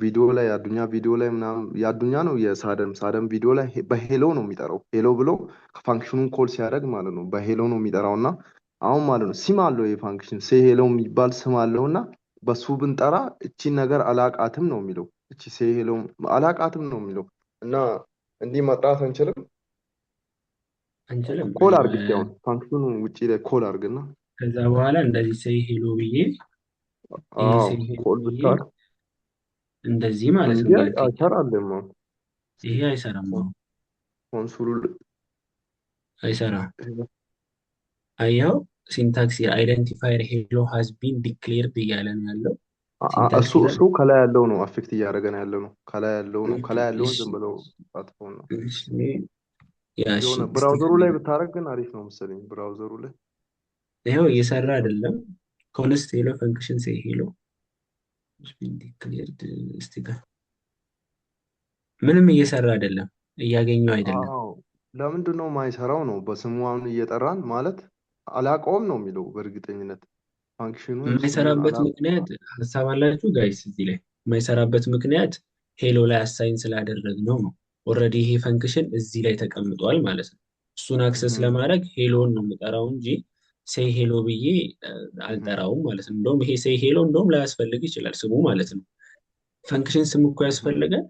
ቪዲዮ ላይ የአዱኛ ቪዲዮ ላይ ምናምን የአዱኛ ነው የሳደም ቪዲዮ ላይ በሄሎ ነው የሚጠራው። ሄሎ ብሎ ፋንክሽኑን ኮል ሲያደርግ ማለት ነው በሄሎ ነው የሚጠራው እና አሁን ማለት ነው ሲም አለው ይሄ ፋንክሽን ሴይ ሄሎ የሚባል ስም አለው እና በሱ ብንጠራ እቺን ነገር አላቃትም ነው የሚለው። እቺ ሴይ ሄሎ አላቃትም ነው የሚለው እና እንዲህ መጥራት አንችልም። ኮል አርግ አሁን ፋንክሽኑ ውጪ ላይ ኮል አርግና ከዛ በኋላ እንደዚህ ሴይ ሄሎ ብዬ ኮል ብታር እንደዚህ ማለት ነው። አይሰራልም። ይሄ አይሰራም። ኮንሶሉ አይሰራም። አያው ሲንታክስ የአይደንቲፋየር ሄሎ ሃዝ ቢን ዲክሌርድ እያለ ነው ያለው። እሱ ከላይ ያለው ነው አፌክት እያደረገን ያለው ነው። ከላይ ያለውን ዝም ብለው አጥፎን ነው። የሆነ ብራውዘሩ ላይ ብታረግ ግን አሪፍ ነው መሰለኝ። ብራውዘሩ ላይ ይኸው እየሰራ አይደለም። ኮንስት ሄሎ ፈንክሽን ሴይ ሄሎ ዲክሌርድ እስቲ ጋር ምንም እየሰራ አይደለም፣ እያገኘው አይደለም። ለምንድን ነው የማይሰራው ነው? በስሙ አሁን እየጠራን ማለት አላውቀውም ነው የሚለው በእርግጠኝነት ፋንክሽኑ የማይሰራበት ምክንያት ሀሳብ አላችሁ ጋይስ? እዚህ ላይ የማይሰራበት ምክንያት ሄሎ ላይ አሳይን ስላደረግነው ነው። ኦልሬዲ ይሄ ፈንክሽን እዚህ ላይ ተቀምጧል ማለት ነው። እሱን አክሰስ ለማድረግ ሄሎን ነው የምጠራው እንጂ ሴይ ሄሎ ብዬ አልጠራውም ማለት ነው። እንደውም ይሄ ሴይ ሄሎ እንደውም ላያስፈልግ ይችላል ስሙ ማለት ነው። ፈንክሽን ስም እኮ ያስፈልጋል፣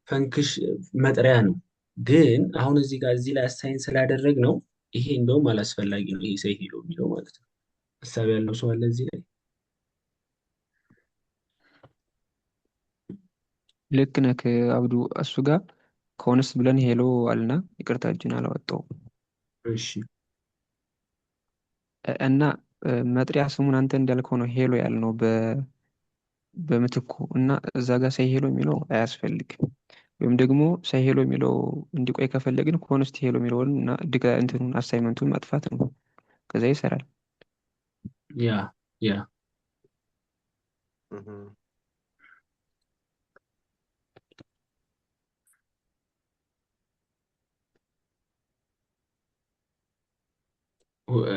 ፈንክሽን መጥሪያ ነው። ግን አሁን እዚህ ጋር እዚህ ላይ አሳይን ስላደረግ ነው ይሄ እንደውም አላስፈላጊ ነው። ይሄ ሴይ ሄሎ የሚለው ማለት ነው። ሀሳብ ያለው ሰው አለ እዚህ ላይ? ልክ ነህ አብዱ። እሱ ጋር ኮንስት ብለን ሄሎ አልና ይቅርታ እጅን አላወጣውም እሺ እና መጥሪያ ስሙን አንተ እንዳልከው ነው ሄሎ ያልነው በምትኩ እና እዛ ጋር ሳይ ሄሎ የሚለው አያስፈልግም። ወይም ደግሞ ሳይ ሄሎ የሚለው እንዲቆይ ከፈለግን ኮንስት ሄሎ የሚለውን እና እንትኑን አሳይመንቱን ማጥፋት ነው። ከዛ ይሰራል። ያ ያ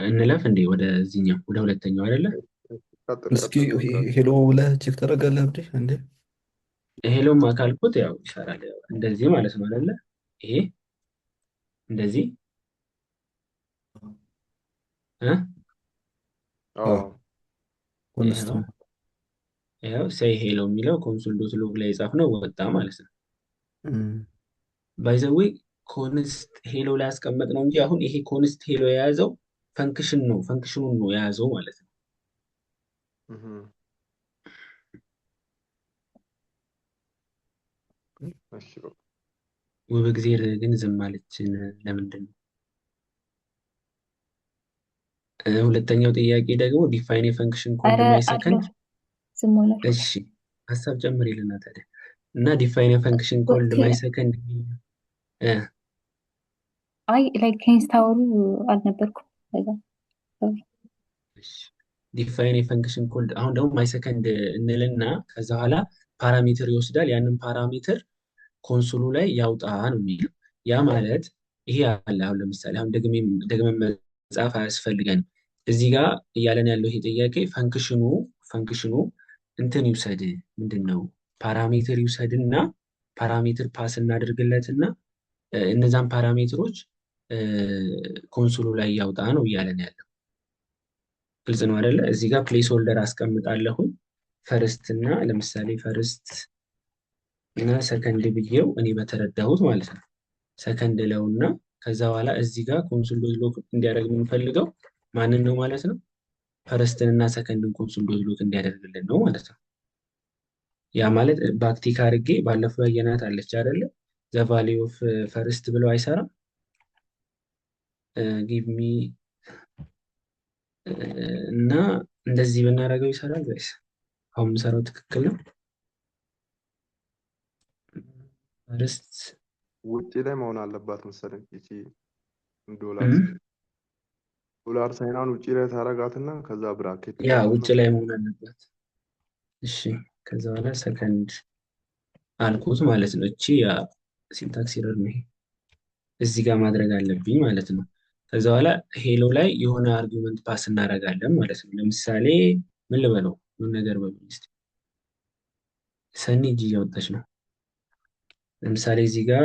እንለፍ እንዴ ወደዚህኛው ወደ ሁለተኛው አይደለ? ቀጥል እስኪ ቀጥል ሞክራለሁ። ሄሎ ብለህ ቼክ ታደርጋለህ አብዴ እንዴ? ሄሎም ካልኩት ያው ይሰራል። ያው እንደዚህ ማለት ነው አይደለ? ይሄ እንደዚህ እ አዎ ኮንስት ይኸው ነው። ይኸው ሴይ ሄሎ የሚለው ኮንሶል ዶት ሎግ ላይ የጻፍነው ወጣ ማለት ነው። እም፣ ባይ ዘ ዌይ ኮንስት ሄሎ ላይ ያስቀመጥ ነው እንጂ አሁን ይሄ ኮንስት ሄሎ የያዘው ፈንክሽን ነው፣ ፈንክሽኑን ነው የያዘው ማለት ነው። እህ፣ እሺ በቃ ውብ እግዜር ግን ዝም አለችን ለምንድን ነው? ሁለተኛው ጥያቄ ደግሞ ዲፋይን የፈንክሽን ኮልድ ኧረ ማይ አለው ሰከንድ። ዝም አላልኩም። እሺ ሀሳብ ጨምር ይልና ታዲያ እና ዲፋይን የፈንክሽን ኮልድ ኦኬ ማይ ሰከንድ አይ ላይክ ከኝ ስታወሩ አልነበርኩም። ከዛ ዲፋይን የፈንክሽን ኮልድ አሁን ደግሞ ማይ ሰከንድ እንልና ከዛ በኋላ ፓራሜትር ይወስዳል። ያንን ፓራሜትር ኮንሶሉ ላይ ያውጣ ነው የሚለው። ያ ማለት ይሄ አለ። አሁን ለምሳሌ አሁን ደግመን መጻፍ አያስፈልገንም። እዚህ ጋር እያለን ያለው ይሄ ጥያቄ ፈንክሽኑ እንትን ይውሰድ ምንድን ነው ፓራሜትር ይውሰድና ፓራሜትር ፓስ እናድርግለትና እነዛን ፓራሜትሮች ኮንሶሉ ላይ ያውጣ ነው እያለን ያለው። ግልጽ ነው አይደለ? እዚህ ጋር ፕሌስ ሆልደር አስቀምጣለሁኝ ፈርስት እና ለምሳሌ ፈርስት እና ሰከንድ ብዬው እኔ በተረዳሁት ማለት ነው። ሰከንድ ለውና ከዛ በኋላ እዚህ ጋር ኮንሶል ዶት ሎግ እንዲያደርግ የምንፈልገው ማንን ነው ማለት ነው? ፈረስትን እና ሰከንድን ኮንሶል ዶት ሎግ እንዲያደርግልን ነው ማለት ነው። ያ ማለት ባክቲክ አድርጌ ባለፈው ያየናት አለች አይደለ? ዘ ቫሊዩ ኦፍ ፈርስት ብለው አይሰራም። ጊቭ ሚ እና እንደዚህ ብናደርገው ይሰራል ጋይስ? አሁን የምሰራው ትክክል ነው? ፈርስት ውጭ ላይ መሆን አለባት መሰለኝ። ይቺ እም? ዶላር ሳይናን ውጭ ላይ ታረጋትና ከዛ ብራኬት ያ ትከፍትና ውጭ ላይ መሆን አለበት። እሺ ከዛ በኋላ ሰከንድ አልኩት ማለት ነው። እቺ ያ ሲንታክስ ኤረር ነው። ይሄ እዚህ ጋር ማድረግ አለብኝ ማለት ነው። ከዛ በኋላ ሄሎ ላይ የሆነ አርጊውመንት ፓስ እናደርጋለን ማለት ነው። ለምሳሌ ምን ልበለው? ምን ነገር በሉኝ እስኪ። ሰኒ እጅ እያወጣች ነው። ለምሳሌ እዚህ ጋር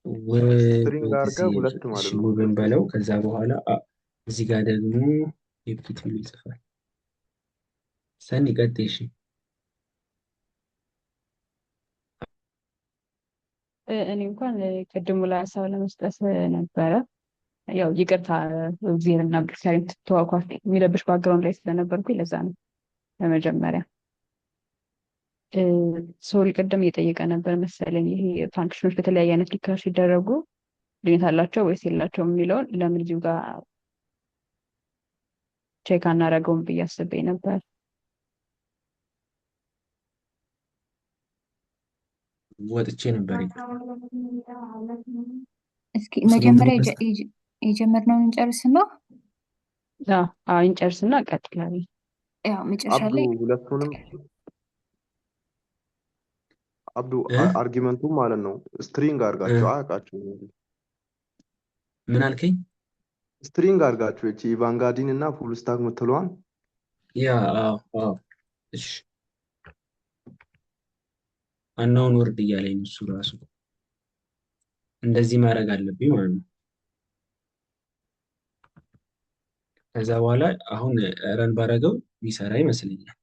ስትሪንግ አድርገህ ሁለት ማለት ነው። ውብን በለው። ከዛ በኋላ እዚህ ጋር ደግሞ የፕኪት ብሎ ይጽፋል። ሰኒ ቀጥይ። እሺ እኔ እንኳን ቅድሙ ላይ ሀሳብ ለመስጠት ነበረ። ያው ይቅርታ ጊዜንና ብቻዬን ተዋኳት የሚለብሽ ባክግራውንድ ላይ ስለነበርኩኝ ለዛ ነው። በመጀመሪያ ሶሪ ቅድም እየጠየቀ ነበር መሰለኝ ይሄ ፋንክሽኖች በተለያየ አይነት ሊከር ሲደረጉ ልዩነት አላቸው ወይስ የላቸውም የሚለውን ለምን እዚሁ ጋር ቼክ አናደርገውም ብዬ አስቤ ነበር። ወጥቼ ነበር። እስኪ መጀመሪያ የጀመርነውን እንጨርስና እንጨርስና እቀጥላለሁ። ያው መጨረሻ አብዱ ላይ ሁለቱንም አብዱ አርጊመንቱም ማለት ነው ስትሪንግ አድርጋችሁ አያውቃችሁ። ምን አልከኝ? ስትሪንግ አድርጋችሁ እቺ ኢቫንጋዲን እና ፉል ስታክ ምትለዋን ያ እሺ አናውን ወርድ እያለኝ እሱ ራሱ እንደዚህ ማድረግ አለብኝ ማለት ነው። ከዛ በኋላ አሁን ረን ባረገው የሚሰራ ይመስለኛል።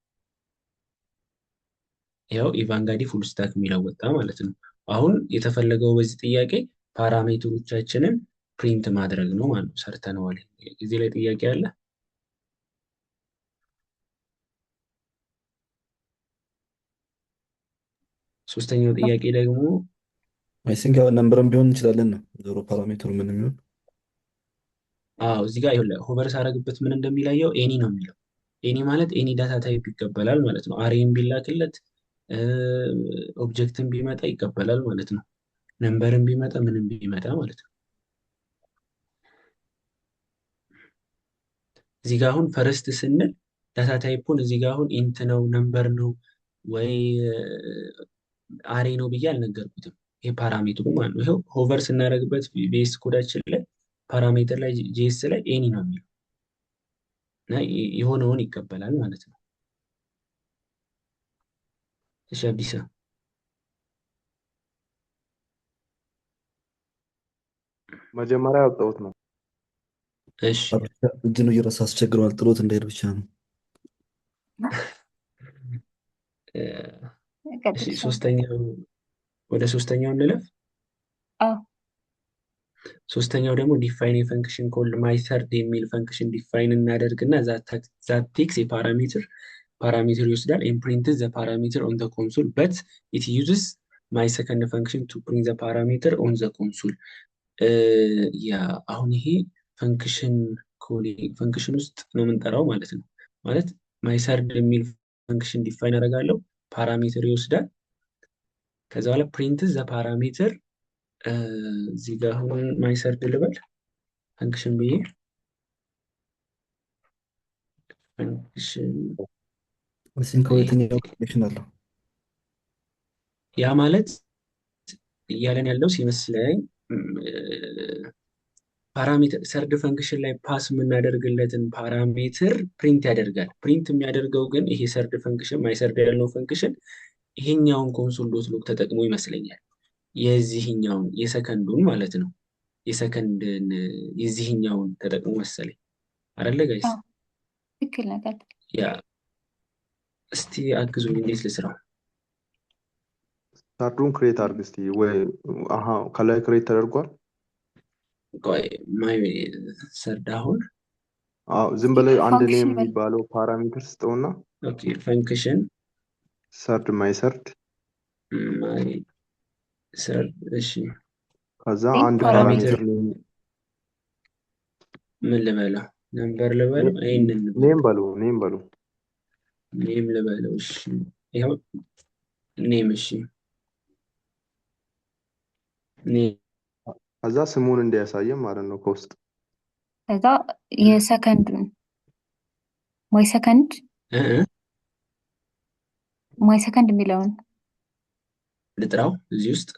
ያው ኢቫንጋዲ ፉል ስታክ የሚለው ወጣ ማለት ነው። አሁን የተፈለገው በዚህ ጥያቄ ፓራሜትሮቻችንን ፕሪንት ማድረግ ነው ማለት ነው። ሰርተነዋል። እዚህ ላይ ጥያቄ አለ? ሶስተኛው ጥያቄ ደግሞ አይ ቲንክ ያው ነምበርም ቢሆን እንችላለን ነው ዞሮ ፓራሜትሩ ምንም ይሁን እዚህ ጋር ይኸውልህ ሆቨር ሳረግበት ምን እንደሚለየው ኤኒ ነው የሚለው። ኤኒ ማለት ኤኒ ዳታ ታይፕ ይቀበላል ማለት ነው። አሬን ቢላክለት ኦብጀክትን ቢመጣ ይቀበላል ማለት ነው። ነምበርን ቢመጣ ምንም ቢመጣ ማለት ነው። እዚህ ጋር አሁን ፈርስት ስንል ዳታ ታይፑን እዚህ ጋር አሁን ኢንት ነው ነምበር ነው ወይ አሬ ነው ብዬ አልነገርኩትም። ይሄ ፓራሜትሩ ማለት ነው። ይኸው ሆቨር ስናደርግበት ቤስ ኮዳችን ላይ ፓራሜትር ላይ ጄስ ላይ ኤኒ ነው የሚለው እና የሆነውን ይቀበላል ማለት ነው። እሺ አዲሳ መጀመሪያ ያወጣሁት ነው። እሺ እጅ ነው እየረሳ አስቸግረዋል ጥሎት እንዳይሄድ ብቻ ነው። እሺ ሶስተኛው ወደ ሶስተኛው እንለፍ። ሶስተኛው ደግሞ ዲፋይን የፈንክሽን ኮልድ ማይሰርድ የሚል ፈንክሽን ዲፋይን እናደርግና ዛት ቴክስ ፓራሜትር ይወስዳል ኢምፕሪንትስ ዘ ፓራሜትር ኦን ዘ ኮንሶል በት ኢት ዩዝስ ማይ ሰከንድ ፈንክሽን ቱ ፕሪንት ዘ ፓራሜትር ኦን ዘ ኮንሶል። ያ አሁን ይሄ ፈንክሽን ውስጥ ነው የምንጠራው ማለት ነው። ማለት ማይሰርድ የሚል ፈንክሽን ዲፋይን አደርጋለሁ፣ ፓራሜትር ይወስዳል። ከዛ በኋላ ፕሪንትስ ዘ ፓራሜትር እዚህ ጋር አሁን ማይሰርድ ልበል ፈንክሽን ብዬ ፈንክሽን ከሁለተኛው ኮኔክሽን አለው። ያ ማለት እያለን ያለው ሲመስለኝ ፓራሜትር ሰርድ ፈንክሽን ላይ ፓስ የምናደርግለትን ፓራሜትር ፕሪንት ያደርጋል። ፕሪንት የሚያደርገው ግን ይሄ ሰርድ ፈንክሽን ማይሰርድ ያለው ፈንክሽን ይሄኛውን ኮንሶል ዶት ሎግ ተጠቅሞ ይመስለኛል። የዚህኛውን የሰከንዱን ማለት ነው። የሰከንድን የዚህኛውን ተጠቅሞ መሰለኝ አይደለ ጋይስ? ትክክል ነገር ያ እስቲ አግዙኝ፣ እንዴት ልስራው? ስታርዱን ክሬት አድርግ እስቲ። ወይ ከላይ ክሬት ተደርጓል። ቆይ ማይ ሰርድ አሁን ዝም ብለህ አንድ ኔም ፈንክሽን በል የሚባለው ፓራሜትር ስጠውና ኦኬ ፈንክሽን ሰርድ ማይሰርድ ማይ ሰርድ እሺ ከዛ ኔም አንድ ፓራሜትር ፓራሜትር ምን ልበለው? ነምበር ልበለው? ይሄንን ኔም በሉ ኔም ልበለው። እሺ ይኸው ኔም። እሺ ኔም ከዛ ስሙን እንዲያሳየን ማለት ነው ከውስጥ። ከዛ የሰከንዱን ማይ ሰከንድ የሚለውን ልጥራው እዚህ ውስጥ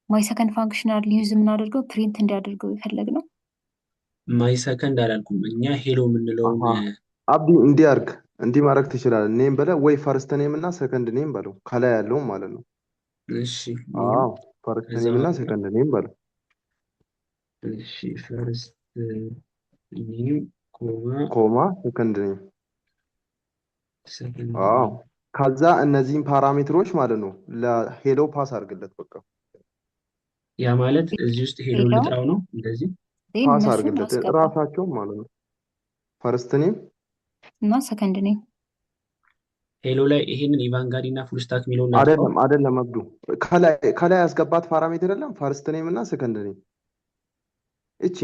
ማይ ሰከንድ ፋንክሽናል ዩዝ የምናደርገው ፕሪንት እንዲያደርገው የፈለግ ነው። ማይ ሰከንድ አላልኩም እኛ ሄሎ የምንለውን አብዲ እንዲህ ማድረግ ትችላለህ። ኔም በለ ወይ ፈርስት ኔም እና ሰከንድ ኔም በለው ከላይ ያለውም ማለት ነው። እሺ ፈርስት ኔም እና ሰከንድ ኔም በለው። እሺ ፈርስት ኔም ኮማ ሰከንድ ኔም። ከዛ እነዚህን ፓራሜትሮች ማለት ነው ለሄሎ ፓስ አድርግለት። በቃ ያ ማለት እዚህ ውስጥ ሄሎ ልጥራው ነው እንደዚህ ፓስ አድርግለት ራሳቸው ማለት ነው። ፈርስት ኔም እና ሰከንድ ኔም ሄሎ ላይ ይሄንን ኢቫንጋዲ እና ፉል ስታክ የሚለውን አይደለም አብዱ ከላይ ያስገባት ፓራሜትር የለም። ፈርስት ኔም እና ሰከንድ ኔም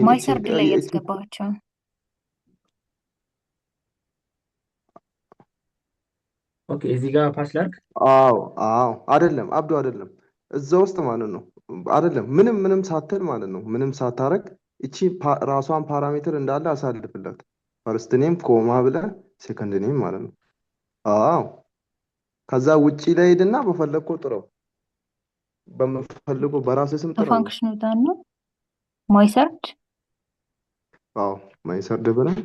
ማይሰርድ ላይ ያስገባቸው። ኦኬ እዚህ ጋር ፓስ ላድርግ። አይደለም አብዱ አይደለም እዛ ውስጥ ማለት ነው። አይደለም ምንም ሳትል ማለት ነው። ምንም ሳታረግ እቺ ራሷን ፓራሜትር እንዳለ አሳልፍለት። ፈርስት ኔም ኮማ ብለ ሴከንድ ኔም ማለት ነው። ከዛ ውጪ ላይ ሄድና በፈለግከው ጥረው፣ በመፈልገው በራስህ ስም ጥረው። ፋንክሽኑ ዳን ነው ማይሰርድ ማይሰርድ ብለህ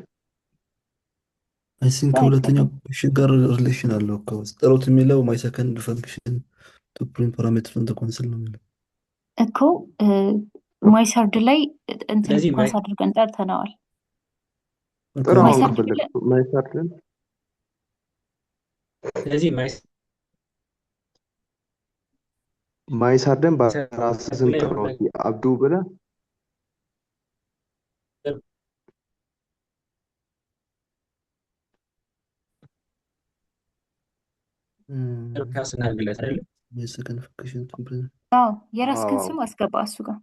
አይ ቲንክ ከሁለተኛው ኮኔክሽን ጋር ሪሌሽን አለው እኮ ጥሩት የሚለው ማይ ሰከንድ ፈንክሽን ቱ ፕሪንት ፓራሜትር ኦን ዘ ኮንሶል ነው የሚለው እኮ ማይሰርድ ላይ እንትን ፓስ አድርገን ጠርተነዋል። ማይሰርድን በራስህ ስም ጥረው አብዱ ብለህ ፓስ እናድርግለት አይደል? የሰከንድ ፈንክሽን አዎ የራስህን አዎ ስም አስገባ እሱ ጋር።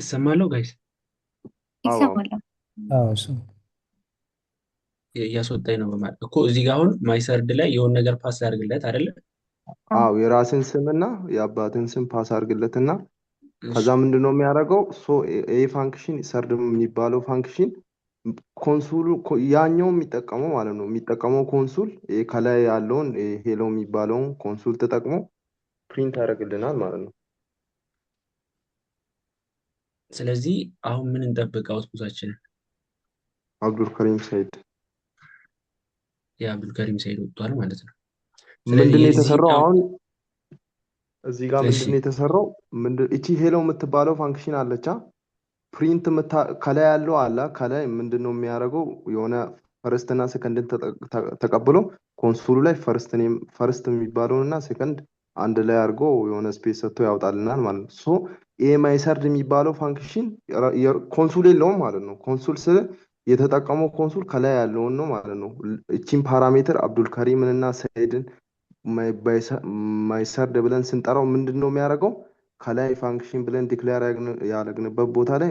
እሰማለሁ ጋይስ? አዎ ይሰማል። አዎ እሱ እያስወጣኝ ነው በማለት እኮ እዚህ ጋር አሁን ማይሰርድ ላይ የሆነ ነገር ፓስ አድርግለት አይደለ? አዎ የራስን ስምና የአባትን ስም ፓስ አድርግለትና እሺ ከዛ ምንድን ነው የሚያደርገው? ይህ ፋንክሽን ሰርድ የሚባለው ፋንክሽን ኮንሱሉ ያኛው የሚጠቀመው ማለት ነው የሚጠቀመው ኮንሱል ይሄ ከላይ ያለውን ሄሎ የሚባለውን ኮንሱል ተጠቅሞ ፕሪንት ያደርግልናል ማለት ነው። ስለዚህ አሁን ምን እንጠብቅ? አውትፑታችንን አብዱል ከሪም ሰይድ የአብዱልከሪም ሰይድ ወጥቷል ማለት ነው። ስለዚህ ምንድን ነው የተሰራው? የዚህኛው አሁን እዚህ ጋር እሺ ምንድን ነው የተሰራው? እቺ ሄሎ የምትባለው ፋንክሽን አለቻ ፕሪንት ከላይ ያለው አለ ከላይ ምንድን ነው የሚያደርገው? የሆነ ፈርስት እና ሰከንድን ተቀብሎ ኮንሶሉ ላይ ፈርስት የሚባለውን እና ሰከንድ አንድ ላይ አድርጎ የሆነ ስፔስ ሰጥቶ ያወጣልናል ማለት ነው። ሶ ይሄ ማይሰርድ የሚባለው ፋንክሽን ኮንሱል የለውም ማለት ነው። ኮንሱል ስል የተጠቀመው ኮንሱል ከላይ ያለውን ነው ማለት ነው። እቺን ፓራሜትር አብዱልከሪምን እና ሰይድን ማይሰርድ ብለን ስንጠራው ምንድን ነው የሚያደርገው? ከላይ ፋንክሽን ብለን ዲክሌር ያደረግንበት ቦታ ላይ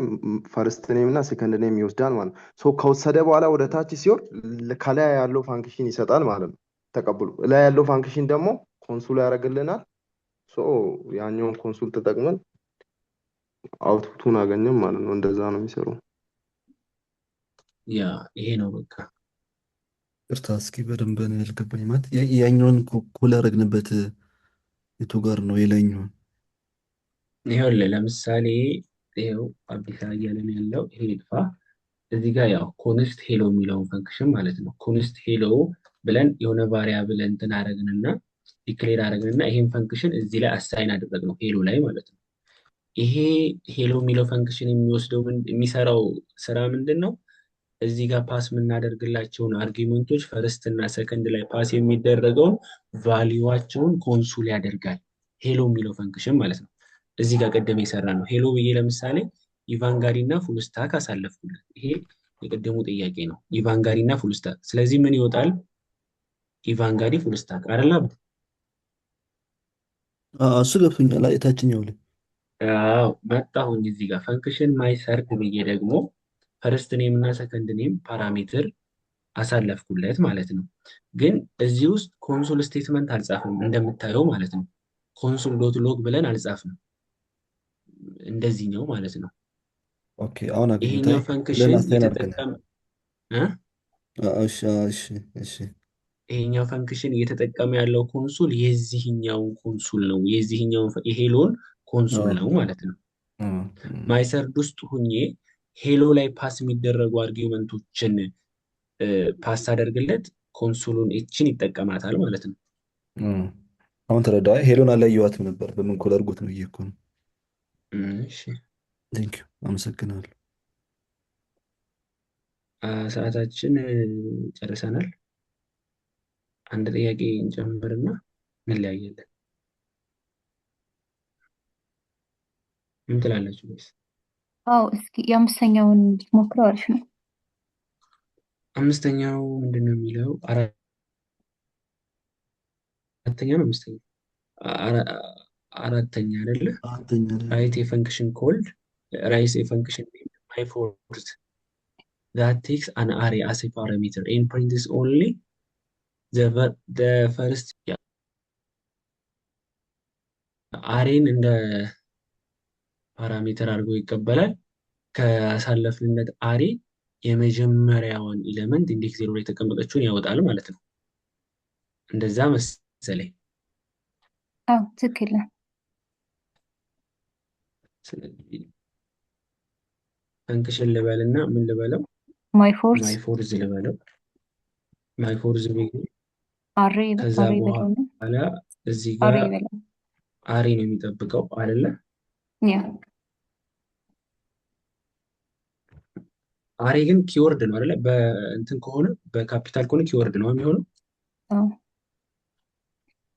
ፈርስት ኔም እና ሰከንድ ኔም ይወስዳል ማለት ነው። ሶ ከወሰደ በኋላ ወደ ታች ሲወርድ ከላይ ያለው ፋንክሽን ይሰጣል ማለት ነው። ተቀብሎ ላይ ያለው ፋንክሽን ደግሞ ኮንሱል ያደርግልናል። ሶ ያኛውን ኮንሱል ተጠቅመን አውትፑቱን አገኘም ማለት ነው። እንደዛ ነው የሚሰሩ። ያ ይሄ ነው በቃ። ቅርታ እስኪ በደንብ ነው ያልገባኝ። ማለት ያኛውን ኮል ያደረግንበት የቱ ጋር ነው የላይኛውን? ይኸውልህ ለምሳሌ ይኸው አዲስ እያለን ያለው ይሄ ይጥፋ። እዚህ ጋር ያው ኮንስት ሄሎ የሚለውን ፈንክሽን ማለት ነው። ኮንስት ሄሎ ብለን የሆነ ቫሪያብል እንትን አደረግንና ዲክሌር አደረግንና ይሄን ፈንክሽን እዚህ ላይ አሳይን አደረግነው ሄሎ ላይ ማለት ነው። ይሄ ሄሎ የሚለው ፈንክሽን የሚወስደው የሚሰራው ስራ ምንድን ነው? እዚህ ጋር ፓስ የምናደርግላቸውን አርጊመንቶች ፈርስት እና ሰከንድ ላይ ፓስ የሚደረገውን ቫሊዋቸውን ኮንሱል ያደርጋል። ሄሎ የሚለው ፈንክሽን ማለት ነው። እዚህ ጋር ቀደም የሰራ ነው። ሄሎ ብዬ ለምሳሌ ኢቫንጋሪ እና ፉልስታክ አሳለፍኩለት። ይሄ የቀደሙ ጥያቄ ነው። ኢቫንጋሪ እና ፉልስታክ። ስለዚህ ምን ይወጣል? ኢቫንጋሪ ፉልስታክ አይደለ? እሱ ገብቶኛል። የታችኛው ላይ አዎ መጣሁኝ። እዚህ ጋር ፈንክሽን ማይሰርድ ብዬ ደግሞ ፈርስት ኔም እና ሰከንድ ኔም ፓራሜትር አሳለፍኩለት ማለት ነው። ግን እዚህ ውስጥ ኮንሶል ስቴትመንት አልጻፍም እንደምታየው ማለት ነው። ኮንሶል ዶት ሎግ ብለን አልጻፍንም። እንደዚህኛው ማለት ነው። ኦኬ አሁን አገኘሁት። ይሄኛው ፈንክሽን አሳይን አድርገናል። እሺ እሺ እሺ ይሄኛው ፈንክሽን እየተጠቀመ ያለው ኮንሱል የዚህኛውን ኮንሱል ነው። የዚህኛውን የሄሎን ኮንሱል ነው ማለት ነው። ማይሰርድ ውስጥ ሁኜ ሄሎ ላይ ፓስ የሚደረጉ አርጊውመንቶችን ፓስ አደርግለት ኮንሱሉን እችን ይጠቀማታል ማለት ነው። አሁን ተረዳ። ሄሎን አላየኋትም ነበር። በምን ኮል አድርጎት ነው እየኮ ነው። እሺ ቴንኪው አመሰግናለሁ። ሰዓታችን ጨርሰናል። አንድ ጥያቄ እንጨምርና እንለያያለን። ምን ትላላችሁ ወይስ? አዎ እስኪ የአምስተኛውን ሞክረው አሪፍ ነው። አምስተኛው ምንድን ነው የሚለው? አራተኛ ነው አምስተኛ አራተኛ አይደለ? ራይት የፈንክሽን ኮልድ ራይስ የፈንክሽን ማይ ፎርስ that takes an array as a parameter and prints only the first አሬን እንደ ፓራሜትር አድርጎ ይቀበላል። ካሳለፍንለት አሬ የመጀመሪያውን ኤሌመንት ኢንዴክስ ዜሮ ላይ የተቀመጠችውን ያወጣል ማለት ነው። እንደዛ መሰለኝ። አዎ ትክክል ነው። ስለዚህ ፈንክሽን ልበልና ምን ልበለው? ማይ ፎርስ ማይ ፎርዝ ልበለው። ማይ ፎርዝ ብዬ አሬ ከዛ አሬ ብለው ነው በኋላ እዚህ አሬ ጋር ብለው አሬ ነው የሚጠብቀው አይደለ? ያ አሬ ግን ኪወርድ ነው አይደለ? በእንትን ከሆነ በካፒታል ከሆነ ኪወርድ ነው የሚሆነው።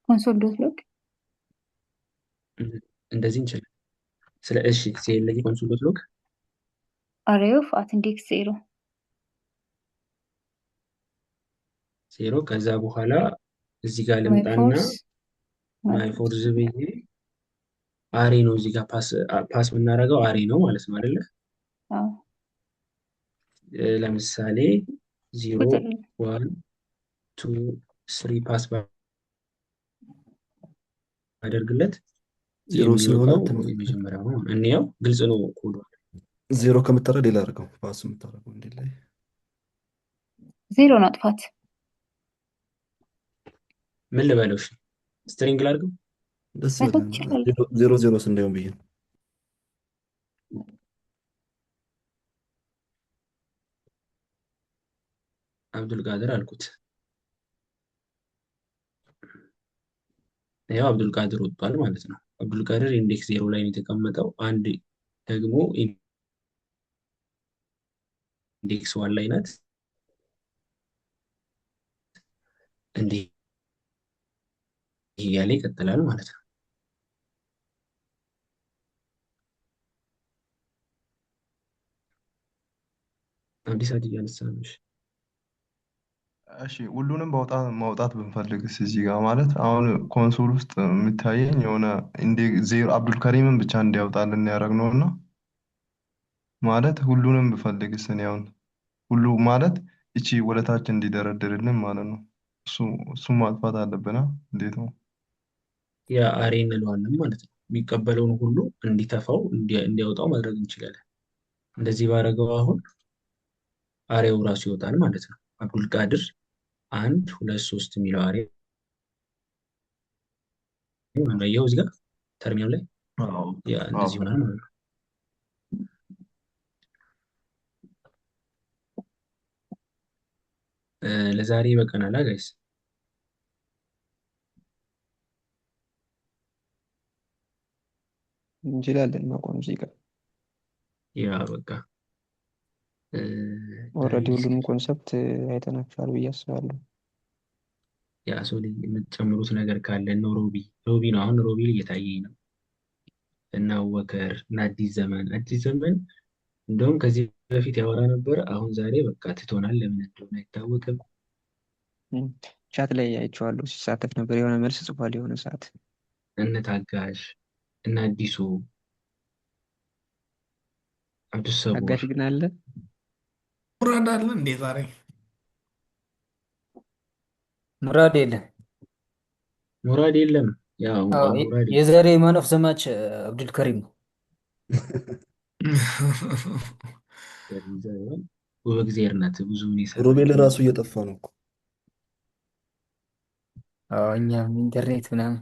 ኮንሶል ዶት ሎግ እንደዚህ እንችላለን። እሺ ሲኤልዚ ኮንሶል ዶት ሎግ አሬ ኦፍ አት ኢንዴክስ 0 ከዛ በኋላ እዚህ ጋር ማይ ልምጣና ፎርስ ማይ ፎርዝ ብዬ አሬ ነው እዚህ ጋር ፓስ የምናደርገው አሬ ነው ማለት ነው አይደለ? ለምሳሌ 0 ቁጥር 1 2 3 ፓስ ባደርግለት 0 ስለሆነ የሚወጣው የመጀመሪያው ነው። እንየው፣ ግልጽ ነው ኮዱ። 0 ከምታረ ሌላ አድርገው ፓስ የምታደርገው እንዴ ላይ 0 ናጥፋት ምን ልበለው? እሺ ስትሪንግ ላድርገው ደስ መተው ይላል። ትችላለህ። 0 እንዳይሆን ብዬ ነው። አብዱልቃድር አልኩት። ያው አብዱልቃድር ወጥቷል ማለት ነው። አብዱልቃድር ኢንዴክስ 0 ላይ ነው የተቀመጠው። አንድ ደግሞ ኢንዴክስ 1 ላይ ናት። እንዲህ እያለ ይቀጥላል ማለት ነው። አዲስ አበባ እያነሳ ነው። እሺ ሁሉንም ማውጣት ብንፈልግስ እዚህ ጋር ማለት አሁን ኮንሶል ውስጥ የሚታየኝ የሆነ ዜሮ አብዱልከሪምን ብቻ እንዲያወጣልን ያደረግነው እና ማለት ሁሉንም ብፈልግስ እኔ አሁን ሁሉ ማለት እቺ ወደታች እንዲደረድርልን ማለት ነው። እሱም ማጥፋት አለብና እንዴት ነው? ያ አሬ እንለዋለን ማለት ነው። የሚቀበለውን ሁሉ እንዲተፋው እንዲያወጣው ማድረግ እንችላለን። እንደዚህ ባደረገው አሁን አሬው ራሱ ይወጣል ማለት ነው። አብዱልቃድር 1 2 3 የሚለው አሬ ያው እዚህ ጋር ተርሚናል ላይ ያ እንደዚህ ይሆናል ማለት ነው። ለዛሬ ይበቃናል ጋይስ። እንችላለን ማቆም እዚህ ጋር ያ በቃ ኦልሬዲ ሁሉንም ኮንሰፕት አይተናቸዋል ብዬ አስባለሁ። ያ ሰው ላይ የምትጨምሩት ነገር ካለ ነው። ሮቢ ነው አሁን ሮቢ እየታየኝ ነው። እና ወከር እና አዲስ ዘመን እንደውም ከዚህ በፊት ያወራ ነበር። አሁን ዛሬ በቃ ትቶናል። ለምን እንደሆነ አይታወቅም። ቻት ላይ አይቼዋለሁ ሲሳተፍ ነበር። የሆነ መልስ ጽፏል የሆነ ሰዓት። እነ ታጋሽ እና አዲሱ አዲስ ሰው ታጋሽ ግን አለ ሙራድ አለ እንዴ ዛሬ? ሙራድ የለም። ሙራድ የለም። ያው ሙራድ የዛሬ ማን ኦፍ ዘ ማች አብዱልከሪም ነው። በእግዚአብሔር ናት ብዙ ምን ይሰራል። ሮቤል ራሱ እየጠፋ ነው እኮ። እኛም ኢንተርኔት ምናምን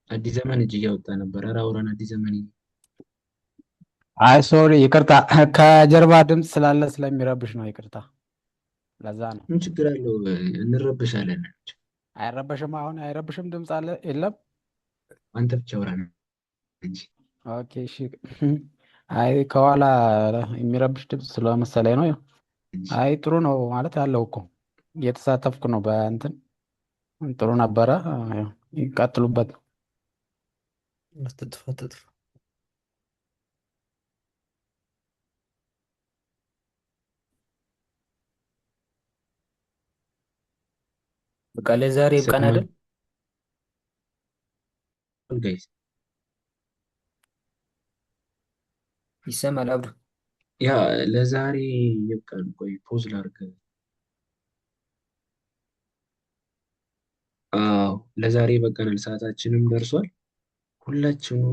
አዲስ ዘመን እጅ እያወጣ ነበር። ኧረ አውራን አዲስ ዘመን። አይ ሶሪ ይቅርታ፣ ከጀርባ ድምፅ ስላለ ስለሚረብሽ ነው። ይቅርታ፣ ለዛ ነው። ምን ችግር አለው? እንረብሻለን። አይረበሽም። አሁን አይረብሽም። ድምፅ አለ የለም? አንተ ብቻ አውራ እንጂ። ኦኬ እሺ። አይ ከኋላ የሚረብሽ ድምፅ ስለመሰለኝ ነው። አይ ጥሩ ነው ማለት ያለው እኮ እየተሳተፍኩ ነው በእንትን ጥሩ ነበረ። ይቀጥሉበት። አትጥፋ። በቃ ለዛሬ ይብቃን አይደል? ጋይስ ይሰማል አብዱ? ያ ለዛሬ ይብቃን። ቆይ ፖዝ ላድርግ። አዎ ለዛሬ በቃናል። ሰዓታችንም ደርሷል። ሁላችንም